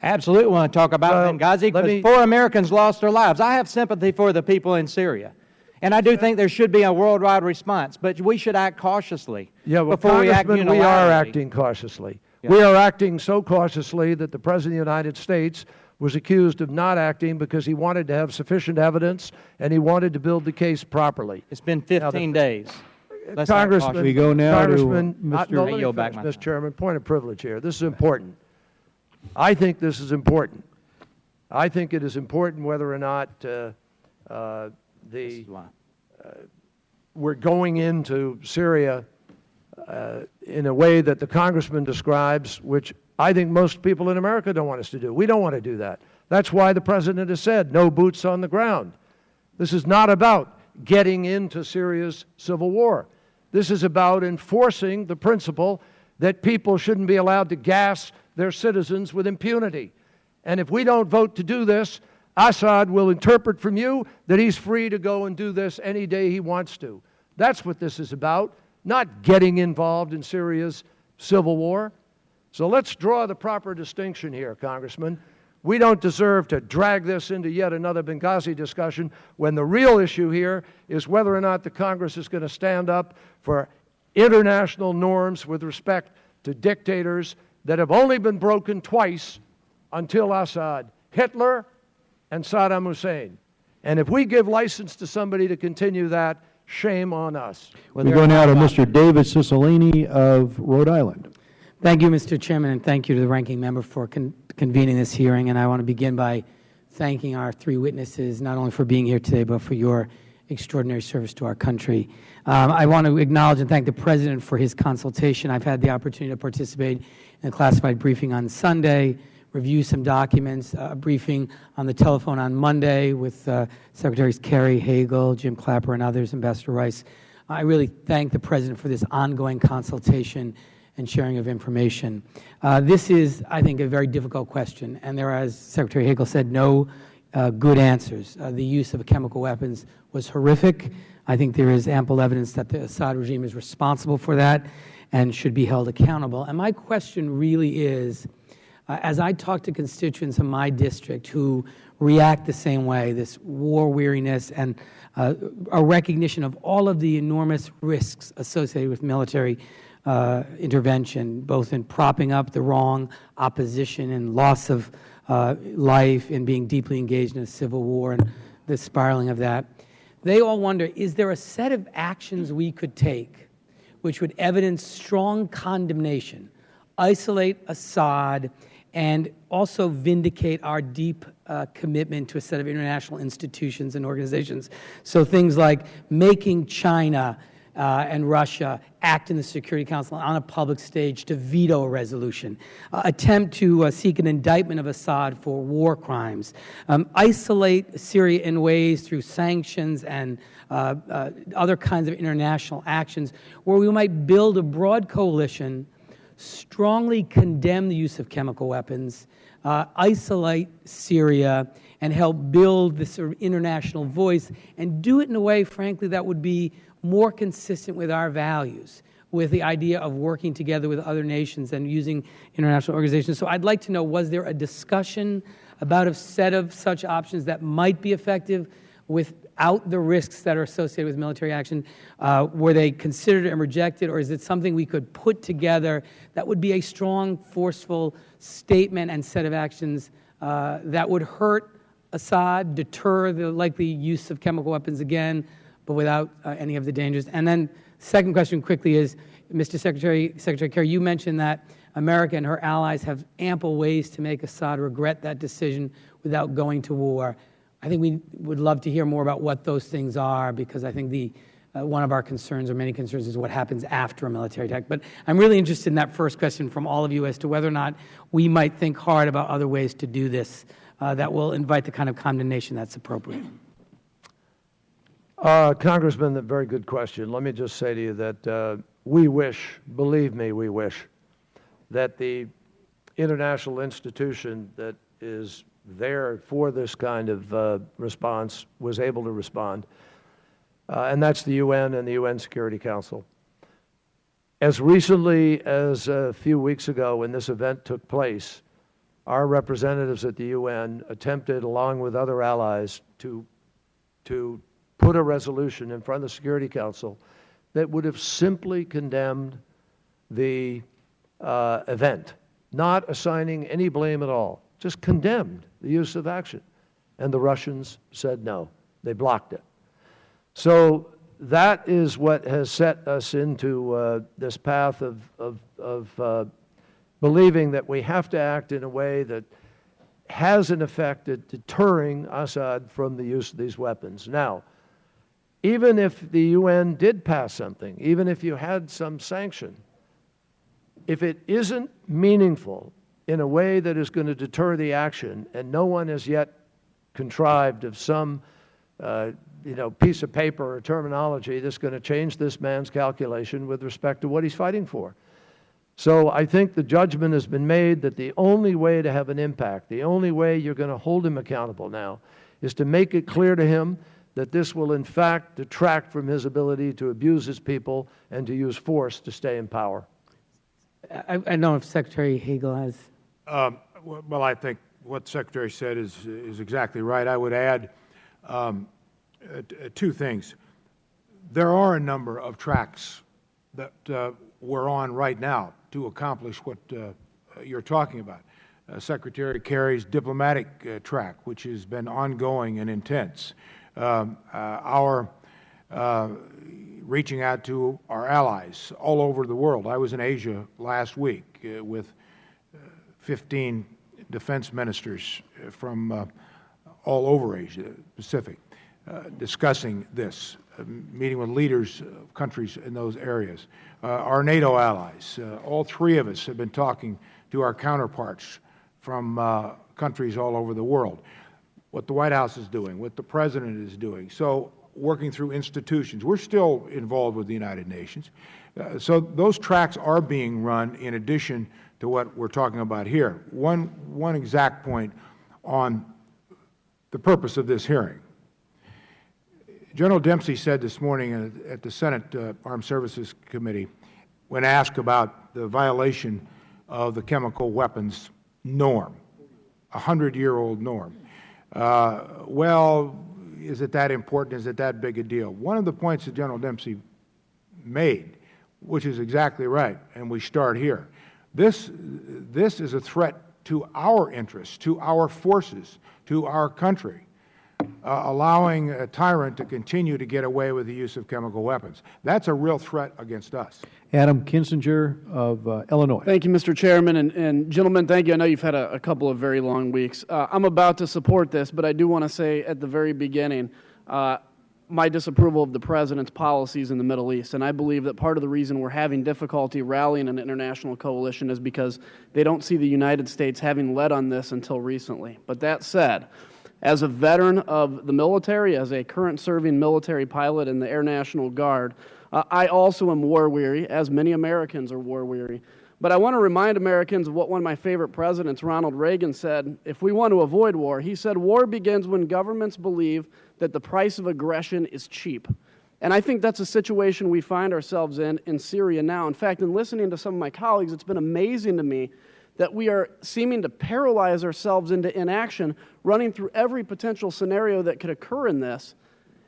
Absolutely want to talk about Benghazi because 4 Americans lost their lives. I have sympathy for the people in Syria. And I do think there should be a worldwide response, but we should act cautiously before we act unilaterally.
We are acting cautiously. Yeah. We are acting so cautiously that the President of the United States was accused of not acting because he wanted to have sufficient evidence and he wanted to build the case properly.
It's been 15 days. Let's
Congressman,
We go now to
Congressman,
Mr.
no, let me
yield back
finish,
my
Mr. Chairman, point of privilege here. This is important. I think this is important. I think it is important whether or not we're going into Syria in a way that the Congressman describes, which I think most people in America don't want us to do. We don't want to do that. That's why the President has said, no boots on the ground. This is not about getting into Syria's civil war. This is about enforcing the principle that people shouldn't be allowed to gas their citizens with impunity. And if we don't vote to do this, Assad will interpret from you that he's free to go and do this any day he wants to. That's what this is about, not getting involved in Syria's civil war. So let's draw the proper distinction here, Congressman. We don't deserve to drag this into yet another Benghazi discussion when the real issue here is whether or not the Congress is going to stand up for international norms with respect to dictators that have only been broken twice until Assad, Hitler and Saddam Hussein. And if we give license to somebody to continue that, shame on us.
We go now to Mr. David Cicilline of Rhode Island.
Thank you, Mr. Chairman, and thank you to the ranking member for convening this hearing. And I want to begin by thanking our three witnesses, not only for being here today, but for your extraordinary service to our country. I want to acknowledge and thank the President for his consultation. I've had the opportunity to participate in a classified briefing on Sunday, review some documents, a briefing on the telephone on Monday with Secretaries Kerry, Hagel, Jim Clapper, and others, Ambassador Rice. I really thank the President for this ongoing consultation and sharing of information. This is, I think, a very difficult question, and there are, as Secretary Hagel said, no good answers. The use of chemical weapons was horrific. I think there is ample evidence that the Assad regime is responsible for that and should be held accountable. And my question really is, as I talk to constituents in my district who react the same way, this war weariness and a recognition of all of the enormous risks associated with military intervention, both in propping up the wrong opposition and loss of life and being deeply engaged in a civil war and the spiraling of that, they all wonder, is there a set of actions we could take which would evidence strong condemnation, isolate Assad, and also vindicate our deep commitment to a set of international institutions and organizations. So things like making China and Russia act in the Security Council on a public stage to veto a resolution, attempt to seek an indictment of Assad for war crimes, isolate Syria in ways through sanctions and other kinds of international actions where we might build a broad coalition, strongly condemn the use of chemical weapons, isolate Syria, and help build this sort of international voice, and do it in a way, frankly, that would be more consistent with our values, with the idea of working together with other nations and using international organizations. So I'd like to know, was there a discussion about a set of such options that might be effective without the risks that are associated with military action? Were they considered and rejected, or is it something we could put together that would be a strong, forceful statement and set of actions that would hurt Assad, deter the likely use of chemical weapons again, but without any of the dangers? And then second question quickly is, Mr. Secretary Kerry, you mentioned that America and her allies have ample ways to make Assad regret that decision without going to war. I think we would love to hear more about what those things are, because I think one of our concerns, or many concerns, is what happens after a military attack. But I'm really interested in that first question from all of you as to whether or not we might think hard about other ways to do this that will invite the kind of condemnation that's appropriate.
Congressman, a very good question. Let me just say to you that we wish, believe me, we wish that the international institution that is there for this kind of response was able to respond, and that's the UN and the UN Security Council. As recently as a few weeks ago when this event took place, our representatives at the UN attempted, along with other allies, to put a resolution in front of the Security Council that would have simply condemned the event, not assigning any blame at all, just condemned the use of action. And the Russians said no. They blocked it. So that is what has set us into this path of believing that we have to act in a way that has an effect at deterring Assad from the use of these weapons. Now, even if the UN did pass something, even if you had some sanction, if it isn't meaningful in a way that is going to deter the action, and no one has yet contrived of some piece of paper or terminology that's going to change this man's calculation with respect to what he's fighting for. So I think the judgment has been made that the only way to have an impact, the only way you're going to hold him accountable now, is to make it clear to him that this will in fact detract from his ability to abuse his people and to use force to stay in power.
I don't know if Secretary Hagel has.
Well, I think what the Secretary said is exactly right. I would add two things. There are a number of tracks that we're on right now to accomplish what you're talking about. Secretary Kerry's diplomatic track, which has been ongoing and intense. Our reaching out to our allies all over the world. I was in Asia last week with 15 defense ministers from all over Asia Pacific discussing this, meeting with leaders of countries in those areas. Our NATO allies, all three of us have been talking to our counterparts from countries all over the world. What the White House is doing, what the President is doing. So working through institutions. We're still involved with the United Nations. So those tracks are being run in addition to what we're talking about here. One exact point on the purpose of this hearing. General Dempsey said this morning at the Senate Armed Services Committee, when asked about the violation of the chemical weapons norm, a 100-year-old norm, well, is it that important? Is it that big a deal? One of the points that General Dempsey made, which is exactly right, and we start here, this is a threat to our interests, to our forces, to our country. Allowing a tyrant to continue to get away with the use of chemical weapons. That's a real threat against us.
Adam Kinzinger of Illinois.
Thank you, Mr. Chairman. And gentlemen, thank you. I know you've had a couple of very long weeks. I'm about to support this, but I do want to say at the very beginning my disapproval of the President's policies in the Middle East. And I believe that part of the reason we're having difficulty rallying an international coalition is because they don't see the United States having led on this until recently. But that said, as a veteran of the military, as a current serving military pilot in the Air National Guard, I also am war-weary, as many Americans are war-weary. But I want to remind Americans of what one of my favorite presidents, Ronald Reagan, said. If we want to avoid war, he said, war begins when governments believe that the price of aggression is cheap. And I think that's a situation we find ourselves in Syria now. In fact, in listening to some of my colleagues, it's been amazing to me that we are seeming to paralyze ourselves into inaction, running through every potential scenario that could occur in this.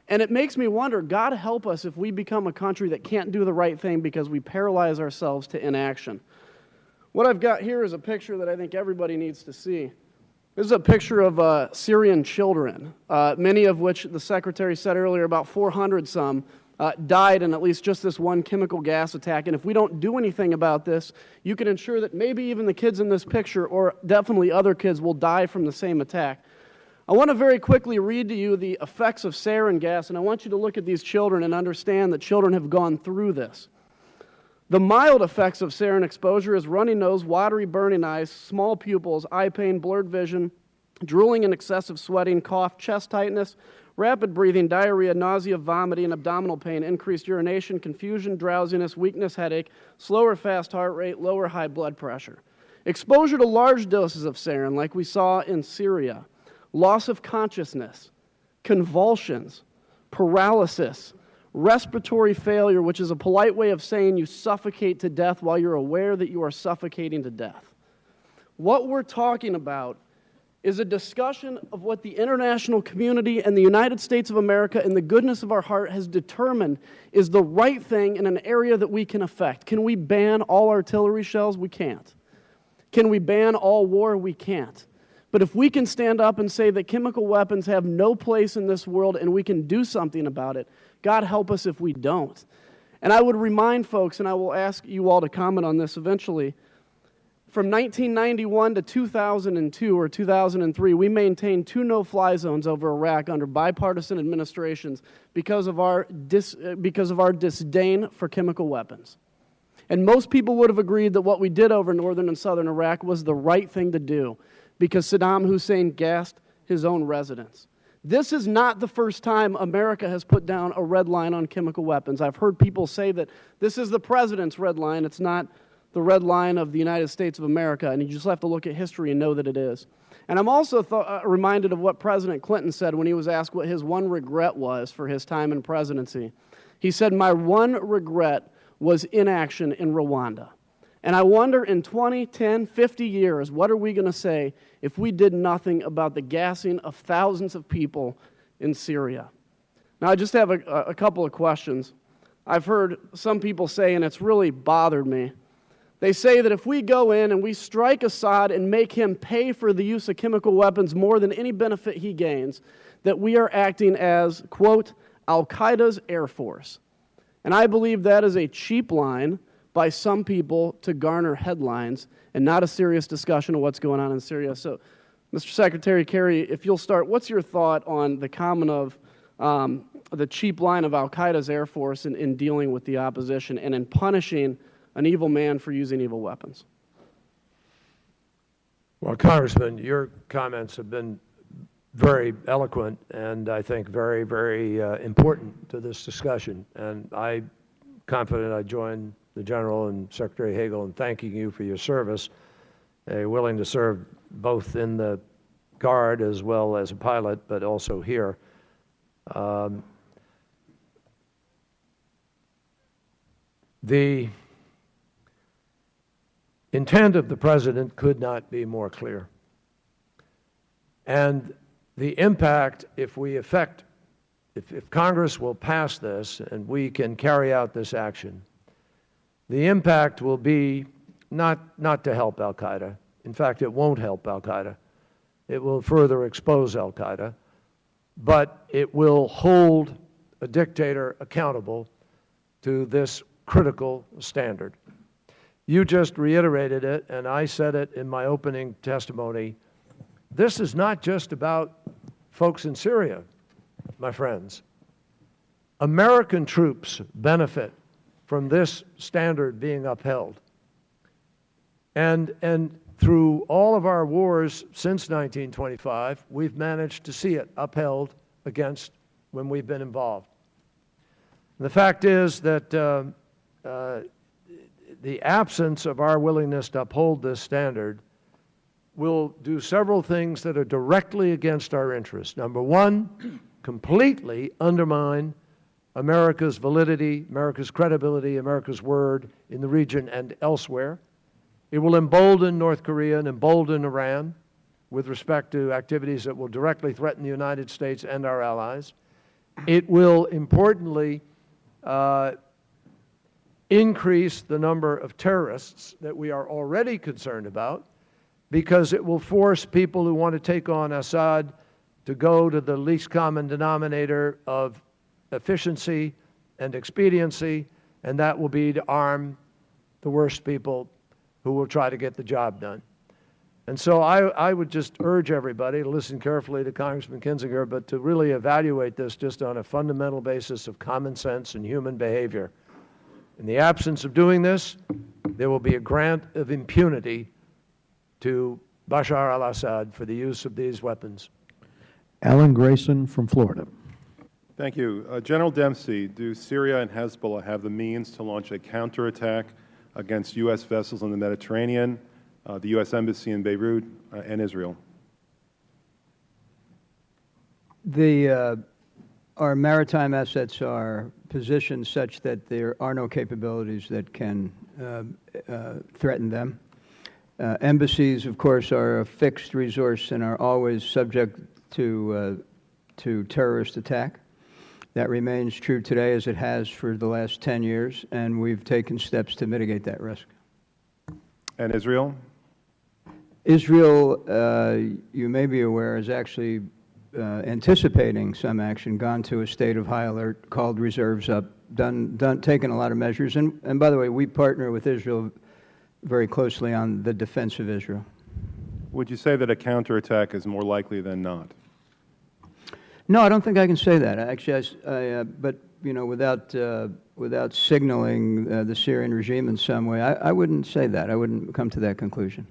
And it makes me wonder, God help us if we become a country that can't do the right thing because we paralyze ourselves to inaction. What I've got here is a picture that I think everybody needs to see. This is a picture of Syrian children, many of which the Secretary said earlier, about 400 some, died in at least just this one chemical gas attack. And if we don't do anything about this, you can ensure that maybe even the kids in this picture, or definitely other kids, will die from the same attack. I want to very quickly read to you the effects of sarin gas, and I want you to look at these children and understand that children have gone through this. The mild effects of sarin exposure is runny nose, watery burning eyes, small pupils, eye pain, blurred vision, drooling and excessive sweating, cough, chest tightness, rapid breathing, diarrhea, nausea, vomiting, abdominal pain, increased urination, confusion, drowsiness, weakness, headache, slower fast heart rate, lower high blood pressure. Exposure to large doses of sarin, like we saw in Syria, loss of consciousness, convulsions, paralysis, respiratory failure, which is a polite way of saying you suffocate to death while you're aware that you are suffocating to death. What we're talking about is a discussion of what the international community and the United States of America in the goodness of our heart has determined is the right thing in an area that we can affect. Can we ban all artillery shells? We can't. Can we ban all war? We can't. But if we can stand up and say that chemical weapons have no place in this world and we can do something about it, God help us if we don't. And I would remind folks, and I will ask you all to comment on this eventually, from 1991 to 2002 or 2003, we maintained 2 no-fly zones over Iraq under bipartisan administrations because of our disdain for chemical weapons. And most people would have agreed that what we did over northern and southern Iraq was the right thing to do because Saddam Hussein gassed his own residents. This is not the first time America has put down a red line on chemical weapons. I've heard people say that this is the president's red line. It's not the red line of the United States of America, and you just have to look at history and know that it is. And I'm also reminded of what President Clinton said when he was asked what his one regret was for his time in presidency. He said, "My one regret was inaction in Rwanda." And I wonder in 20, 10, 50 years, what are we going to say if we did nothing about the gassing of thousands of people in Syria? Now, I just have a couple of questions. I've heard some people say, and it's really bothered me, they say that if we go in and we strike Assad and make him pay for the use of chemical weapons more than any benefit he gains, that we are acting as, quote, Al-Qaeda's Air Force. And I believe that is a cheap line by some people to garner headlines and not a serious discussion of what's going on in Syria. So, Mr. Secretary Kerry, if you'll start, what's your thought on the comment of the cheap line of Al-Qaeda's Air Force in dealing with the opposition and in punishing an evil man for using evil weapons?
Well, Congressman, your comments have been very eloquent and I think very, very important to this discussion. And I'm confident I join the General and Secretary Hagel in thanking you for your service, willing to serve both in the Guard as well as a pilot, but also here. The intent of the President could not be more clear. And the impact, if Congress will pass this and we can carry out this action, the impact will be not to help Al-Qaeda. In fact, it won't help Al-Qaeda. It will further expose Al-Qaeda, but it will hold a dictator accountable to this critical standard. You just reiterated it, and I said it in my opening testimony. This is not just about folks in Syria, my friends. American troops benefit from this standard being upheld. And through all of our wars since 1925, we've managed to see it upheld against when we've been involved. And the fact is that the absence of our willingness to uphold this standard will do several things that are directly against our interests. Number one, completely undermine America's validity, America's credibility, America's word in the region and elsewhere. It will embolden North Korea and embolden Iran with respect to activities that will directly threaten the United States and our allies. It will importantly increase the number of terrorists that we are already concerned about, because it will force people who want to take on Assad to go to the least common denominator of efficiency and expediency, and that will be to arm the worst people who will try to get the job done. And so I would just urge everybody to listen carefully to Congressman Kinzinger, but to really evaluate this just on a fundamental basis of common sense and human behavior. In the absence of doing this, there will be a grant of impunity to Bashar al-Assad for the use of these weapons.
Alan Grayson from Florida.
Thank you. General Dempsey, do Syria and Hezbollah have the means to launch a counterattack against U.S. vessels in the Mediterranean, the U.S. Embassy in Beirut, and Israel?
Our maritime assets are positioned such that there are no capabilities that can threaten them. Embassies, of course, are a fixed resource and are always subject to terrorist attack. That remains true today as it has for the last 10 years, and we've taken steps to mitigate that risk.
And Israel?
Israel, you may be aware, is actually anticipating some action, gone to a state of high alert, called reserves up, taken a lot of measures. And by the way, we partner with Israel very closely on the defense of Israel.
Would you say that a counterattack is more likely than not?
No, I don't think I can say that. Actually, but without signaling the Syrian regime in some way, I wouldn't say that. I wouldn't come to that conclusion.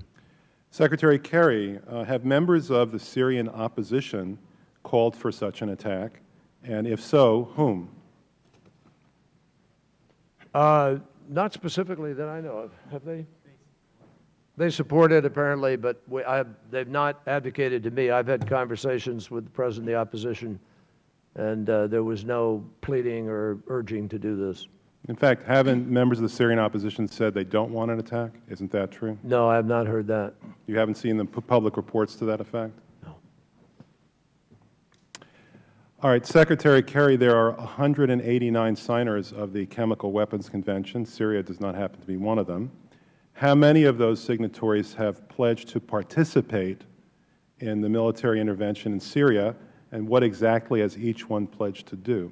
Secretary Kerry, have members of the Syrian opposition called for such an attack? And if so, whom?
Not specifically that I know of. Have they? They support it, apparently, but they've not advocated to me. I've had conversations with the president of the opposition, and there was no pleading or urging to do this.
In fact, haven't members of the Syrian opposition said they don't want an attack? Isn't that true?
No, I have not heard that.
You haven't seen the public reports to that effect?
No.
All right, Secretary Kerry, there are 189 signers of the Chemical Weapons Convention. Syria does not happen to be one of them. How many of those signatories have pledged to participate in the military intervention in Syria, and what exactly has each one pledged to do?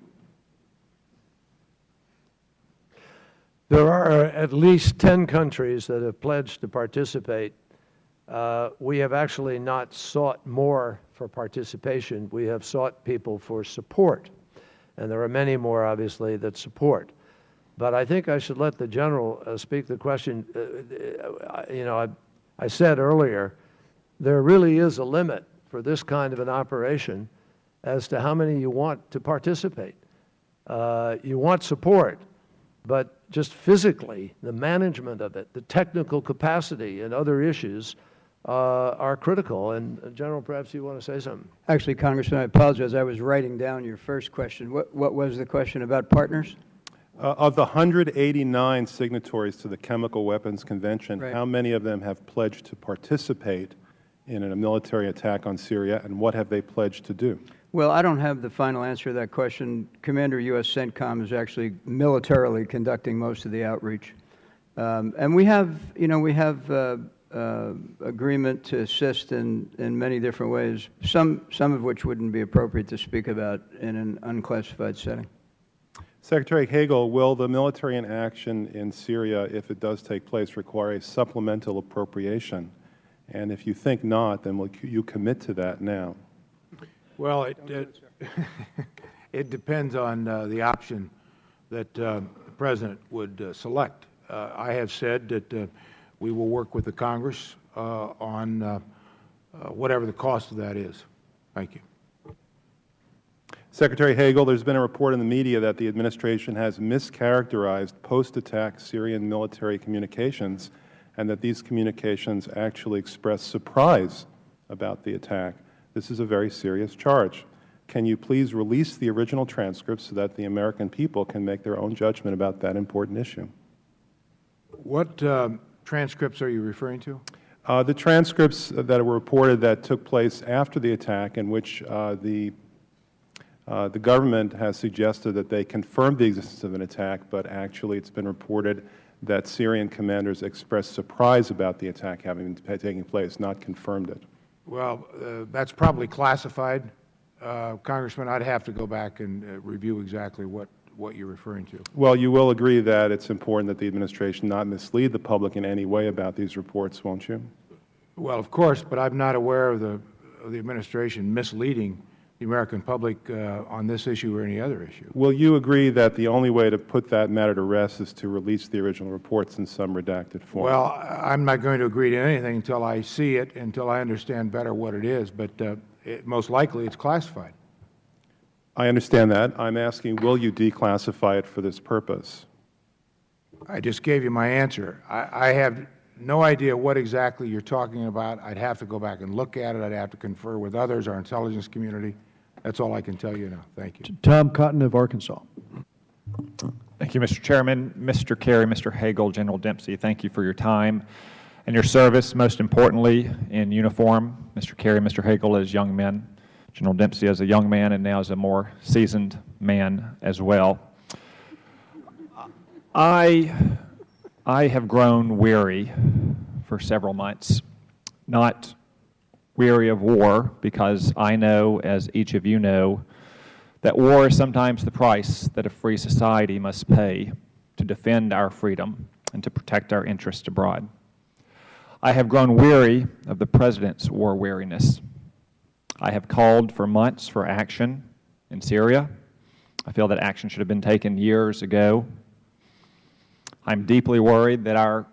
There are at least 10 countries that have pledged to participate. We have actually not sought more for participation. We have sought people for support, and there are many more, obviously, that support. But I think I should let the General speak the question. I said earlier, there really is a limit for this kind of an operation as to how many you want to participate. You want support, but just physically, the management of it, the technical capacity and other issues are critical. And General, perhaps you want to say something.
Actually, Congressman, I apologize. I was writing down your first question. What was the question about partners?
Of the 189 signatories to the Chemical Weapons Convention,
Right.
How many of them have pledged to participate in a military attack on Syria, and what have they pledged to do?
Well, I don't have the final answer to that question. Commander U.S. CENTCOM is actually militarily conducting most of the outreach. And we have agreement to assist in many different ways, some of which wouldn't be appropriate to speak about in an unclassified setting.
Secretary Hagel, will the military action in Syria, if it does take place, require a supplemental appropriation? And if you think not, then will you commit to that now?
Well, it depends on the option that the President would select. I have said that we will work with the Congress on whatever the cost of that is. Thank you.
Secretary Hagel, there's been a report in the media that the administration has mischaracterized post-attack Syrian military communications and that these communications actually express surprise about the attack. This is a very serious charge. Can you please release the original transcripts so that the American people can make their own judgment about that important issue?
What transcripts are you referring to?
The transcripts that were reported that took place after the attack, in which the government has suggested that they confirmed the existence of an attack, but actually it's been reported that Syrian commanders expressed surprise about the attack having been taking place, not confirmed it.
Well, that's probably classified. Congressman, I'd have to go back and review exactly what you're referring to.
Well, you will agree that it's important that the administration not mislead the public in any way about these reports, won't you?
Well, of course, but I'm not aware of the administration misleading the American public on this issue or any other issue.
Will you agree that the only way to put that matter to rest is to release the original reports in some redacted form?
Well, I'm not going to agree to anything until I see it, until I understand better what it is, but most likely it's classified.
I understand that. I'm asking, will you declassify it for this purpose?
I just gave you my answer. I have no idea what exactly you're talking about. I'd have to go back and look at it. I'd have to confer with others, our intelligence community. That's all I can tell you now. Thank you.
Tom Cotton of Arkansas.
Thank you, Mr. Chairman. Mr. Kerry, Mr. Hagel, General Dempsey, thank you for your time and your service, most importantly, in uniform. Mr. Kerry, Mr. Hagel as young men, General Dempsey as a young man, and now as a more seasoned man as well. I have grown weary for several months not weary of war, because I know, as each of you know, that war is sometimes the price that a free society must pay to defend our freedom and to protect our interests abroad. I have grown weary of the President's war weariness. I have called for months for action in Syria. I feel that action should have been taken years ago. I'm deeply worried that our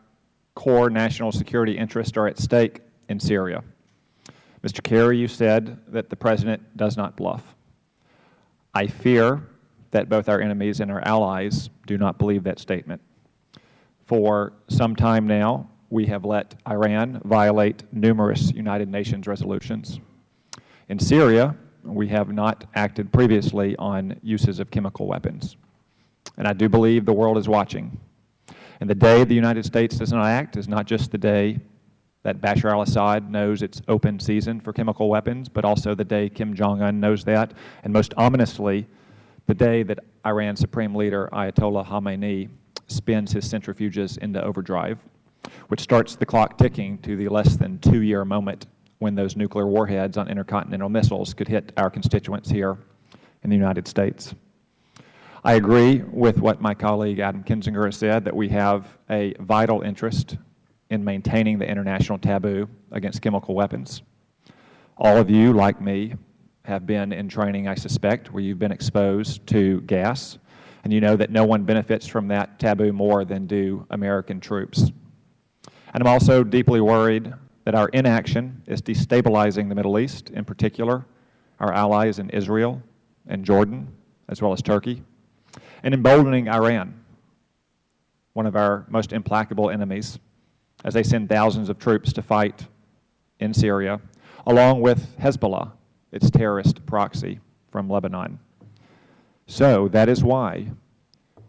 core national security interests are at stake in Syria. Mr. Kerry, you said that the President does not bluff. I fear that both our enemies and our allies do not believe that statement. For some time now, we have let Iran violate numerous United Nations resolutions. In Syria, we have not acted previously on uses of chemical weapons. And I do believe the world is watching. And the day the United States does not act is not just the day that Bashar al-Assad knows it's open season for chemical weapons, but also the day Kim Jong-un knows that, and most ominously, the day that Iran's Supreme Leader Ayatollah Khamenei spins his centrifuges into overdrive, which starts the clock ticking to the less than 2-year moment when those nuclear warheads on intercontinental missiles could hit our constituents here in the United States. I agree with what my colleague Adam Kinzinger has said, that we have a vital interest in maintaining the international taboo against chemical weapons. All of you, like me, have been in training, I suspect, where you've been exposed to gas, and you know that no one benefits from that taboo more than do American troops. And I'm also deeply worried that our inaction is destabilizing the Middle East, in particular our allies in Israel and Jordan, as well as Turkey, and emboldening Iran, one of our most implacable enemies, as they send thousands of troops to fight in Syria, along with Hezbollah, its terrorist proxy from Lebanon. So that is why,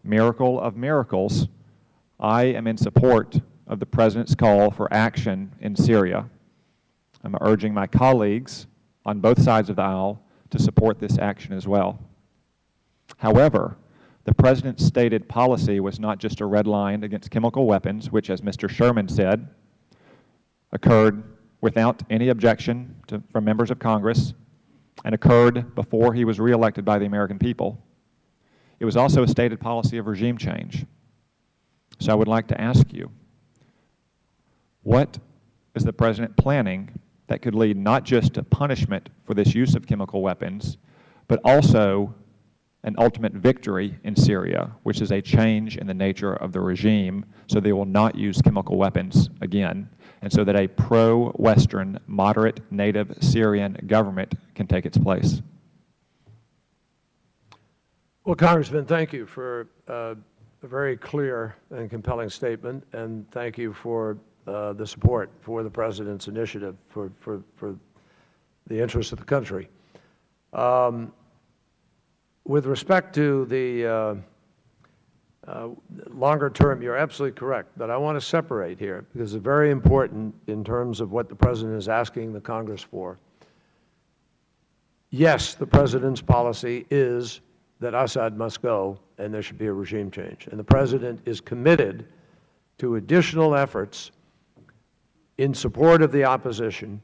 miracle of miracles, I am in support of the President's call for action in Syria. I'm urging my colleagues on both sides of the aisle to support this action as well. However, the President's stated policy was not just a red line against chemical weapons, which, as Mr. Sherman said, occurred without any objection from members of Congress and occurred before he was reelected by the American people. It was also a stated policy of regime change. So I would like to ask you, what is the President planning that could lead not just to punishment for this use of chemical weapons, but also an ultimate victory in Syria, which is a change in the nature of the regime so they will not use chemical weapons again, and so that a pro-Western, moderate, native Syrian government can take its place?
Well, Congressman, thank you for a very clear and compelling statement, and thank you for the support for the President's initiative for the interests of the country. With respect to the longer term, you're absolutely correct, but I want to separate here because it's very important in terms of what the President is asking the Congress for. Yes, the President's policy is that Assad must go and there should be a regime change, and the President is committed to additional efforts in support of the opposition,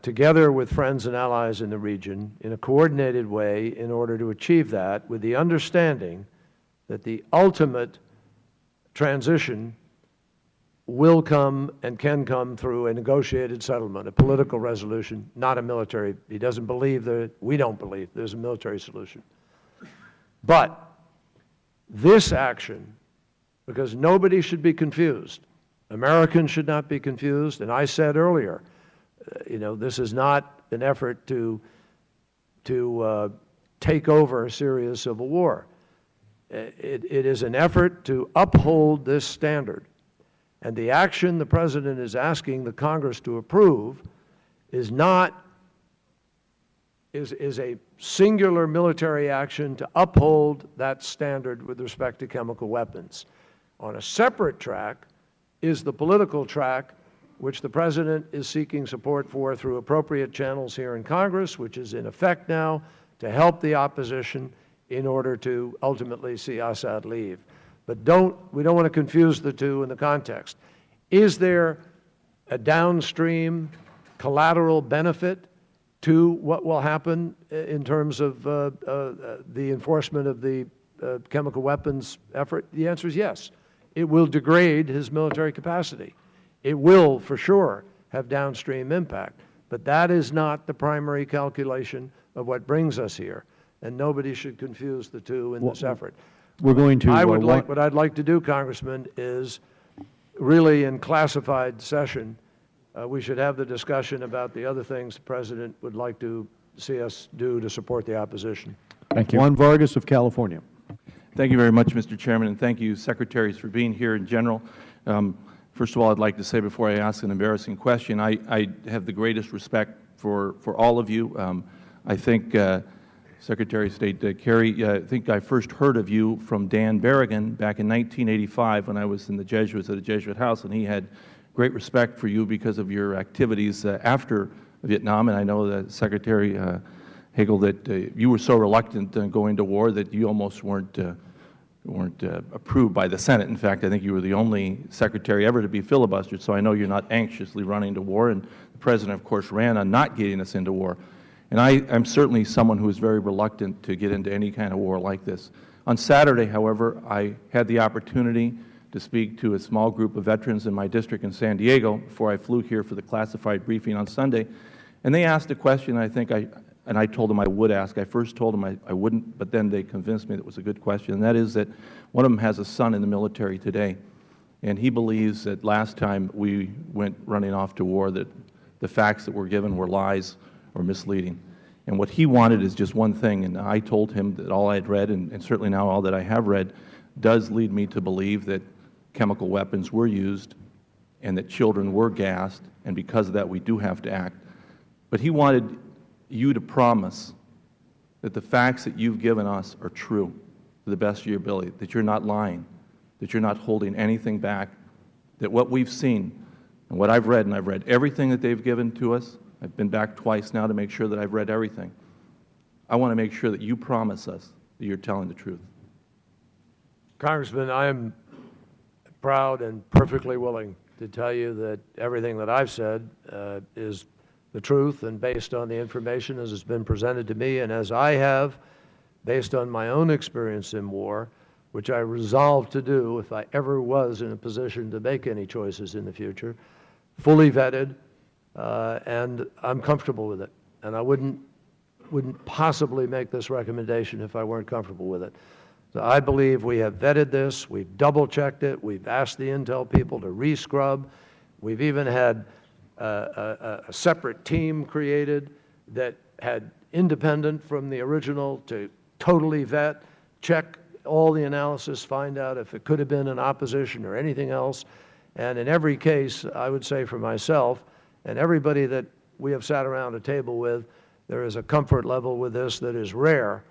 together with friends and allies in the region, in a coordinated way in order to achieve that, with the understanding that the ultimate transition will come and can come through a negotiated settlement, a political resolution, not a military. He doesn't believe that, we don't believe there's a military solution. But this action, because nobody should be confused, Americans should not be confused, and I said earlier, this is not an effort to take over Syria's civil war. It is an effort to uphold this standard. And the action the President is asking the Congress to approve is a singular military action to uphold that standard with respect to chemical weapons. On a separate track is the political track, which the President is seeking support for through appropriate channels here in Congress, which is in effect now, to help the opposition in order to ultimately see Assad leave. But we don't want to confuse the two in the context. Is there a downstream collateral benefit to what will happen in terms of the enforcement of the chemical weapons effort? The answer is yes. It will degrade his military capacity. It will, for sure, have downstream impact. But that is not the primary calculation of what brings us here, and nobody should confuse the two in this effort.
We're going to...
what I'd like to do, Congressman, is really in classified session, we should have the discussion about the other things the President would like to see us do to support the opposition.
Thank you. Juan Vargas of California.
Thank you very much, Mr. Chairman, and thank you, Secretaries, for being here in general. First of all, I'd like to say before I ask an embarrassing question, I have the greatest respect for all of you. I think, Secretary of State Kerry, I think I first heard of you from Dan Berrigan back in 1985 when I was in the Jesuits at a Jesuit house, and he had great respect for you because of your activities after Vietnam. And I know that Secretary Hagel, that you were so reluctant going to war that you almost weren't approved by the Senate. In fact, I think you were the only secretary ever to be filibustered, so I know you're not anxiously running to war. And the President, of course, ran on not getting us into war. And I'm certainly someone who is very reluctant to get into any kind of war like this. On Saturday, however, I had the opportunity to speak to a small group of veterans in my district in San Diego before I flew here for the classified briefing on Sunday. And they asked a question I told them I would ask. I first told them I wouldn't, but then they convinced me that it was a good question. And that is that one of them has a son in the military today, and he believes that last time we went running off to war that the facts that were given were lies or misleading. And what he wanted is just one thing, and I told him that all I had read, and certainly now all that I have read, does lead me to believe that chemical weapons were used and that children were gassed, and because of that we do have to act. But he wanted you to promise that the facts that you've given us are true to the best of your ability, that you're not lying, that you're not holding anything back, that what we've seen and what I've read, and I've read everything that they've given to us. I've been back twice now to make sure that I've read everything. I want to make sure that you promise us that you're telling the truth.
Congressman, I am proud and perfectly willing to tell you that everything that I've said is the truth and based on the information as it's been presented to me, and as I have, based on my own experience in war, which I resolved to do if I ever was in a position to make any choices in the future, fully vetted, and I'm comfortable with it. And I wouldn't possibly make this recommendation if I weren't comfortable with it. So I believe we have vetted this, we've double-checked it, we've asked the intel people to re-scrub, we've even had a separate team created that had independent from the original to totally vet, check all the analysis, find out if it could have been an opposition or anything else. And in every case, I would say for myself and everybody that we have sat around a table with, there is a comfort level with this that is rare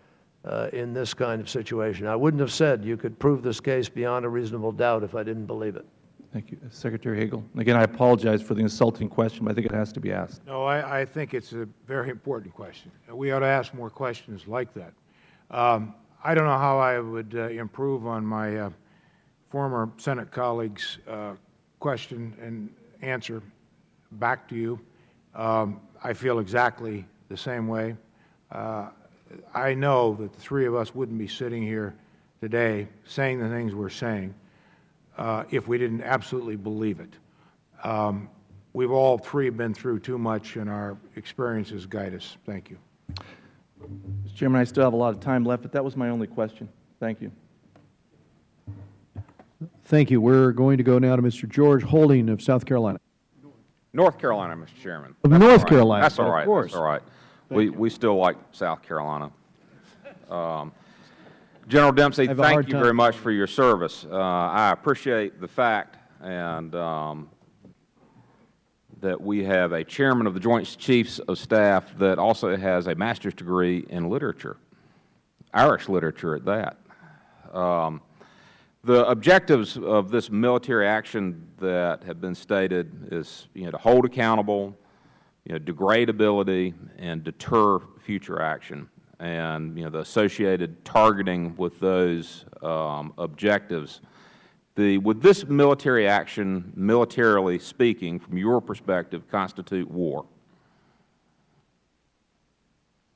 in this kind of situation. I wouldn't have said you could prove this case beyond a reasonable doubt if I didn't believe it.
Thank you. Secretary Hagel. Again, I apologize for the insulting question, but I think it has to be asked.
No, I think it's a very important question. We ought to ask more questions like that. I don't know how I would improve on my former Senate colleague's question and answer back to you. I feel exactly the same way. I know that the three of us wouldn't be sitting here today saying the things we're saying if we didn't absolutely believe it. We've all three been through too much, and our experiences guide us. Thank you.
Mr. Chairman, I still have a lot of time left, but that was my only question. Thank you.
Thank you. We're going to go now to Mr. George Holding of South Carolina.
North Carolina, Mr. Chairman.
Of North Carolina.
That's all right.
Of course.
That's all right. We still like South Carolina. General Dempsey, thank you very much for your service. I appreciate the fact that we have a chairman of the Joint Chiefs of Staff that also has a master's degree in literature, Irish literature at that. The objectives of this military action that have been stated is, to hold accountable, degradability, and deter future action. And, the associated targeting with those objectives Would this military action, militarily speaking, from your perspective, constitute war?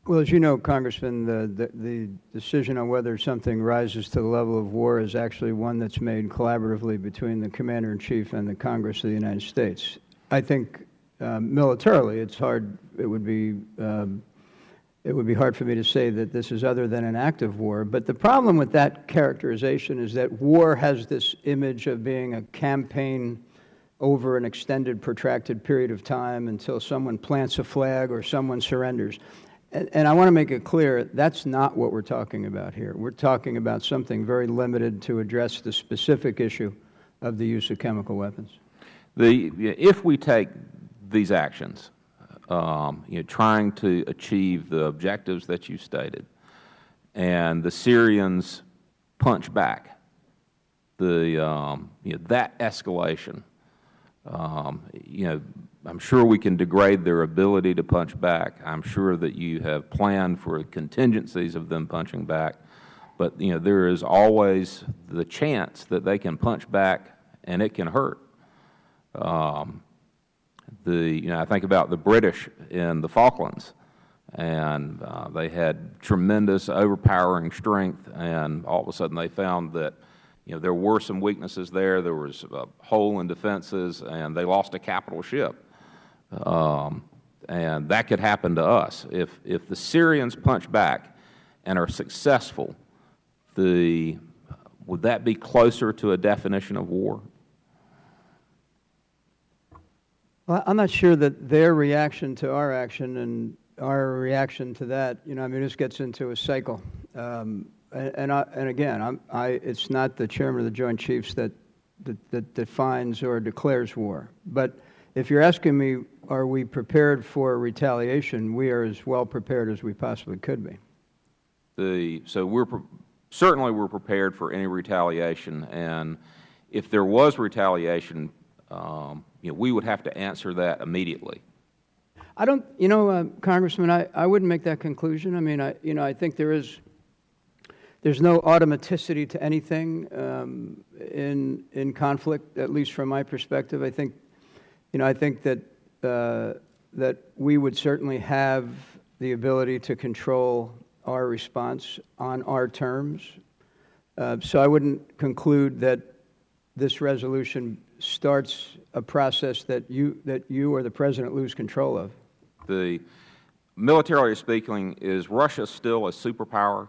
Well, as you know, Congressman, the decision on whether something rises to the level of war is actually one that's made collaboratively between the Commander-in-Chief and the Congress of the United States. I think militarily, it's hard. It would be hard for me to say that this is other than an act of war. But the problem with that characterization is that war has this image of being a campaign over an extended, protracted period of time until someone plants a flag or someone surrenders. And I want to make it clear, that's not what we're talking about here. We're talking about something very limited to address the specific issue of the use of chemical weapons.
If we take these actions, trying to achieve the objectives that you stated, and the Syrians punch back, that escalation, I'm sure we can degrade their ability to punch back. I'm sure that you have planned for contingencies of them punching back, but there is always the chance that they can punch back and it can hurt. I think about the British in the Falklands, and they had tremendous, overpowering strength, and all of a sudden they found that there were some weaknesses there. There was a hole in defenses, and they lost a capital ship. And that could happen to us. If the Syrians punch back and are successful, would that be closer to a definition of war?
Well, I'm not sure that their reaction to our action and our reaction to that, this gets into a cycle. And again, it's not the Chairman of the Joint Chiefs that defines or declares war. But if you're asking me, are we prepared for retaliation, we are as well prepared as we possibly could be.
So certainly we're prepared for any retaliation, and if there was retaliation, we would have to answer that immediately.
I don't, Congressman, I wouldn't make that conclusion. I mean, I think there's no automaticity to anything in conflict, at least from my perspective. I think that we would certainly have the ability to control our response on our terms. So I wouldn't conclude that this resolution starts a process that you or the President lose control of.
Militarily speaking, is Russia still a superpower?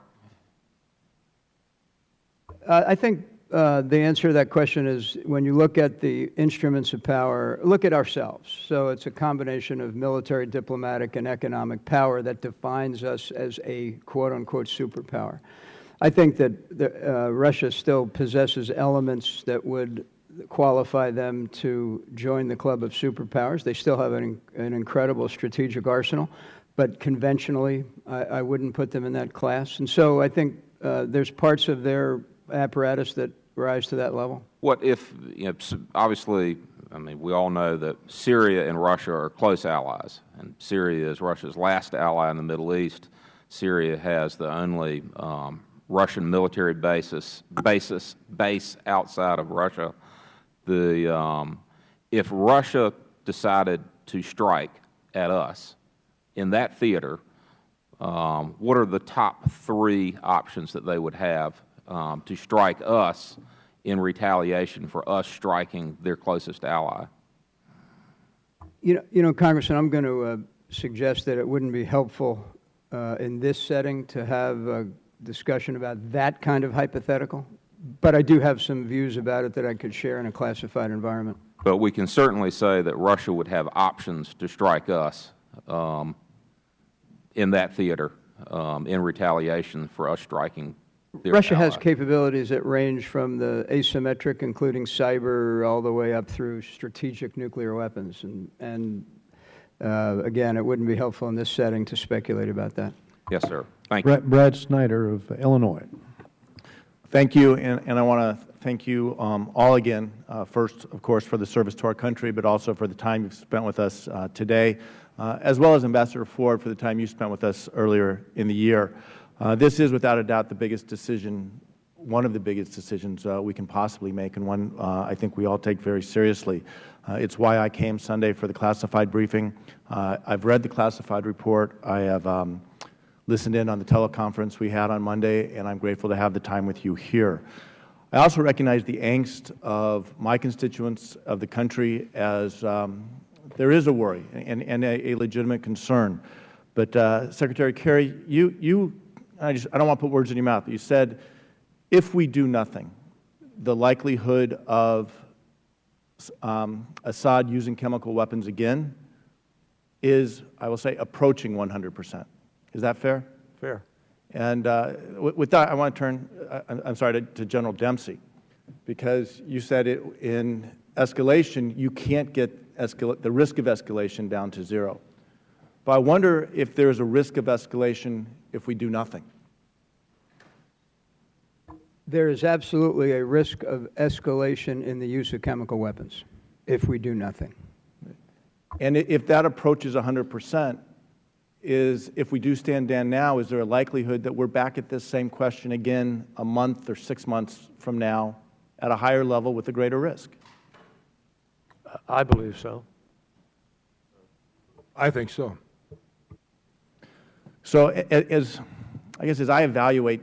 I think the answer to that question is when you look at the instruments of power, look at ourselves. So it's a combination of military, diplomatic, and economic power that defines us as a quote-unquote superpower. I think that Russia still possesses elements that would qualify them to join the club of superpowers. They still have an incredible strategic arsenal, but conventionally, I wouldn't put them in that class. And so I think there's parts of their apparatus that rise to that level.
What if, obviously, we all know that Syria and Russia are close allies, and Syria is Russia's last ally in the Middle East. Syria has the only Russian military base outside of Russia. If Russia decided to strike at us in that theater, what are the top 3 options that they would have to strike us in retaliation for us striking their closest ally?
Congressman, I'm going to suggest that it wouldn't be helpful in this setting to have a discussion about that kind of hypothetical, but I do have some views about it that I could share in a classified environment.
But we can certainly say that Russia would have options to strike us in that theater in retaliation for us striking their
Russia
ally.
has capabilities that range from the asymmetric, including cyber, all the way up through strategic nuclear weapons. And again, it wouldn't be helpful in this setting to speculate about that.
Yes, sir. Thank you.
Brad Snyder of Illinois.
Thank you, and I want to thank you all again, first, of course, for the service to our country, but also for the time you've spent with us today, as well as Ambassador Ford for the time you spent with us earlier in the year. This is, without a doubt, the biggest decision one of the biggest decisions we can possibly make, and one I think we all take very seriously. It's why I came Sunday for the classified briefing. I've read the classified report. I have listened in on the teleconference we had on Monday, and I'm grateful to have the time with you here. I also recognize the angst of my constituents, of the country, as there is a worry and a legitimate concern. But Secretary Kerry, I don't want to put words in your mouth, but you said, if we do nothing, the likelihood of Assad using chemical weapons again is, I will say, approaching 100%. Is that fair?
Fair.
And with that, I want to turn, I'm sorry, to General Dempsey, because you said in escalation, you can't get the risk of escalation down to zero. But I wonder if there is a risk of escalation if we do nothing.
There is absolutely a risk of escalation in the use of chemical weapons if we do nothing.
And if that approaches 100%, if we do stand down now, is there a likelihood that we're back at this same question again a month or 6 months from now at a higher level with a greater risk?
I believe so.
I think so.
So as I evaluate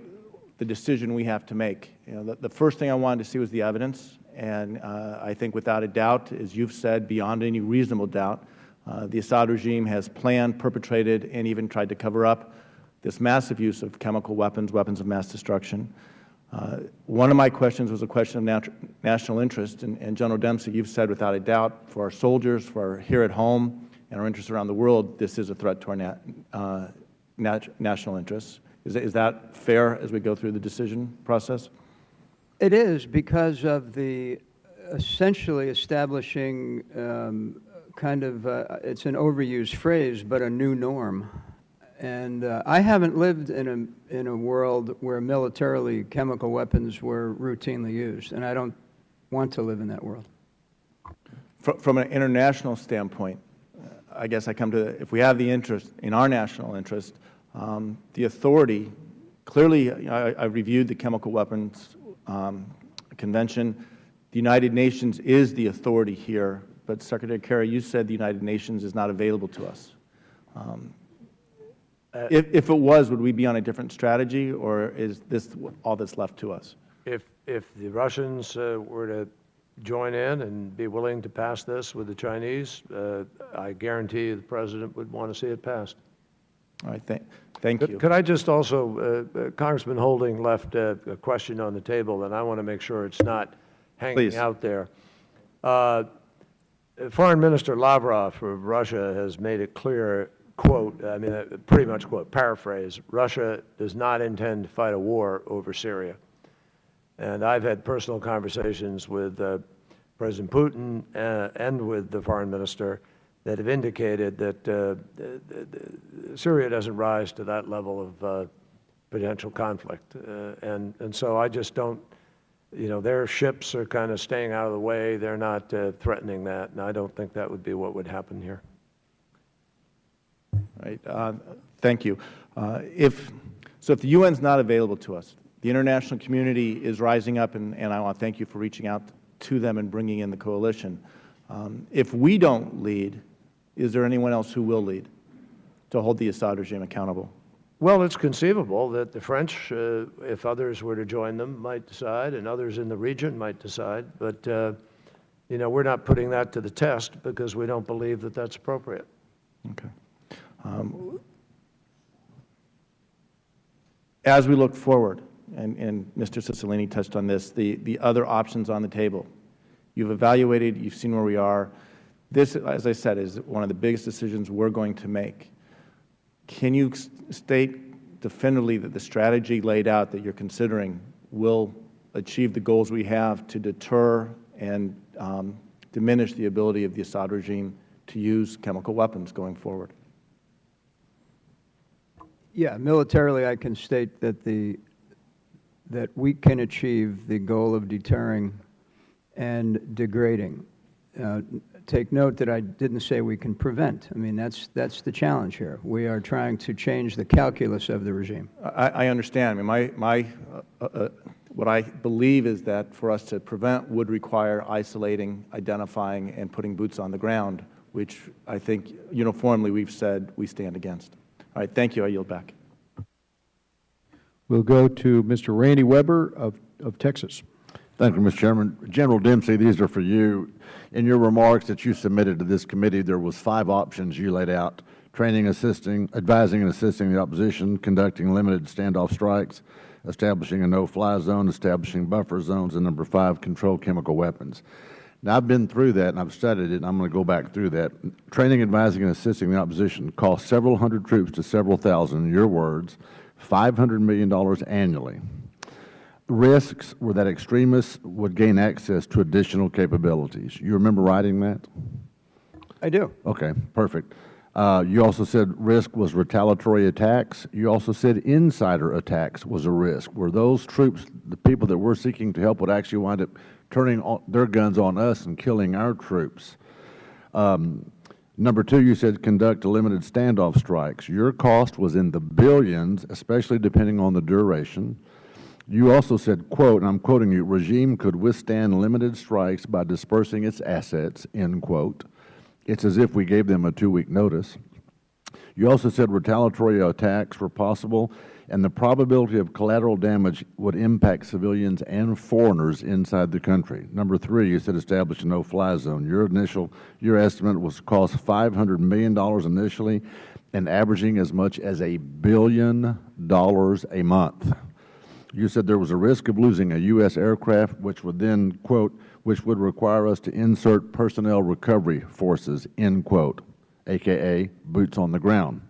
the decision we have to make, the first thing I wanted to see was the evidence. And I think without a doubt, as you've said, beyond any reasonable doubt, the Assad regime has planned, perpetrated, and even tried to cover up this massive use of chemical weapons, weapons of mass destruction. One of my questions was a question of national interest. And General Dempsey, you've said without a doubt, for our soldiers, for here at home, and our interests around the world, this is a threat to our national interests. Is that fair as we go through the decision process?
It is, because of the essentially establishing it's an overused phrase, but a new norm. And I haven't lived in a world where militarily chemical weapons were routinely used, and I don't want to live in that world.
From an international standpoint, I guess I come to, if we have the interest in our national interest, the authority, clearly I reviewed the Chemical Weapons Convention. The United Nations is the authority here, but Secretary Kerry, you said the United Nations is not available to us. If it was, would we be on a different strategy, or is this all that's left to us?
If the Russians were to join in and be willing to pass this with the Chinese, I guarantee you the President would want to see it passed.
All right, thank you.
Could I just also, Congressman Holding left a question on the table, and I want to make sure it's not hanging out there. Foreign Minister Lavrov of Russia has made it clear, quote, pretty much quote, paraphrase, Russia does not intend to fight a war over Syria. And I've had personal conversations with President Putin and with the foreign minister that have indicated that Syria doesn't rise to that level of potential conflict. And so I just don't, their ships are kind of staying out of the way. They're not threatening that, and I don't think that would be what would happen here.
Right. Thank you. If the UN is not available to us, the international community is rising up, and I want to thank you for reaching out to them and bringing in the coalition. If we don't lead, is there anyone else who will lead to hold the Assad regime accountable?
Well, it's conceivable that the French, if others were to join them, might decide, and others in the region might decide. But, we're not putting that to the test because we don't believe that that's appropriate.
Okay. As we look forward, and Mr. Cicilline touched on this, the other options on the table. You've evaluated, you've seen where we are. This, as I said, is one of the biggest decisions we're going to make. Can you state definitively that the strategy laid out that you're considering will achieve the goals we have to deter and diminish the ability of the Assad regime to use chemical weapons going forward?
Yeah, militarily I can state that that we can achieve the goal of deterring and degrading. Take note that I didn't say we can prevent. I mean, that's the challenge here. We are trying to change the calculus of the regime.
I understand. I mean, What I believe is that for us to prevent would require isolating, identifying, and putting boots on the ground, which I think uniformly we've said we stand against. All right, thank you. I yield back.
We'll go to Mr. Randy Weber of Texas.
Thank you, Mr. Chairman. General Dempsey, these are for you. In your remarks that you submitted to this committee, there was 5 options you laid out: training, assisting, advising and assisting the opposition, conducting limited standoff strikes, establishing a no-fly zone, establishing buffer zones, and number 5, control chemical weapons. Now, I've been through that, and I've studied it, and I'm going to go back through that. Training, advising, and assisting the opposition cost several hundred troops to several thousand, in your words, $500 million annually. Risks were that extremists would gain access to additional capabilities. You remember writing that?
I do.
Okay, perfect. You also said risk was retaliatory attacks. You also said insider attacks was a risk, where those troops, the people that we're seeking to help, would actually wind up turning their guns on us and killing our troops. Number 2, you said conduct limited standoff strikes. Your cost was in the billions, especially depending on the duration. You also said, quote, and I'm quoting you, regime could withstand limited strikes by dispersing its assets, end quote. It's as if we gave them a 2-week notice. You also said retaliatory attacks were possible, and the probability of collateral damage would impact civilians and foreigners inside the country. Number 3, you said establish a no-fly zone. Your estimate was cost $500 million initially, and averaging as much as $1 billion a month. You said there was a risk of losing a U.S. aircraft, which would then, quote, which would require us to insert personnel recovery forces, end quote, a.k.a. boots on the ground.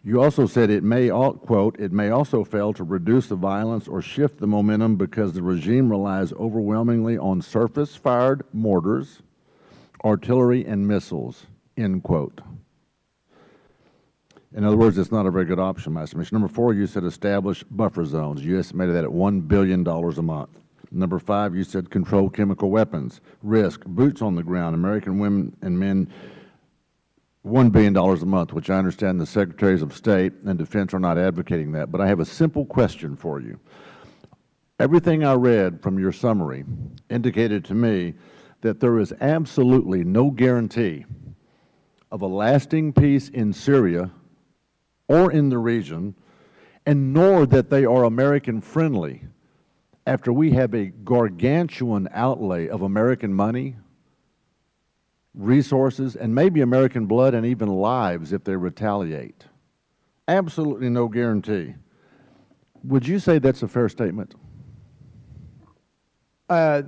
You also said it may, quote, it may also fail to reduce the violence or shift the momentum because the regime relies overwhelmingly on surface-fired mortars, artillery, and missiles, end quote. In other words, it's not a very good option, my estimation. Number 4, you said establish buffer zones. You estimated that at $1 billion a month. Number 5, you said control chemical weapons. Risk, boots on the ground, American women and men, $1 billion a month, which I understand the Secretaries of State and Defense are not advocating that. But I have a simple question for you. Everything I read from your summary indicated to me that there is absolutely no guarantee of a lasting peace in Syria or in the region, and nor that they are American-friendly after we have a gargantuan outlay of American money, resources, and maybe American blood and even lives if they retaliate. Absolutely no guarantee. Would you say that's a fair statement?
I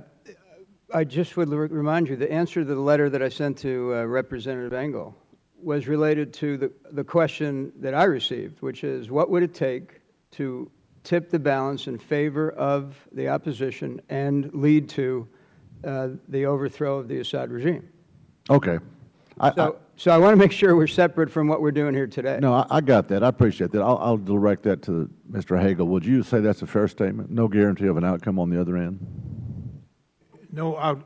just would remind you, the answer to the letter that I sent to Representative Engel was related to the question that I received, which is, what would it take to tip the balance in favor of the opposition and lead to the overthrow of the Assad regime?
Okay.
So I want to make sure we're separate from what we're doing here today.
No, I got that. I appreciate that. I'll direct that to Mr. Hagel. Would you say that's a fair statement? No guarantee of an outcome on the other end?
No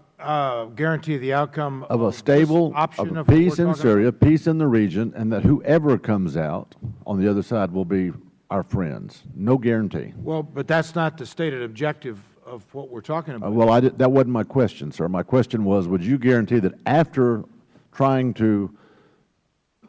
guarantee the outcome
of a stable,
option
of
of
peace in Syria, peace in the region, and that whoever comes out on the other side will be our friends. No guarantee.
Well, but that's not the stated objective of what we're talking about.
Well, that wasn't my question, sir. My question was, would you guarantee that after trying to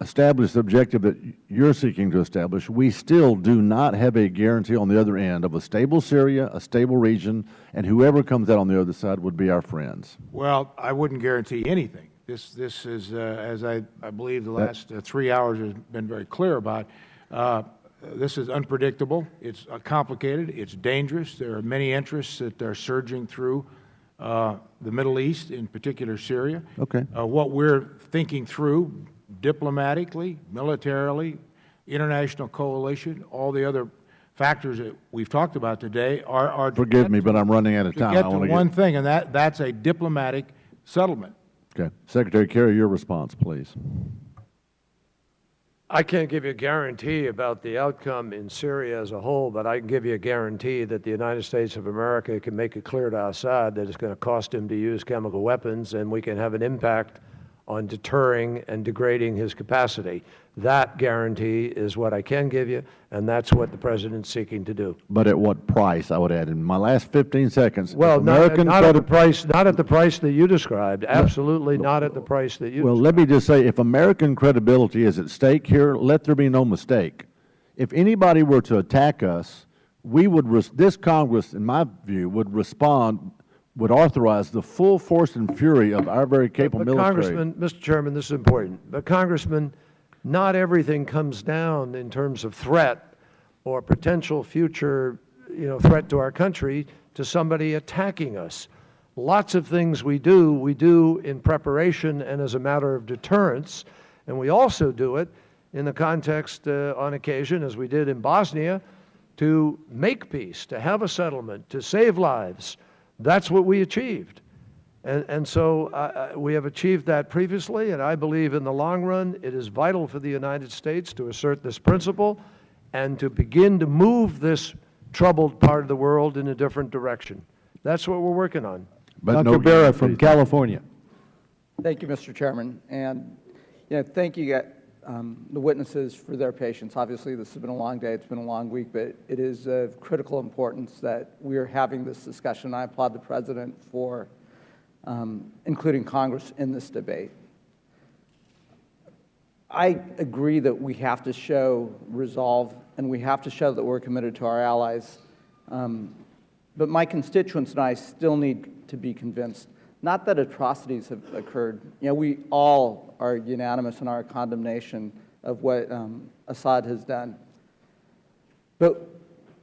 establish the objective that you're seeking to establish, we still do not have a guarantee on the other end of a stable Syria, a stable region, and whoever comes out on the other side would be our friends?
Well, I wouldn't guarantee anything. This is, as I believe the last 3 hours has been very clear about, this is unpredictable, it's complicated, it's dangerous. There are many interests that are surging through the Middle East, in particular Syria.
Okay.
What we're thinking through diplomatically, militarily, international coalition, all the other factors that we've talked about today are
Forgive me, but I'm running out of time.
to get to one thing, and that's a diplomatic settlement.
Okay. Secretary Kerry, your response, please.
I can't give you a guarantee about the outcome in Syria as a whole, but I can give you a guarantee that the United States of America can make it clear to Assad that it's going to cost him to use chemical weapons, and we can have an impact on deterring and degrading his capacity. That guarantee is what I can give you, and that's what the President's seeking to do.
But at what price, I would add, in my last 15 seconds?
Well, not at the price that you described. Absolutely not at the price that you
Well, let me just say, if American credibility is at stake here, let there be no mistake. If anybody were to attack us, this Congress, in my view, would respond, would authorize the full force and fury of our very capable military.
Congressman, Mr. Chairman, this is important. But Congressman, not everything comes down in terms of threat or potential future, threat to our country to somebody attacking us. Lots of things we do in preparation and as a matter of deterrence, and we also do it in the context, on occasion, as we did in Bosnia, to make peace, to have a settlement, to save lives. That's what we achieved. And so we have achieved that previously, and I believe in the long run it is vital for the United States to assert this principle and to begin to move this troubled part of the world in a different direction. That's what we're working on.
Dr. Barra from California.
Thank you, Mr. Chairman. And thank you, the witnesses, for their patience. Obviously, this has been a long day. It's been a long week, but it is of critical importance that we are having this discussion. I applaud the President for including Congress in this debate. I agree that we have to show resolve, and we have to show that we're committed to our allies. But my constituents and I still need to be convinced, not that atrocities have occurred. We all are unanimous in our condemnation of what Assad has done. But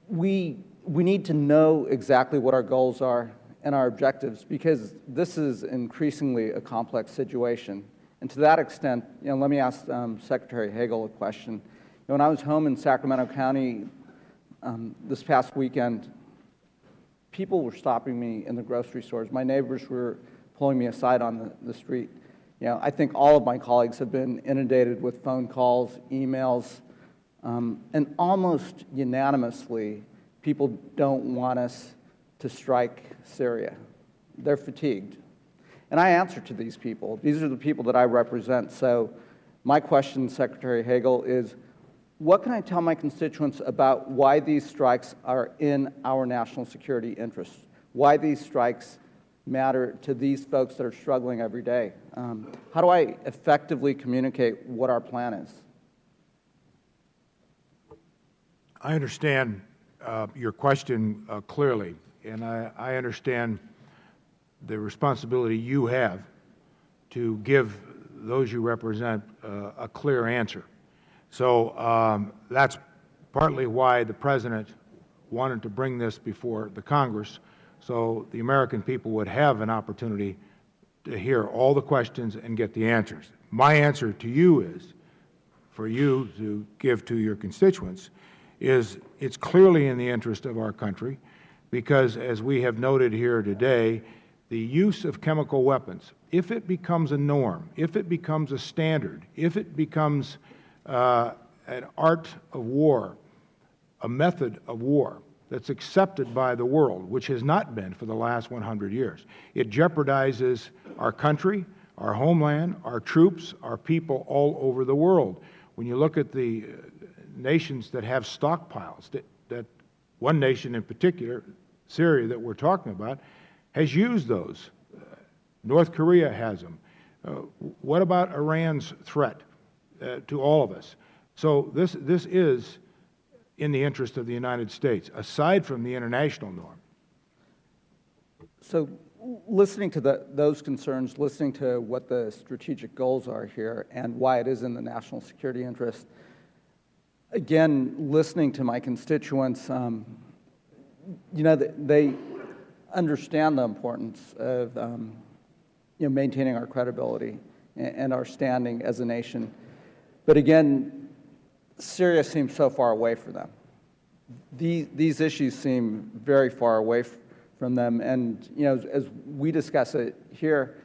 we need to know exactly what our goals are and our objectives, because this is increasingly a complex situation. And to that extent, let me ask Secretary Hagel a question. When I was home in Sacramento County this past weekend, people were stopping me in the grocery stores. My neighbors were pulling me aside on the street. I think all of my colleagues have been inundated with phone calls, emails, and almost unanimously, people don't want us to strike Syria. They're fatigued. And I answer to these people. These are the people that I represent. So my question, Secretary Hagel, is what can I tell my constituents about why these strikes are in our national security interests, why these strikes matter to these folks that are struggling every day? How do I effectively communicate what our plan is?
I understand your question clearly, and I understand the responsibility you have to give those you represent a clear answer. So that's partly why the President wanted to bring this before the Congress, so the American people would have an opportunity to hear all the questions and get the answers. My answer to you is, for you to give to your constituents, is it's clearly in the interest of our country because, as we have noted here today, the use of chemical weapons, if it becomes a norm, if it becomes a standard, if it becomes an art of war, a method of war that's accepted by the world, which has not been for the last 100 years, it jeopardizes our country, our homeland, our troops, our people all over the world. When you look at the nations that have stockpiles, that one nation in particular, Syria, that we're talking about, has used those. North Korea has them. What about Iran's threat to all of us? So this is in the interest of the United States, aside from the international norm.
So listening to those concerns, listening to what the strategic goals are here and why it is in the national security interest, again, listening to my constituents, they understand the importance of maintaining our credibility and our standing as a nation. But again, Syria seems so far away from them. These issues seem very far away from them. And as we discuss it here,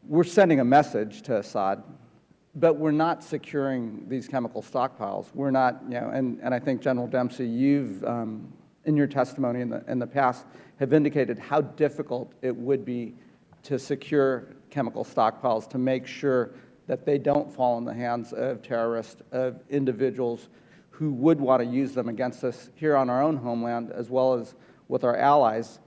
we're sending a message to Assad, but we're not securing these chemical stockpiles. We're not, and I think, General Dempsey, you've, in your testimony in the past, have indicated how difficult it would be to secure chemical stockpiles to make sure that they don't fall in the hands of terrorists, of individuals who would want to use them against us here on our own homeland as well as with our allies.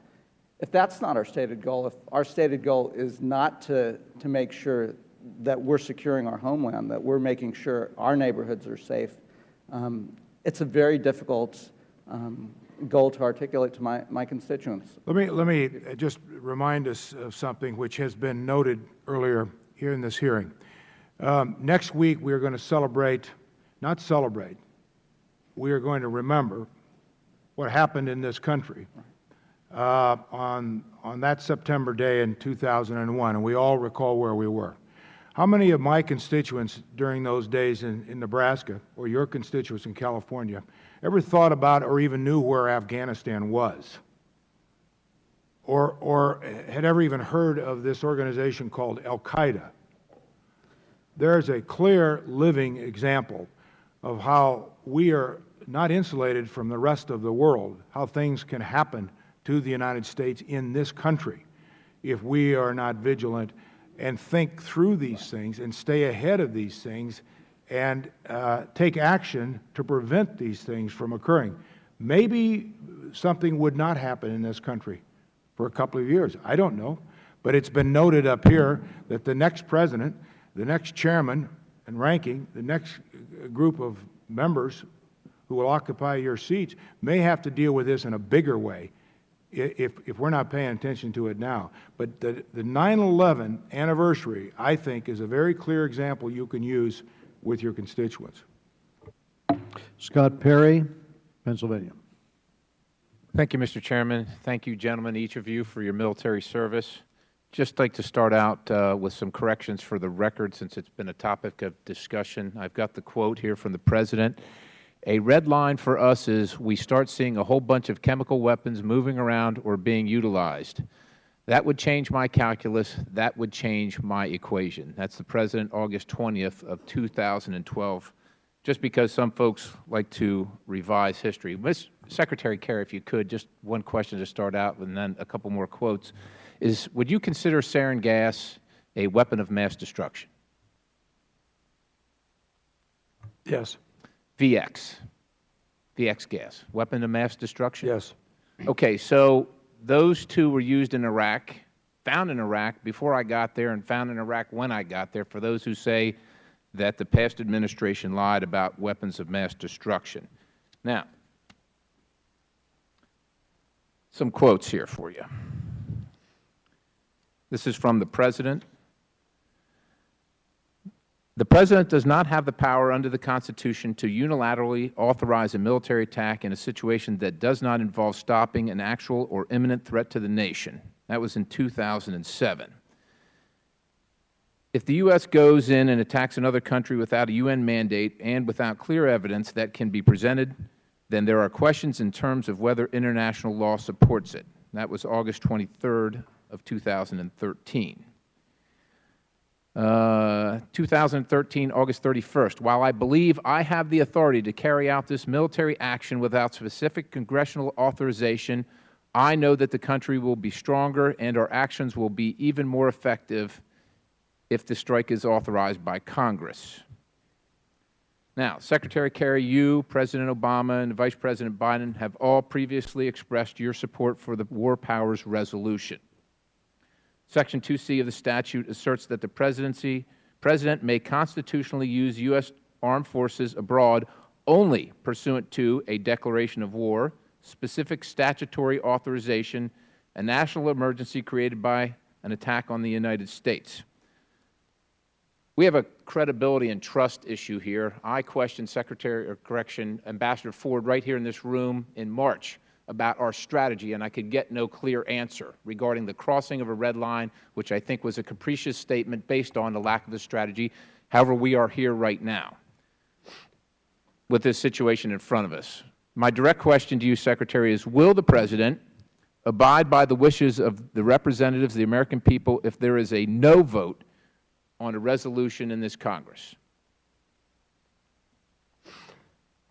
If that's not our stated goal, if our stated goal is not to make sure that we're securing our homeland, that we're making sure our neighborhoods are safe, it's a very difficult goal to articulate to my constituents.
Let me just remind us of something which has been noted earlier here in this hearing. Next week we are going to we are going to remember what happened in this country on that September day in 2001, and we all recall where we were. How many of my constituents during those days in Nebraska, or your constituents in California, ever thought about or even knew where Afghanistan was? Or had ever even heard of this organization called Al-Qaeda? There's a clear living example of how we are not insulated from the rest of the world, how things can happen to the United States in this country if we are not vigilant and think through these things and stay ahead of these things and take action to prevent these things from occurring. Maybe something would not happen in this country for a couple of years. I don't know. But it's been noted up here that the next president, the next chairman and ranking, the next group of members who will occupy your seats may have to deal with this in a bigger way if we're not paying attention to it now. But the 9/11 anniversary, I think, is a very clear example you can use with your constituents.
Scott Perry, Pennsylvania.
Thank you, Mr. Chairman. Thank you, gentlemen, each of you, for your military service. Just like to start out with some corrections for the record, since it's been a topic of discussion. I've got the quote here from the President. A red line for us is we start seeing a whole bunch of chemical weapons moving around or being utilized. That would change my calculus. That would change my equation. That's the President, August 20th of 2012, just because some folks like to revise history. Ms. Secretary Kerry, if you could, just one question to start out and then a couple more quotes, is would you consider sarin gas a weapon of mass destruction?
Yes.
VX gas, weapon of mass destruction?
Yes.
Okay, so those two were used in Iraq, found in Iraq before I got there and found in Iraq when I got there, for those who say that the past administration lied about weapons of mass destruction. Now, some quotes here for you. This is from the President. The President does not have the power under the Constitution to unilaterally authorize a military attack in a situation that does not involve stopping an actual or imminent threat to the nation. That was in 2007. If the U.S. goes in and attacks another country without a UN mandate and without clear evidence that can be presented, then there are questions in terms of whether international law supports it. That was August 23rd of 2013. 2013, August 31st. While I believe I have the authority to carry out this military action without specific congressional authorization, I know that the country will be stronger and our actions will be even more effective if the strike is authorized by Congress. Now, Secretary Kerry, you, President Obama, and Vice President Biden have all previously expressed your support for the War Powers Resolution. Section 2C of the statute asserts that the President may constitutionally use U.S. armed forces abroad only pursuant to a declaration of war, specific statutory authorization, a national emergency created by an attack on the United States. We have a credibility and trust issue here. I questioned Ambassador Ford right here in this room in March about our strategy, and I could get no clear answer regarding the crossing of a red line, which I think was a capricious statement based on the lack of a strategy. However, we are here right now with this situation in front of us. My direct question to you, Secretary, is will the President abide by the wishes of the representatives of the American people if there is a no vote on a resolution in this Congress?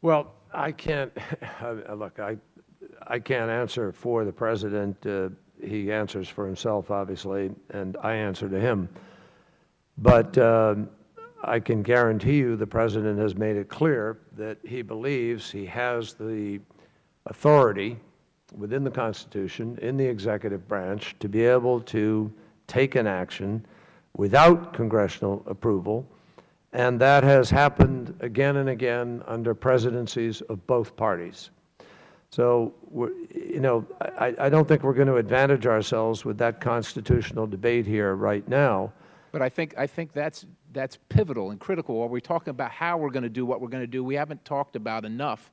Well, I can't, look, I can't answer for the President. he answers for himself, obviously, and I answer to him. But I can guarantee you the President has made it clear that he believes he has the authority within the Constitution, in the executive branch, to be able to take an action without congressional approval, and that has happened again and again under presidencies of both parties. So, I don't think we're going to advantage ourselves with that constitutional debate here right now.
But I think that's pivotal and critical. While we're talking about how we're going to do what we're going to do, we haven't talked about enough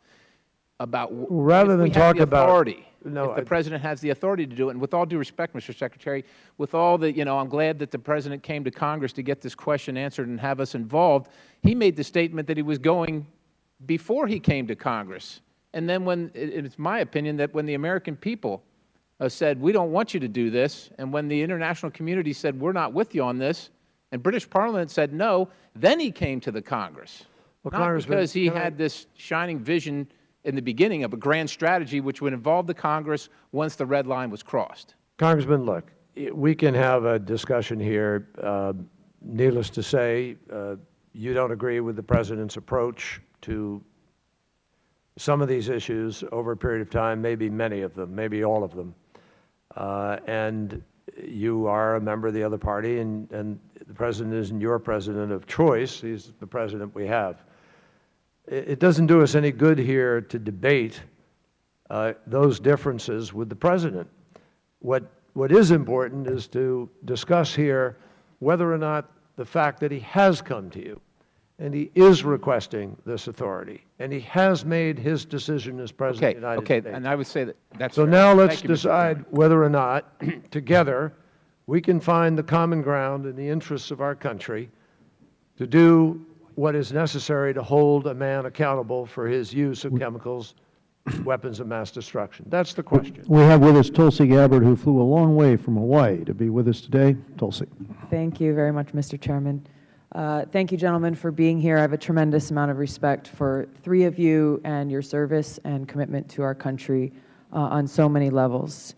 about
rather than talk about
authority. If the President has the authority to do it, and with all due respect, Mr. Secretary, with all the, I'm glad that the President came to Congress to get this question answered and have us involved. He made the statement that he was going before he came to Congress. And then when, it's my opinion that when the American people said, we don't want you to do this, and when the international community said, we're not with you on this, and British Parliament said no, then he came to the Congress.
Well,
not because he had this shining vision in the beginning of a grand strategy which would involve the Congress once the red line was crossed.
Congressman, look, we can have a discussion here. Needless to say, you don't agree with the President's approach to some of these issues over a period of time, maybe many of them, maybe all of them. And you are a member of the other party, and the President isn't your President of choice. He's the President we have. It doesn't do us any good here to debate those differences with the President. What is important is to discuss here whether or not the fact that he has come to you and he is requesting this authority and he has made his decision as President of the United States.
Okay, and I would say that's
so
fair.
now let's
Thank you,
decide whether or not together we can find the common ground in the interests of our country to do what is necessary to hold a man accountable for his use of chemicals, weapons of mass destruction. That's the question.
We have with us Tulsi Gabbard, who flew a long way from Hawaii to be with us today. Tulsi.
Thank you very much, Mr. Chairman. Thank you, gentlemen, for being here. I have a tremendous amount of respect for three of you and your service and commitment to our country on so many levels.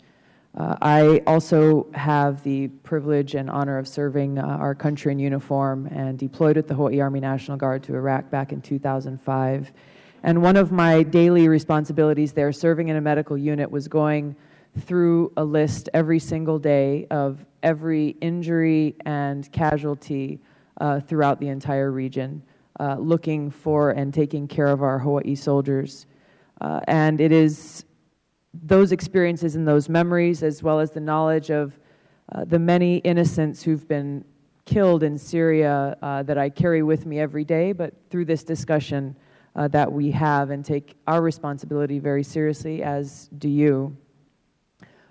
I also have the privilege and honor of serving our country in uniform and deployed with the Hawaii Army National Guard to Iraq back in 2005. And one of my daily responsibilities there, serving in a medical unit, was going through a list every single day of every injury and casualty throughout the entire region, looking for and taking care of our Hawaii soldiers. And it is those experiences and those memories, as well as the knowledge of the many innocents who've been killed in Syria that I carry with me every day, but through this discussion that we have and take our responsibility very seriously, as do you.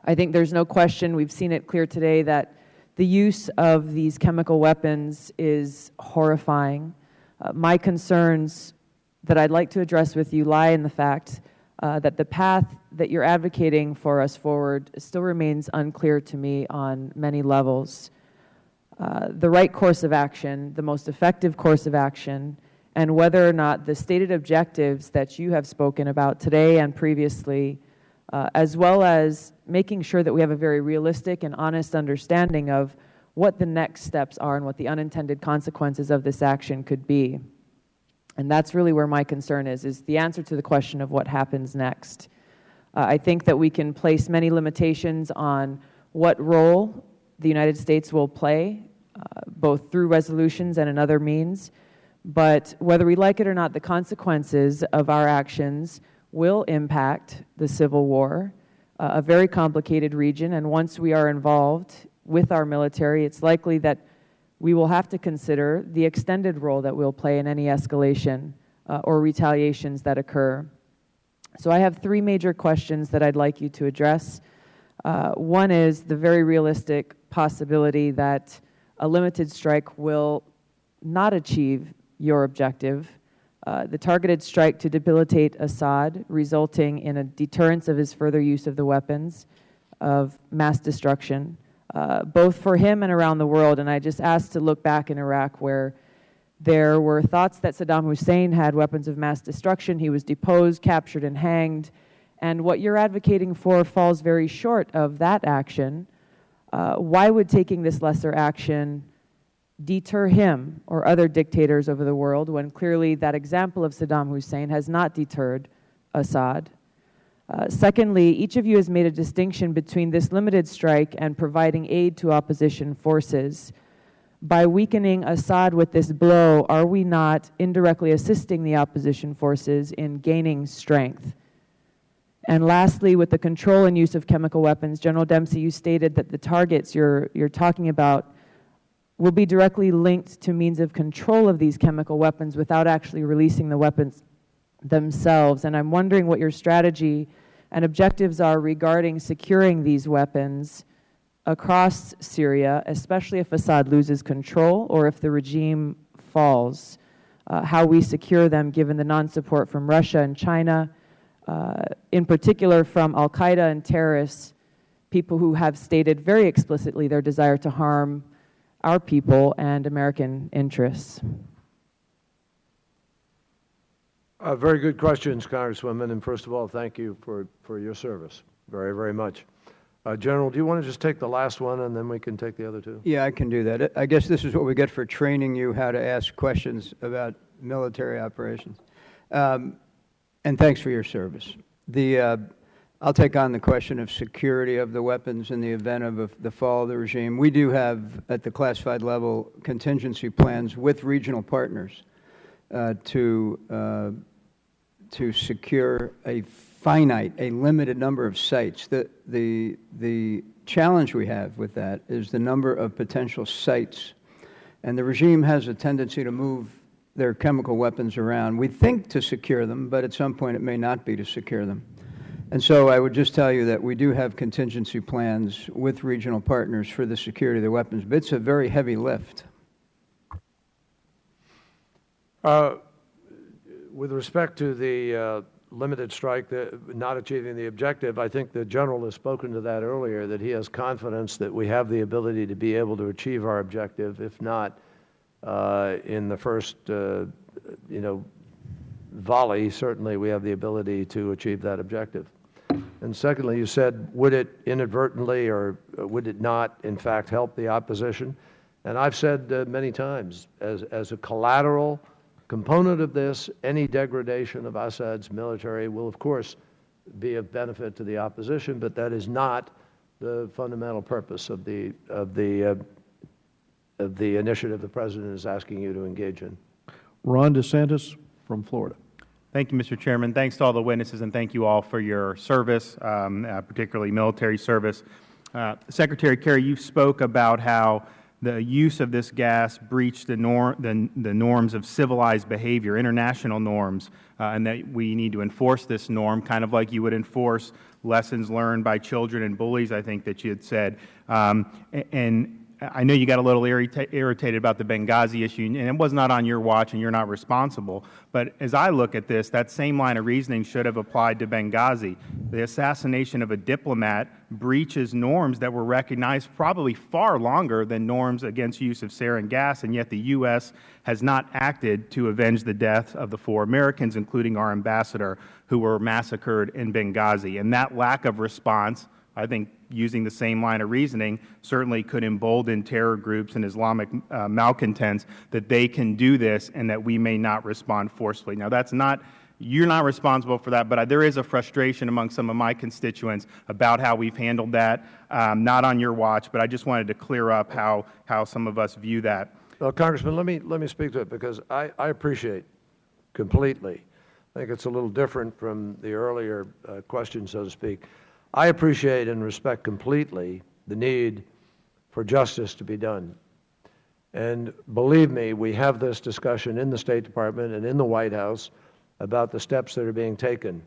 I think there's no question, we've seen it clear today, that the use of these chemical weapons is horrifying. My concerns that I'd like to address with you lie in the fact that the path that you're advocating for us forward still remains unclear to me on many levels. The right course of action, the most effective course of action, and whether or not the stated objectives that you have spoken about today and previously, as well as making sure that we have a very realistic and honest understanding of what the next steps are and what the unintended consequences of this action could be. And that's really where my concern is the answer to the question of what happens next. I think that we can place many limitations on what role the United States will play, both through resolutions and in other means. But whether we like it or not, the consequences of our actions will impact the Civil War, a very complicated region. And once we are involved with our military, it's likely that we will have to consider the extended role that we'll play in any escalation or retaliations that occur. So I have three major questions that I'd like you to address. One is the very realistic possibility that a limited strike will not achieve your objective, the targeted strike to debilitate Assad, resulting in a deterrence of his further use of the weapons of mass destruction, both for him and around the world. And I just asked to look back in Iraq, where there were thoughts that Saddam Hussein had weapons of mass destruction. He was deposed, captured, and hanged. and what you're advocating for falls very short of that action, why would taking this lesser action deter him or other dictators over the world when clearly that example of Saddam Hussein has not deterred Assad? Secondly, each of you has made a distinction between this limited strike and providing aid to opposition forces. By weakening Assad with this blow, are we not indirectly assisting the opposition forces in gaining strength? And lastly, with the control and use of chemical weapons, General Dempsey, you stated that the targets you're talking about will be directly linked to means of control of these chemical weapons without actually releasing the weapons themselves. And I'm wondering what your strategy and objectives are regarding securing these weapons across Syria, especially if Assad loses control or if the regime falls, how we secure them given the non-support from Russia and China, in particular from al-Qaeda and terrorists, people who have stated very explicitly their desire to harm our people and American interests.
Very good questions, Congresswoman, and first of all, thank you for your service very, very much. General, do you want to just take the last one and then we can take the other two?
Yeah, I can do that. I guess this is what we get for training you how to ask questions about military operations. And thanks for your service. I'll take on the question of security of the weapons in the event of the fall of the regime. We do have, at the classified level, contingency plans with regional partners to secure a limited number of sites. The challenge we have with that is the number of potential sites. And the regime has a tendency to move their chemical weapons around. We think to secure them, but at some point it may not be to secure them. And so I would just tell you that we do have contingency plans with regional partners for the security of the weapons, but it's a very heavy lift.
With respect to the limited strike, not achieving the objective, I think the General has spoken to that earlier, that he has confidence that we have the ability to be able to achieve our objective, if not in the first, volley, certainly we have the ability to achieve that objective. And secondly, you said, would it inadvertently or would it not, in fact, help the opposition? And I've said many times, as a collateral component of this, any degradation of Assad's military will, of course, be of benefit to the opposition, but that is not the fundamental purpose of the initiative the President is asking you to engage in.
Ron DeSantis from Florida.
Thank you, Mr. Chairman. Thanks to all the witnesses, and thank you all for your service, particularly military service. Secretary Kerry, you spoke about how the use of this gas breached the norms of civilized behavior, international norms, and that we need to enforce this norm, kind of like you would enforce lessons learned by children and bullies, I think that you had said. And I know you got a little irritated about the Benghazi issue, and it was not on your watch and you're not responsible. But as I look at this, that same line of reasoning should have applied to Benghazi. The assassination of a diplomat breaches norms that were recognized probably far longer than norms against use of sarin gas, and yet the U.S. has not acted to avenge the death of the 4 Americans, including our ambassador, who were massacred in Benghazi. And that lack of response, I think, using the same line of reasoning, certainly could embolden terror groups and Islamic malcontents that they can do this and that we may not respond forcefully. Now, you're not responsible for that, but there is a frustration among some of my constituents about how we've handled that, not on your watch, but I just wanted to clear up how some of us view that.
Well, Congressman, let me speak to it, because I appreciate completely. I think it's a little different from the earlier question, so to speak. I appreciate and respect completely the need for justice to be done. And believe me, we have this discussion in the State Department and in the White House about the steps that are being taken.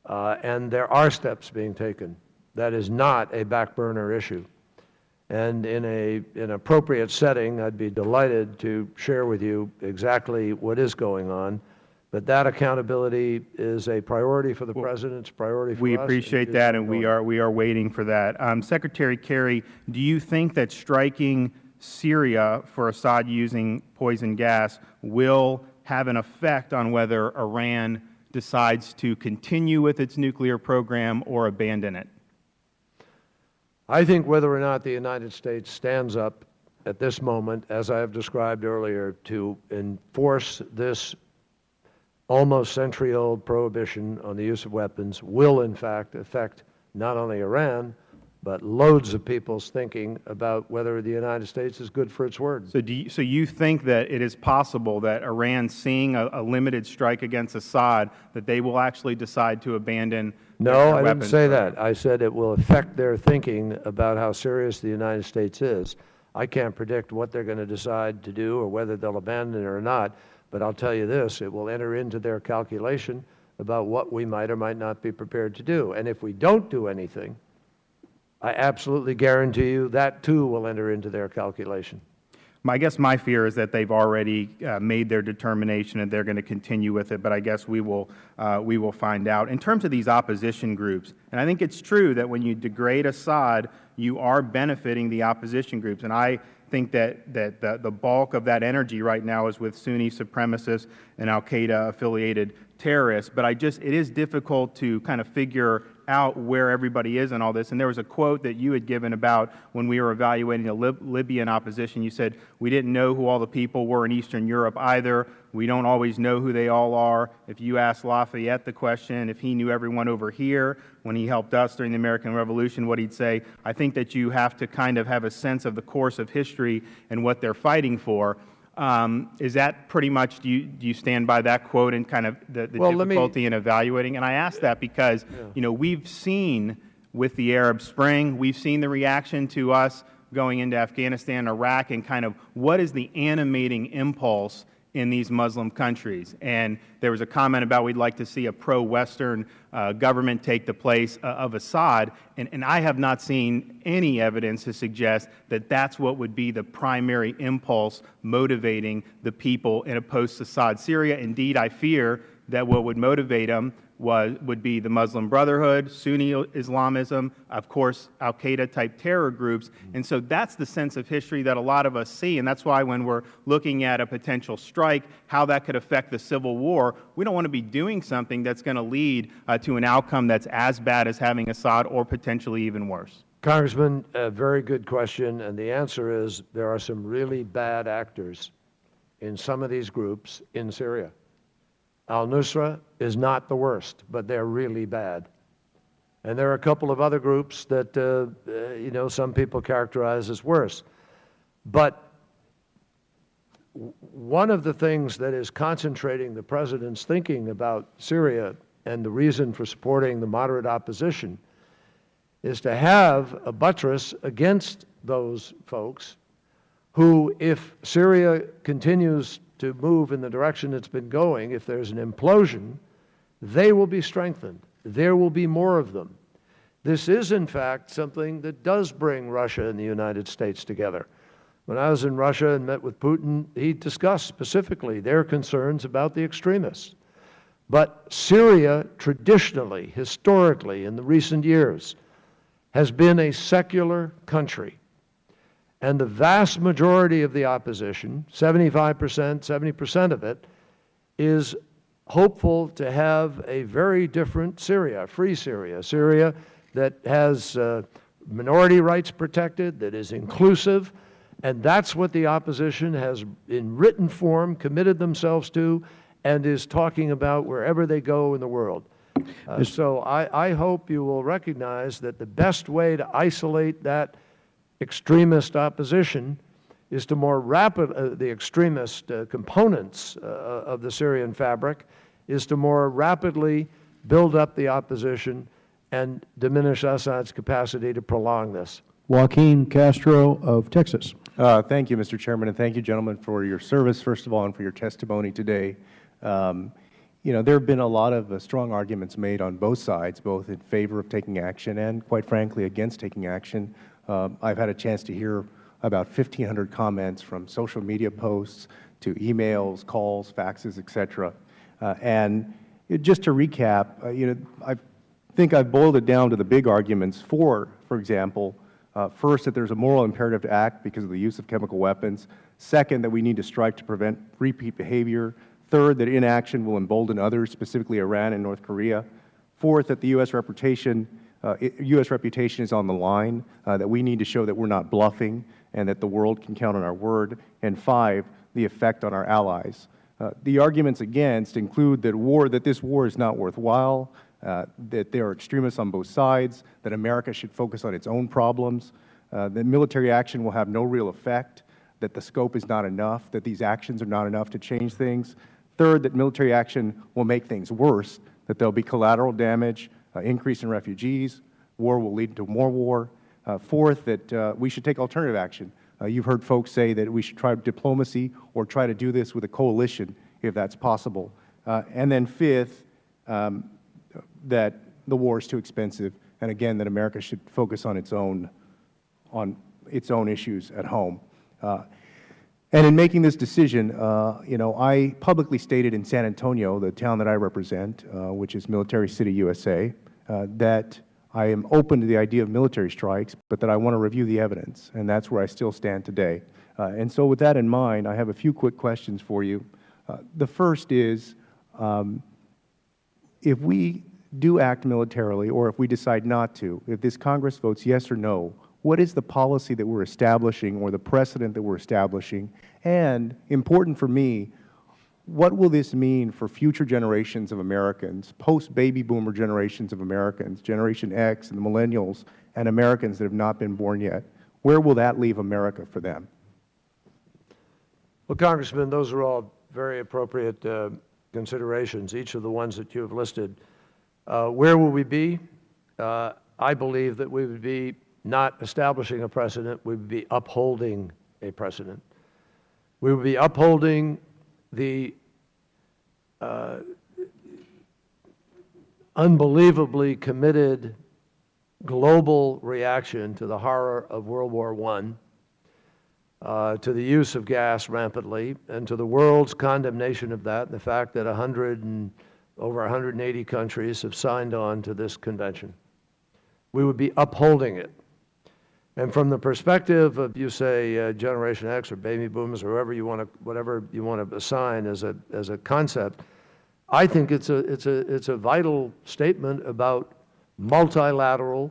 And there are steps being taken. That is not a back burner issue. And in an appropriate setting, I'd be delighted to share with you exactly what is going on. But that accountability is a priority for the President, it's a priority for us.
We appreciate that, and we are waiting for that. Secretary Kerry, do you think that striking Syria for Assad using poison gas will have an effect on whether Iran decides to continue with its nuclear program or abandon it?
I think whether or not the United States stands up at this moment, as I have described earlier, to enforce this almost century-old prohibition on the use of weapons will, in fact, affect not only Iran, but loads of people's thinking about whether the United States is good for its word.
So you think that it is possible that Iran, seeing a limited strike against Assad, that they will actually decide to abandon
No,
their
I didn't
weapons
say
program?
that. I said it will affect their thinking about how serious the United States is. I can't predict what they're going to decide to do or whether they'll abandon it or not, but I'll tell you this, it will enter into their calculation about what we might or might not be prepared to do. And if we don't do anything, I absolutely guarantee you that too will enter into their calculation.
I guess my fear is that they've already made their determination and they're going to continue with it, but I guess we will find out. In terms of these opposition groups, and I think it's true that when you degrade Assad, you are benefiting the opposition groups, and I think that the bulk of that energy right now is with Sunni supremacists and al-Qaeda-affiliated terrorists, but it is difficult to kind of figure out where everybody is in all this. And there was a quote that you had given about when we were evaluating the Libyan opposition. You said, we didn't know who all the people were in Eastern Europe either. We don't always know who they all are. If you asked Lafayette the question, if he knew everyone over here when he helped us during the American Revolution, what he'd say, I think that you have to kind of have a sense of the course of history and what they're fighting for. Is that pretty much, do you stand by that quote and kind of the difficulty in evaluating? And I ask that because, you know, we've seen with the Arab Spring, we've seen the reaction to us going into Afghanistan, Iraq, and kind of what is the animating impulse in these Muslim countries. And there was a comment about we'd like to see a pro-Western government take the place of Assad, and I have not seen any evidence to suggest that that's what would be the primary impulse motivating the people in a post-Assad Syria. Indeed, I fear that what would motivate them would be the Muslim Brotherhood, Sunni Islamism, of course, al-Qaeda-type terror groups. And so that's the sense of history that a lot of us see, and that's why when we're looking at a potential strike, how that could affect the civil war, we don't want to be doing something that's going to lead to an outcome that's as bad as having Assad or potentially even worse.
Congressman, a very good question, and the answer is there are some really bad actors in some of these groups in Syria. Al-Nusra is not the worst, but they're really bad. And there are a couple of other groups that, you know, some people characterize as worse. But one of the things that is concentrating the President's thinking about Syria and the reason for supporting the moderate opposition is to have a buttress against those folks who, if Syria continues to move in the direction it's been going, if there's an implosion, they will be strengthened. There will be more of them. This is, in fact, something that does bring Russia and the United States together. When I was in Russia and met with Putin, he discussed specifically their concerns about the extremists. But Syria, traditionally, historically, in the recent years, has been a secular country. And the vast majority of the opposition, 75%, 70% of it, is hopeful to have a very different Syria, free Syria, Syria that has minority rights protected, that is inclusive, and that's what the opposition has, in written form, committed themselves to and is talking about wherever they go in the world. So I hope you will recognize that the best way to isolate that extremist opposition is to more rapid, the extremist components of the Syrian fabric, is to more rapidly build up the opposition and diminish Assad's capacity to prolong this.
Joaquin Castro of Texas.
Thank you, Mr. Chairman, and thank you, gentlemen, for your service, first of all, and for your testimony today. You know, there have been a lot of strong arguments made on both sides, both in favor of taking action and, quite frankly, against taking action. I've had a chance to hear about 1,500 comments from social media posts to emails, calls, faxes, et cetera. And just to recap, you know, I think I've boiled it down to the big arguments for example, first, that there's a moral imperative to act because of the use of chemical weapons. Second, that we need to strike to prevent repeat behavior.
Third, that inaction will embolden others, specifically Iran and North Korea. Fourth, that the U.S. reputation is on the line, that we need to show that we're not bluffing and that the world can count on our word. And five, the effect on our allies. The arguments against include that this war is not worthwhile, that there are extremists on both sides, that America should focus on its own problems, that military action will have no real effect, that the scope is not enough, that these actions are not enough to change things. Third, that military action will make things worse, that there will be collateral damage, increase in refugees, war will lead to more war. Fourth, that we should take alternative action. You've heard folks say that we should try diplomacy or try to do this with a coalition if that's possible. And then fifth, that the war is too expensive, and again, that America should focus on its own issues at home. And in making this decision, I publicly stated in San Antonio, the town that I represent, which is Military City, USA, that I am open to the idea of military strikes, but that I want to review the evidence, and that's where I still stand today. And so with that in mind, I have a few quick questions for you. The first is, if we do act militarily, or if we decide not to, if this Congress votes yes or no, what is the policy that we're establishing or the precedent that we're establishing? And, important for me, what will this mean for future generations of Americans, post-baby boomer generations of Americans, Generation X and the millennials, and Americans that have not been born yet? Where will that leave America for them?
Well, Congressman, those are all very appropriate considerations, each of the ones that you have listed. Where will we be? I believe that we would be not establishing a precedent, we would be upholding a precedent. We would be upholding the unbelievably committed global reaction to the horror of World War I, to the use of gas rampantly, and to the world's condemnation of that, and the fact that over 180 countries have signed on to this convention. We would be upholding it. And from the perspective of, you say, Generation X or baby boomers or whatever you want to assign as a concept, I think it's a vital statement about multilateral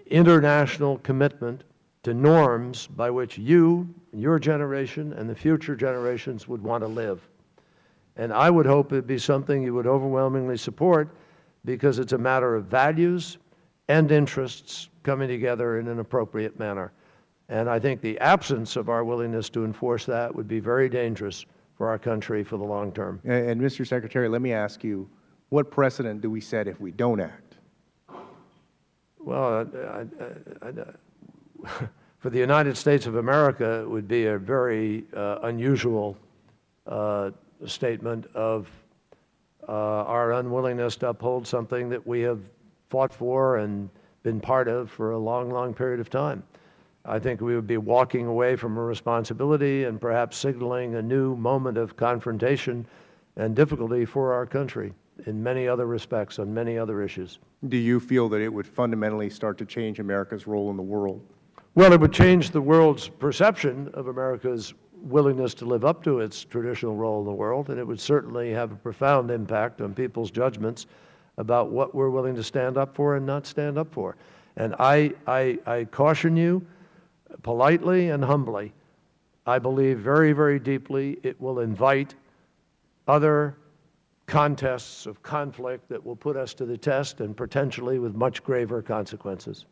international commitment to norms by which you, your generation, and the future generations would want to live. And I would hope it would be something you would overwhelmingly support, because it's a matter of values and interests coming together in an appropriate manner. And I think the absence of our willingness to enforce that would be very dangerous for our country for the long term.
And Mr. Secretary, let me ask you, what precedent do we set if we don't act?
Well, for the United States of America, it would be a very unusual statement of our unwillingness to uphold something that we have fought for and been part of for a long, long period of time. I think we would be walking away from a responsibility and perhaps signaling a new moment of confrontation and difficulty for our country in many other respects, on many other issues.
Do you feel that it would fundamentally start to change America's role in the world?
Well, it would change the world's perception of America's willingness to live up to its traditional role in the world, and it would certainly have a profound impact on people's judgments about what we're willing to stand up for and not stand up for. And I caution you, politely and humbly, I believe very, very deeply it will invite other contests of conflict that will put us to the test, and potentially with much graver consequences.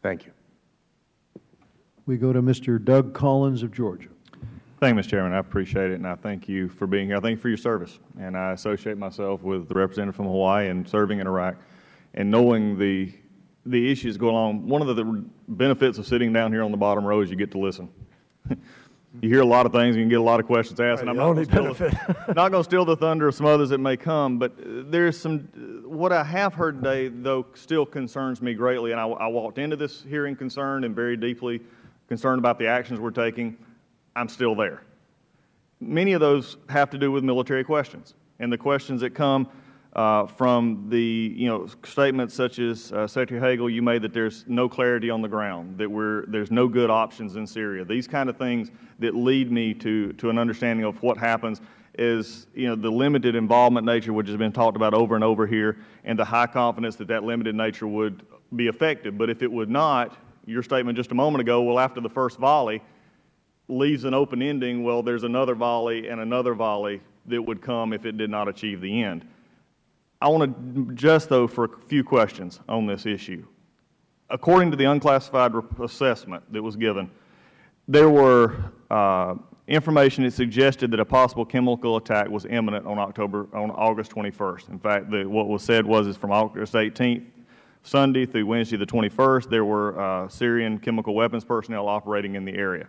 Thank you.
We go to Mr. Doug Collins of Georgia.
Thank you, Mr. Chairman. I appreciate it, and I thank you for being here. I thank you for your service, and I associate myself with the representative from Hawaii and serving in Iraq and knowing the issues going on. One of the benefits of sitting down here on the bottom row is you get to listen. You hear a lot of things, you can get a lot of questions asked, and I'm not going to steal the thunder of some others that may come, but there's some, what I have heard today, though, still concerns me greatly, and I walked into this hearing concerned and very deeply concerned about the actions we're taking. I'm still there. Many of those have to do with military questions, and the questions that come
from the statements such as Secretary Hagel, you made that there's no clarity on the ground, that there's no good options in Syria. These kind of things that lead me to an understanding of what happens is the limited involvement nature, which has been talked about over and over here, and the high confidence that that limited nature would be effective. But if it would not, your statement just a moment ago, well, after the first volley, leaves an open ending. Well, there's another volley and another volley that would come if it did not achieve the end. I want to just, though, for a few questions on this issue. According to the unclassified assessment that was given, there were information that suggested that a possible chemical attack was imminent on August 21st. In fact, what was said was from August 18th, Sunday, through Wednesday the 21st, there were Syrian chemical weapons personnel operating in the area.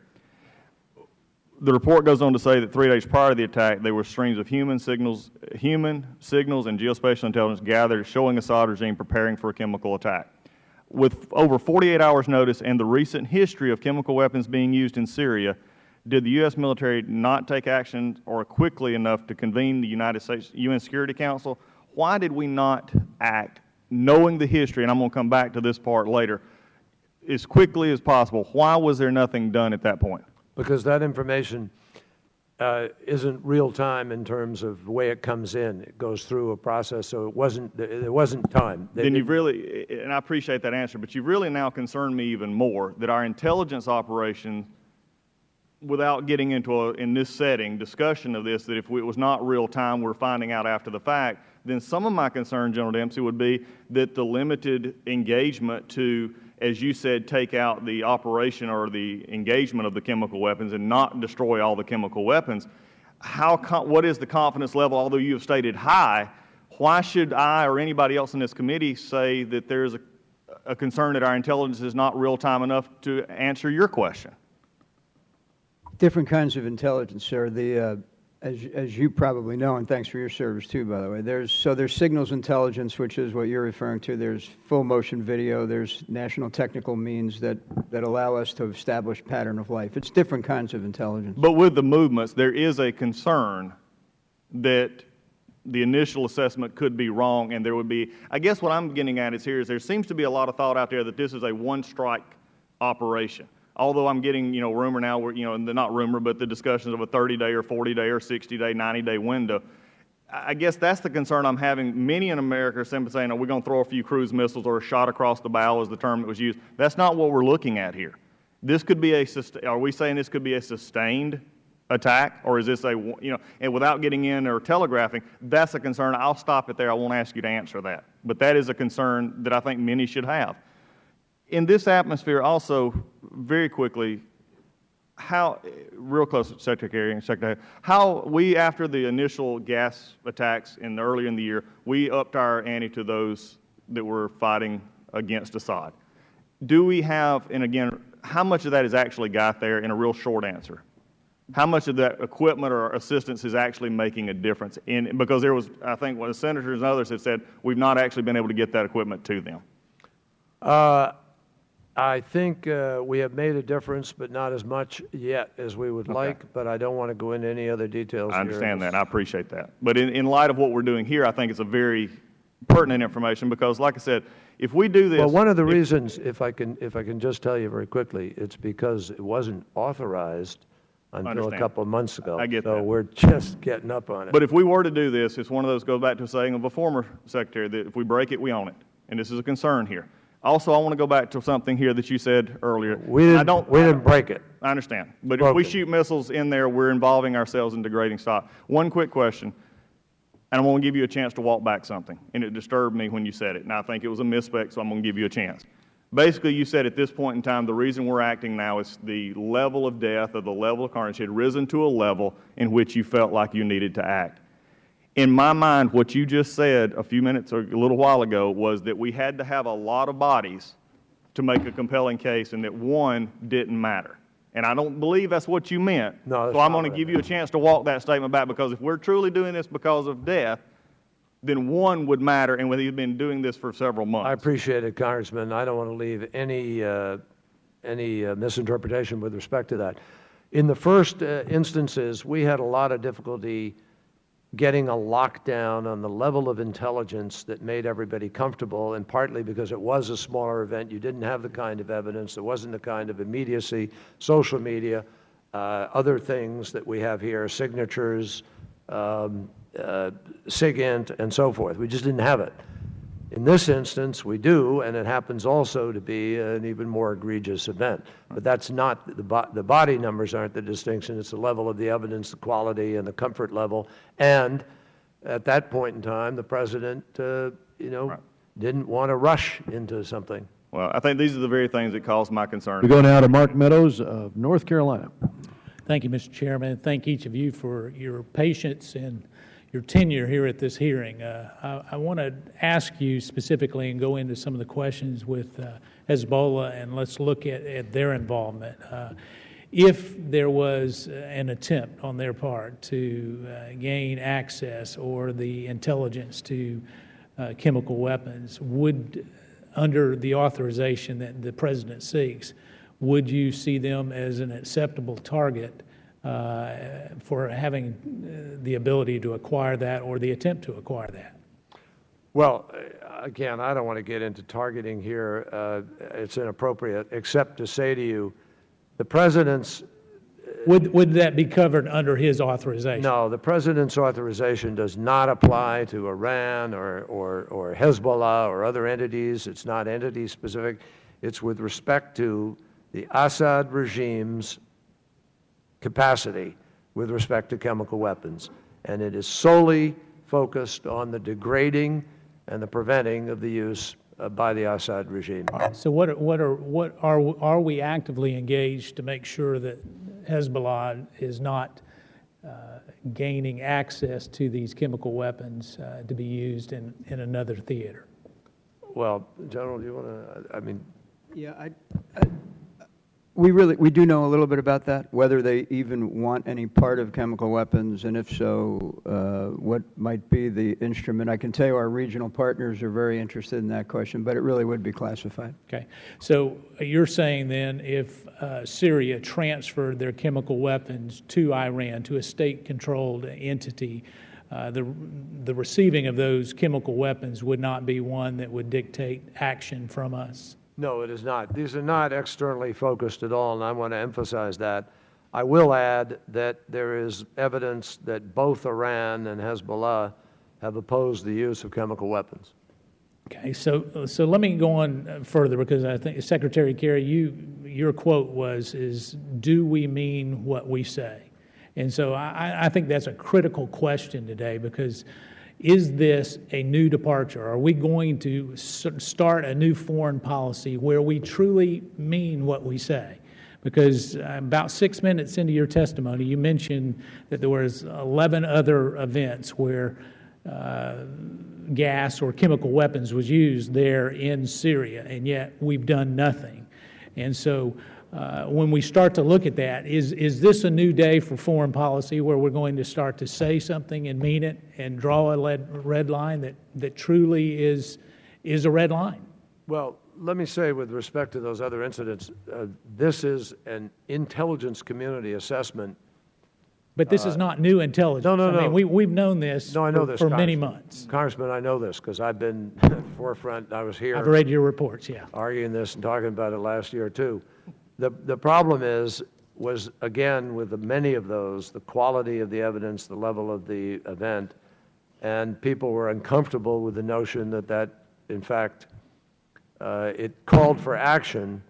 The report goes on to say that 3 days prior to the attack, there were streams of human signals and geospatial intelligence gathered showing Assad regime preparing for a chemical attack. With over 48 hours notice and the recent history of chemical weapons being used in Syria, did the U.S. military not take action or quickly enough to convene the United States UN Security Council? Why did we not act, knowing the history, and I'm going to come back to this part later, as quickly as possible? Why was there nothing done at that point?
Because that information isn't real time in terms of the way it comes in. It goes through a process, so there wasn't time.
Then you've really, and I appreciate that answer, but you've really now concerned me even more that our intelligence operation, without getting into in this setting, discussion of this, that if it was not real time, we're finding out after the fact, then some of my concern, General Dempsey, would be that the limited engagement to, as you said, take out the operation or the engagement of the chemical weapons and not destroy all the chemical weapons, what is the confidence level, although you have stated high, why should I or anybody else in this committee say that there's a concern that our intelligence is not real time enough to answer your question?
Different kinds of intelligence, sir. As you probably know, and thanks for your service too, by the way, there's signals intelligence, which is what you're referring to. There's full motion video. There's national technical means that allow us to establish pattern of life. It's different kinds of intelligence.
But with the movements, there is a concern that the initial assessment could be wrong, and there would be, I guess what I'm getting at is there seems to be a lot of thought out there that this is a one-strike operation. Although I'm getting, rumor now, not rumor, but the discussions of a 30-day or 40-day or 60-day, 90-day window. I guess that's the concern I'm having. Many in America are simply saying, we're going to throw a few cruise missiles or a shot across the bow is the term that was used. That's not what we're looking at here. This could be are we saying this could be a sustained attack, or is this and without getting in or telegraphing, that's a concern. I'll stop it there. I won't ask you to answer that. But that is a concern that I think many should have. In this atmosphere also, very quickly, real close to Secretary Kerry and Secretary, how we, after the initial gas attacks earlier in the year, we upped our ante to those that were fighting against Assad. Do we have, and again, how much of that is actually got there in a real short answer? How much of that equipment or assistance is actually making a difference? Because there was, I think, what the senators and others have said, we've not actually been able to get that equipment to them.
I think we have made a difference, but not as much yet as we would like, but I don't want to go into any other details.
I understand that. I appreciate that. But in light of what we're doing here, I think it's a very pertinent information because, like I said, if we do this...
Well, one of the reasons, if I can just tell you very quickly, it's because it wasn't authorized until a couple of months ago.
I get that.
So we're just getting up on it.
But if we were to do this, it's one of those, goes back to a saying of a former secretary, that if we break it, we own it. And this is a concern here. Also, I want to go back to something here that you said earlier.
We didn't break it.
I understand. But if we shoot missiles in there, we're involving ourselves in degrading stock. One quick question, and I want to give you a chance to walk back something. And it disturbed me when you said it. And I think it was a misspec, so I'm going to give you a chance. Basically, you said at this point in time, the reason we're acting now is the level of death or the level of carnage had risen to a level in which you felt like you needed to act. In my mind, what you just said a few minutes or a little while ago was that we had to have a lot of bodies to make a compelling case and that one didn't matter. And I don't believe that's what you meant.
No,
so I'm going to give you a chance to walk that statement back, because if we're truly doing this because of death, then one would matter, and we've been doing this for several months.
I appreciate it, Congressman. I don't want to leave any misinterpretation with respect to that. In the first instances, we had a lot of difficulty getting a lockdown on the level of intelligence that made everybody comfortable, and partly because it was a smaller event. You didn't have the kind of evidence. There wasn't the kind of immediacy, social media, other things that we have here, signatures, SIGINT, and so forth. We just didn't have it. In this instance, we do, and it happens also to be an even more egregious event. But that's not, the body numbers aren't the distinction. It's the level of the evidence, the quality, and the comfort level. And at that point in time, the President, didn't want to rush into something.
Well, I think these are the very things that cause my concern.
We go now to Mark Meadows of North Carolina.
Thank you, Mr. Chairman. Thank each of you for your patience and your tenure here at this hearing. I want to ask you specifically and go into some of the questions with Hezbollah, and let's look at their involvement. If there was an attempt on their part to gain access or the intelligence to chemical weapons, under the authorization that the President seeks, would you see them as an acceptable target for having the ability to acquire that or the attempt to acquire that?
Well, again, I don't want to get into targeting here. It's inappropriate, except to say to you, the President's...
Would that be covered under his authorization?
No, the President's authorization does not apply to Iran or Hezbollah or other entities. It's not entity-specific. It's with respect to the Assad regime's capacity with respect to chemical weapons. And it is solely focused on the degrading and the preventing of the use by the Assad regime.
So are we actively engaged to make sure that Hezbollah is not gaining access to these chemical weapons to be used in another theater?
Well, General, do you want to,
Yeah, we do know a little bit about that, whether they even want any part of chemical weapons, and if so, what might be the instrument. I can tell you our regional partners are very interested in that question, but it really would be classified.
Okay. So you're saying then if Syria transferred their chemical weapons to Iran, to a state-controlled entity, the receiving of those chemical weapons would not be one that would dictate action from us?
No, it is not. These are not externally focused at all, and I want to emphasize that. I will add that there is evidence that both Iran and Hezbollah have opposed the use of chemical weapons.
Okay, so let me go on further, because I think, Secretary Kerry, your quote is, do we mean what we say? And so I think that's a critical question today, because is this a new departure? Are we going to start a new foreign policy where we truly mean what we say? Because about 6 minutes into your testimony, you mentioned that there was 11 other events where gas or chemical weapons was used there in Syria, and yet we've done nothing. And so when we start to look at that, is this a new day for foreign policy where we're going to start to say something and mean it and draw a red line that truly is a red line?
Well, let me say with respect to those other incidents, this is an intelligence community assessment.
But this is not new intelligence.
No.
I mean, we've known this for many months.
Congressman, I know this because I've been at the forefront. I was here.
I've read your reports, yeah.
Arguing this and talking about it last year, too. The problem was, again, with many of those, the quality of the evidence, the level of the event, and people were uncomfortable with the notion that in fact, it called for action,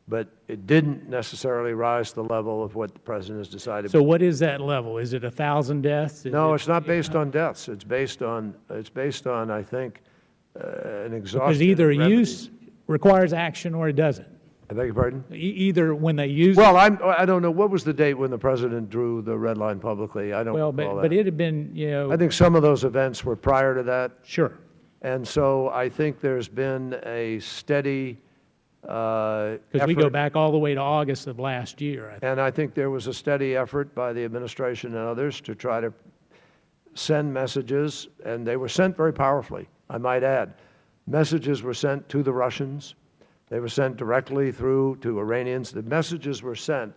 but it didn't necessarily rise to the level of what the President has decided.
So what is that level? Is it 1,000 deaths?
No, it's not based on deaths. It's based on, I think, an exhaustive
Because either
remedy.
use requires action or it doesn't.
I beg your pardon?
Either when they use
Well, I don't know. What was the date when the President drew the red line publicly? I don't recall that.
But it had been,
I think some of those events were prior to that.
Sure.
And so I think there's been a steady
because we go back all the way to August of last year.
And I think there was a steady effort by the administration and others to try to send messages, and they were sent very powerfully, I might add. Messages were sent to the Russians They were sent directly through to Iranians. The messages were sent.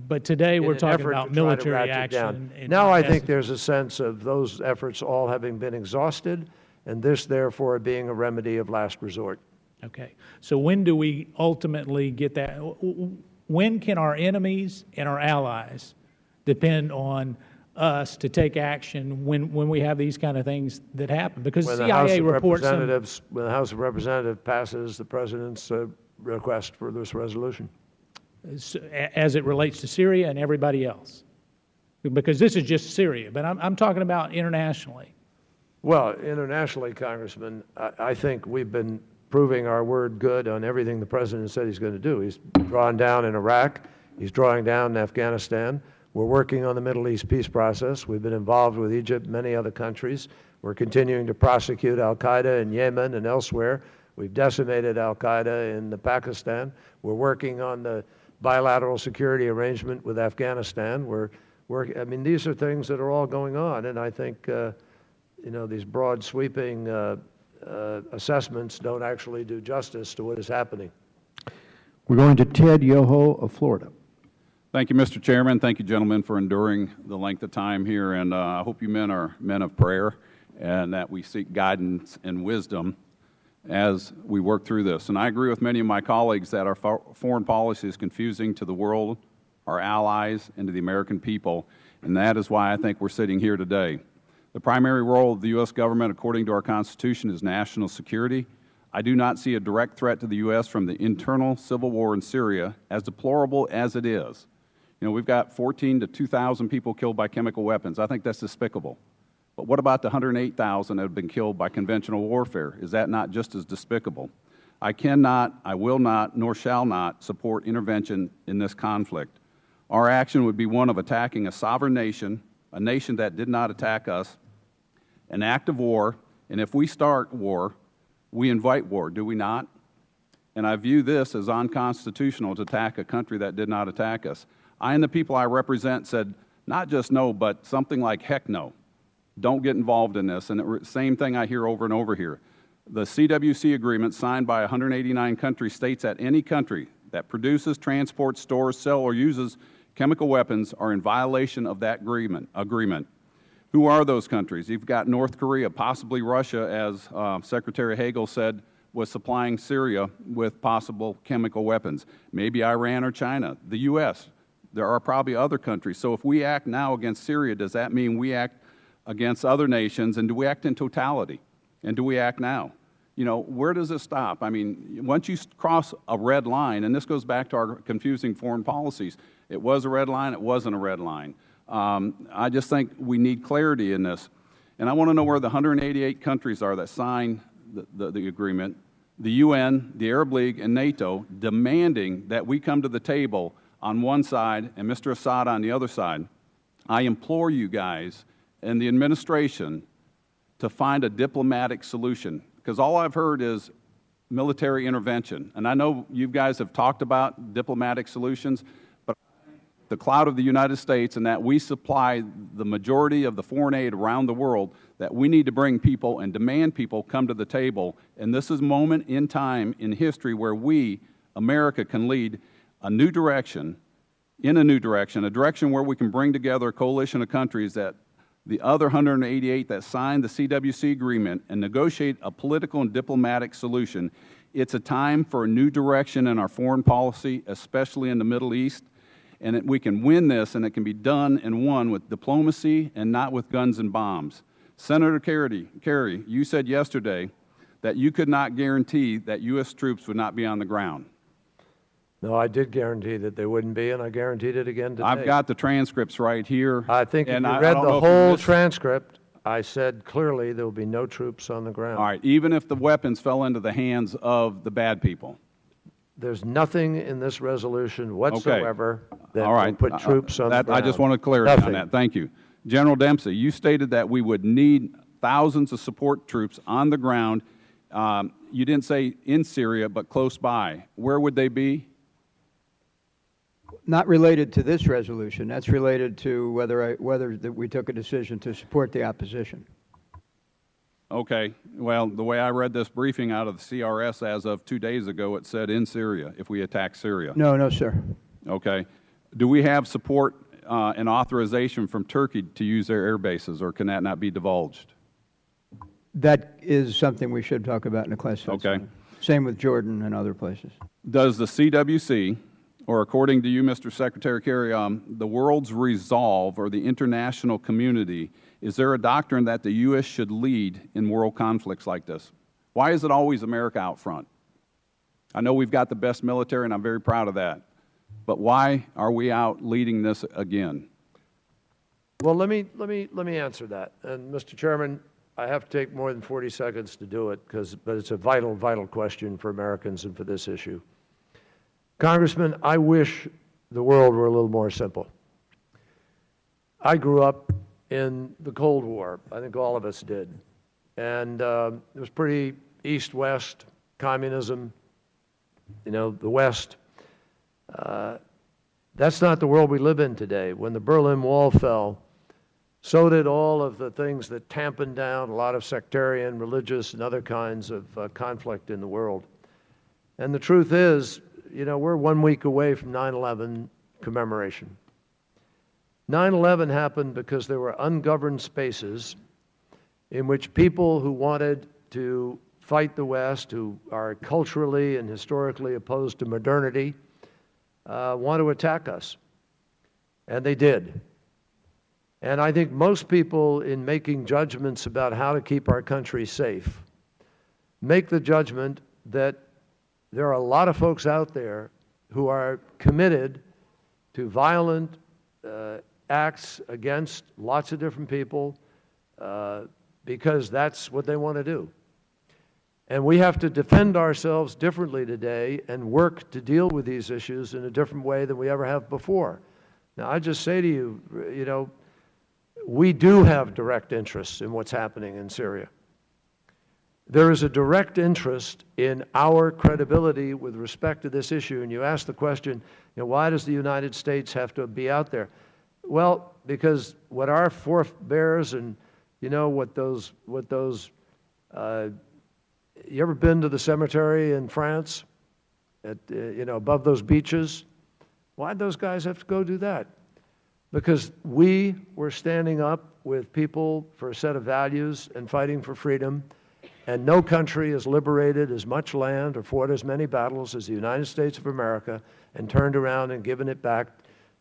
But today we're talking about military
action.
action.
Now I think there's a sense of those efforts all having been exhausted, and this, therefore, being a remedy of last resort.
Okay. So when do we ultimately get that? When can our enemies and our allies depend on us to take action when we have these kind of things that happen? Because
When
CIA reports
when the House of Representatives passes the President's request for this resolution.
as it relates to Syria and everybody else. Because this is just Syria, but I'm talking about internationally.
Well, internationally, Congressman, I think we've been proving our word good on everything the President said he's going to do. He's drawn down in Iraq. He's drawing down in Afghanistan. We're working on the Middle East peace process. We've been involved with Egypt and many other countries. We're continuing to prosecute al-Qaeda in Yemen and elsewhere. We've decimated al-Qaeda in Pakistan. We're working on the bilateral security arrangement with Afghanistan. I mean, these are things that are all going on, and I think these broad sweeping assessments don't actually do justice to what is happening.
We're going to Ted Yoho of Florida.
Thank you, Mr. Chairman. Thank you, gentlemen, for enduring the length of time here, and I hope you men are men of prayer and that we seek guidance and wisdom as we work through this. And I agree with many of my colleagues that our foreign policy is confusing to the world, our allies, and to the American people, and that is why I think we're sitting here today. The primary role of the U.S. government, according to our Constitution, is national security. I do not see a direct threat to the U.S. from the internal civil war in Syria, as deplorable as it is. We've got 14 to 2,000 people killed by chemical weapons. I think that's despicable. But what about the 108,000 that have been killed by conventional warfare? Is that not just as despicable? I cannot, I will not, nor shall not support intervention in this conflict. Our action would be one of attacking a sovereign nation, a nation that did not attack us, an act of war, and if we start war, we invite war, do we not? And I view this as unconstitutional to attack a country that did not attack us. I and the people I represent said not just no, but something like heck no. Don't get involved in this. And the same thing I hear over and over here. The CWC agreement signed by 189 countries states that any country that produces, transports, stores, sells, or uses chemical weapons are in violation of that agreement. Who are those countries? You've got North Korea, possibly Russia, as Secretary Hagel said, was supplying Syria with possible chemical weapons. Maybe Iran or China, the U.S. There are probably other countries. So if we act now against Syria, does that mean we act against other nations? And do we act in totality? And do we act now? Where does it stop? I mean, once you cross a red line, and this goes back to our confusing foreign policies, it was a red line, it wasn't a red line. I just think we need clarity in this. And I want to know where the 188 countries are that signed the agreement, the UN, the Arab League, and NATO, demanding that we come to the table on one side and Mr. Assad on the other side. I implore you guys and the administration to find a diplomatic solution, because all I've heard is military intervention. And I know you guys have talked about diplomatic solutions, but the clout of the United States and that we supply the majority of the foreign aid around the world, that we need to bring people and demand people come to the table. And this is a moment in time in history where we, America, can lead a new direction, a direction where we can bring together a coalition of countries that the other 188 that signed the CWC agreement and negotiate a political and diplomatic solution. It's a time for a new direction in our foreign policy, especially in the Middle East, and we can win this, and it can be done and won with diplomacy and not with guns and bombs. Senator Kerry, you said yesterday that you could not guarantee that U.S. troops would not be on the ground.
No, I did guarantee that they wouldn't be, and I guaranteed it again today.
I've got the transcripts right here.
I think if you read the whole transcript, I said clearly there will be no troops on the ground.
All right, even if the weapons fell into the hands of the bad people.
There's nothing in this resolution whatsoever that
All right.
will put troops on the ground.
I just wanted clarity on that. Thank you. General Dempsey, you stated that we would need thousands of support troops on the ground. You didn't say in Syria, but close by. Where would they be?
Not related to this resolution. That's related to whether we took a decision to support the opposition.
Okay. Well, the way I read this briefing out of the CRS as of 2 days ago, it said in Syria, if we attack Syria.
No, sir.
Okay. Do we have support and authorization from Turkey to use their air bases, or can that not be divulged?
That is something we should talk about in a classified
Okay.
setting. Same with Jordan and other places.
Does the CWC, or according to you, Mr. Secretary Kerry, the world's resolve or the international community, is there a doctrine that the U.S. should lead in world conflicts like this? Why is it always America out front? I know we've got the best military, and I'm very proud of that. But why are we out leading this again?
Well, let me answer that. And Mr. Chairman, I have to take more than 40 seconds to do it, but it's a vital question for Americans and for this issue. Congressman, I wish the world were a little more simple. I grew up in the Cold War. I think all of us did. And it was pretty east-west, communism, the West. That's not the world we live in today. When the Berlin Wall fell, so did all of the things that tampened down a lot of sectarian, religious, and other kinds of conflict in the world. And the truth is, we're 1 week away from 9/11 commemoration. 9/11 happened because there were ungoverned spaces in which people who wanted to fight the West, who are culturally and historically opposed to modernity, want to attack us. And they did. And I think most people, in making judgments about how to keep our country safe, make the judgment that there are a lot of folks out there who are committed to violent acts against lots of different people because that's what they want to do. And we have to defend ourselves differently today and work to deal with these issues in a different way than we ever have before. Now, I just say to you, we do have direct interests in what's happening in Syria. There is a direct interest in our credibility with respect to this issue. And you ask the question, why does the United States have to be out there? Well, because what our forebears and, what those you ever been to the cemetery in France, above those beaches? Why'd those guys have to go do that? Because we were standing up with people for a set of values and fighting for freedom, and no country has liberated as much land or fought as many battles as the United States of America and turned around and given it back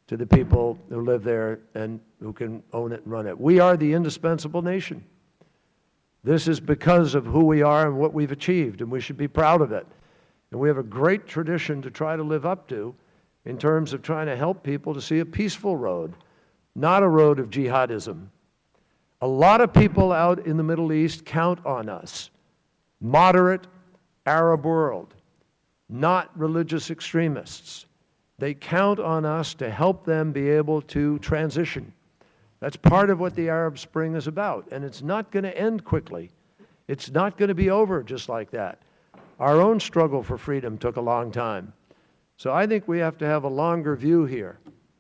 to the people who live there and who can own it and run it. We are the indispensable nation. This is because of who we are and what we've achieved, and we should be proud of it. And we have a great tradition to try to live up to in terms of trying to help people to see a peaceful road, not a road of jihadism. A lot of people out in the Middle East count on us, moderate Arab world, not religious extremists. They count on us to help them be able to transition. That's part of what the Arab Spring is about, and it's not going to end quickly. It's not going to be over just like that. Our own struggle for freedom took a long time. So I think we have to have a longer view here.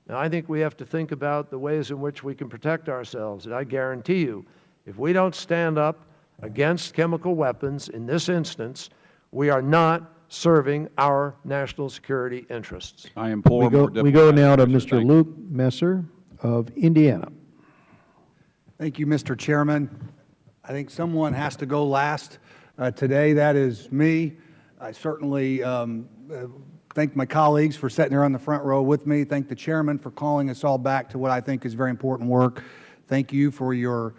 Now, I think we have to think about the ways in which we can protect ourselves, and I guarantee you, if we don't stand up against chemical weapons in this instance, we are not serving our national security interests.
I implore
we go now to Mr. Luke Messer of Indiana.
Thank you, Mr. Chairman. I think someone has to go last today. That is me. I certainly thank my colleagues for sitting here on the front row with me. Thank the chairman for calling us all back to what I think is very important work. Thank you for your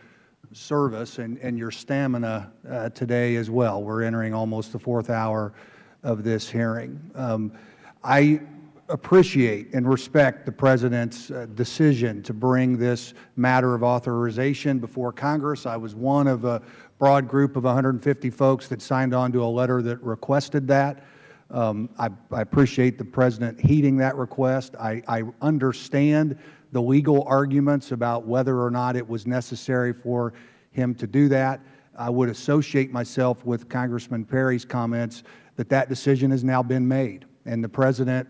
service and your stamina today as well. We're entering almost the 4th hour of this hearing. I appreciate and respect the President's decision to bring this matter of authorization before Congress. I was one of a broad group of 150 folks that signed on to a letter that requested that. I appreciate the President heeding that request. I understand the legal arguments about whether or not it was necessary for him to do that. I would associate myself with Congressman Perry's comments that that decision has now been made, and the President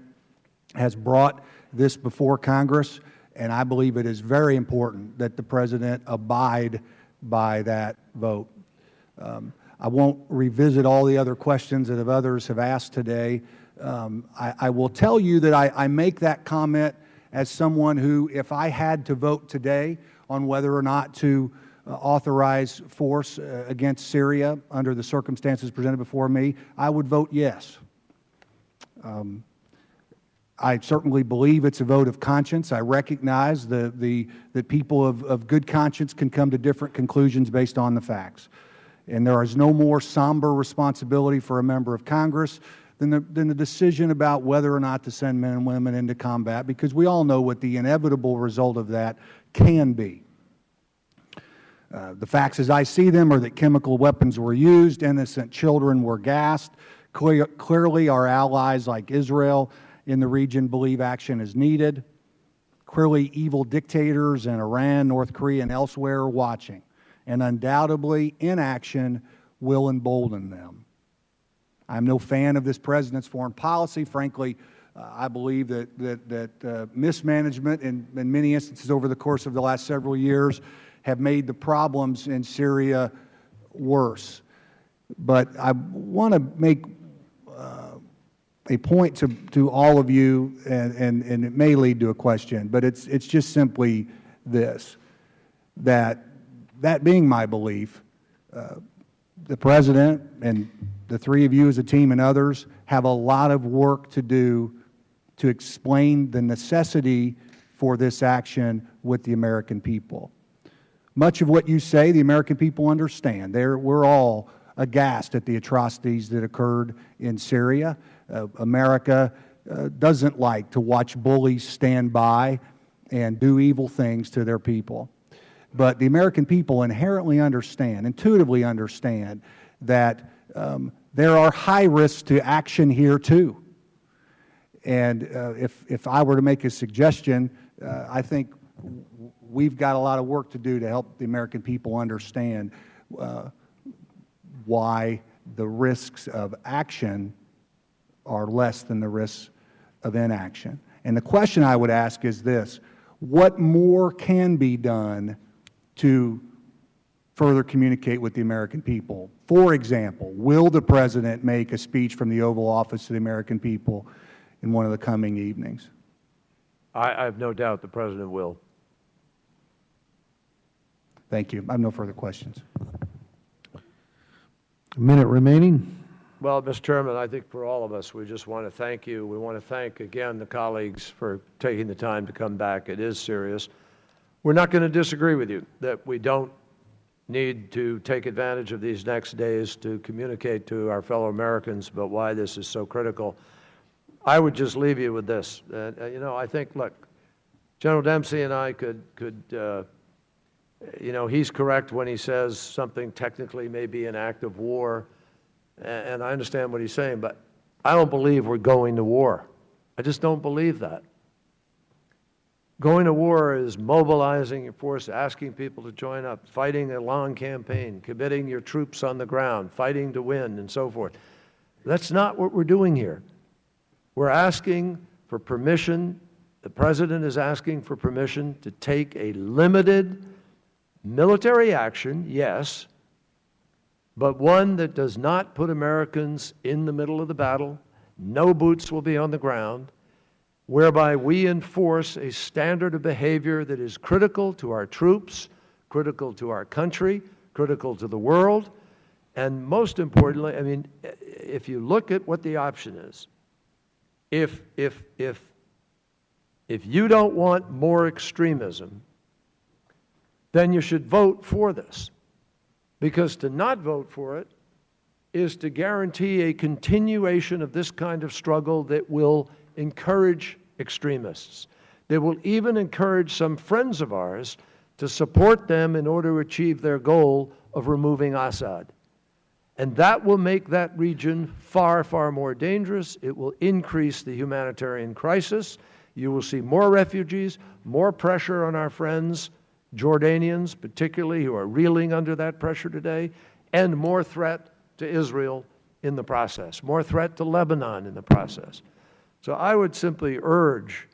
has brought this before Congress, and I believe it is very important that the President abide by that vote. I won't revisit all the other questions that others have asked today. I will tell you that I make that comment as someone who, if I had to vote today on whether or not to authorize force against Syria under the circumstances presented before me, I would vote yes. I certainly believe it's a vote of conscience. I recognize that people of good conscience can come to different conclusions based on the facts. And there is no more somber responsibility for a member of Congress than the decision about whether or not to send men and women into combat, because we all know what the inevitable result of that can be. The facts as I see them are that chemical weapons were used, innocent children were gassed. Clearly, our allies like Israel in the region believe action is needed. Clearly, evil dictators in Iran, North Korea, and elsewhere are watching. And undoubtedly, inaction will embolden them. I'm no fan of this President's foreign policy. Frankly, I believe that mismanagement in many instances over the course of the last several years have made the problems in Syria worse. But I want to make a point to all of you, and it may lead to a question, but it's just simply this, that being my belief, the President and the three of you as a team and others have a lot of work to do to explain the necessity for this action with the American people. Much of what you say, the American people understand. We're all aghast at the atrocities that occurred in Syria. America doesn't like to watch bullies stand by and do evil things to their people. But the American people inherently understand, intuitively understand, that there are high risks to action here too. And if I were to make a suggestion, I think we've got a lot of work to do to help the American people understand why the risks of action are less than the risks of inaction. And the question I would ask is this: what more can be done to further communicate with the American people? For example, will the President make a speech from the Oval Office to the American people in one of the coming evenings?
I have no doubt the President will.
Thank you. I have no further questions.
A minute remaining.
Well, Mr. Chairman, I think for all of us, we just want to thank you. We want to thank, again, the colleagues for taking the time to come back. It is serious. We're not going to disagree with you that we don't need to take advantage of these next days to communicate to our fellow Americans about why this is so critical. I would just leave you with this. You know, I think, look, General Dempsey and I could you know, he's correct when he says something technically may be an act of war, and I understand what he's saying, but I don't believe we're going to war. I just don't believe that. Going to war is mobilizing your force, asking people to join up, fighting a long campaign, committing your troops on the ground, fighting to win, and so forth. That's not what we're doing here. We're asking for permission. The President is asking for permission to take a limited military action, yes, but one that does not put Americans in the middle of the battle. No boots will be on the ground, whereby we enforce a standard of behavior that is critical to our troops, critical to our country, critical to the world, and most importantly, I mean, if you look at what the option is, if you don't want more extremism, then you should vote for this. Because to not vote for it is to guarantee a continuation of this kind of struggle that will encourage extremists. They will even encourage some friends of ours to support them in order to achieve their goal of removing Assad. And that will make that region far, far more dangerous. It will increase the humanitarian crisis. You will see more refugees, more pressure on our friends, Jordanians particularly, who are reeling under that pressure today, and more threat to Israel in the process, more threat to Lebanon in the process. So I would simply urge,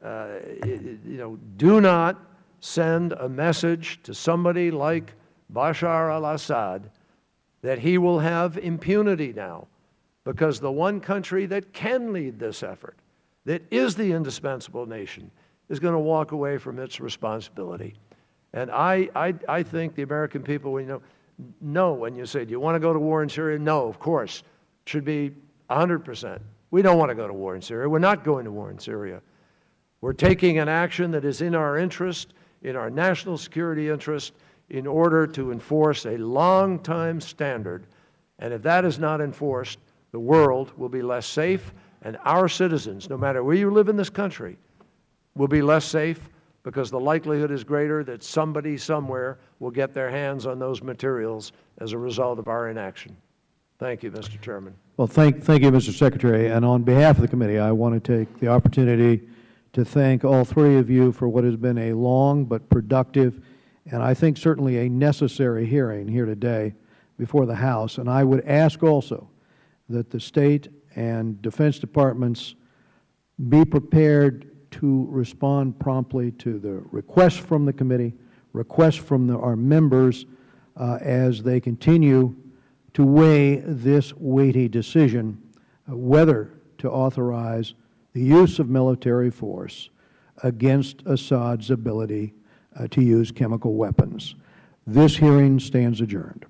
do not send a message to somebody like Bashar al-Assad that he will have impunity now, because the one country that can lead this effort, that is the indispensable nation, is going to walk away from its responsibility. And I think the American people, know when you say, do you want to go to war in Syria? No, of course. It should be 100%. We don't want to go to war in Syria. We're not going to war in Syria. We're taking an action that is in our interest, in our national security interest, in order to enforce a long-time standard. And if that is not enforced, the world will be less safe, and our citizens, no matter where you live in this country, will be less safe, because the likelihood is greater that somebody somewhere will get their hands on those materials as a result of our inaction. Thank you, Mr. Chairman.
Well, thank you, Mr. Secretary. And on behalf of the committee, I want to take the opportunity to thank all three of you for what has been a long but productive and I think certainly a necessary hearing here today before the House. And I would ask also that the State and Defense Departments be prepared to respond promptly to the requests from the committee, requests from our members as they continue to weigh this weighty decision, whether to authorize the use of military force against Assad's ability to use chemical weapons. This hearing stands adjourned.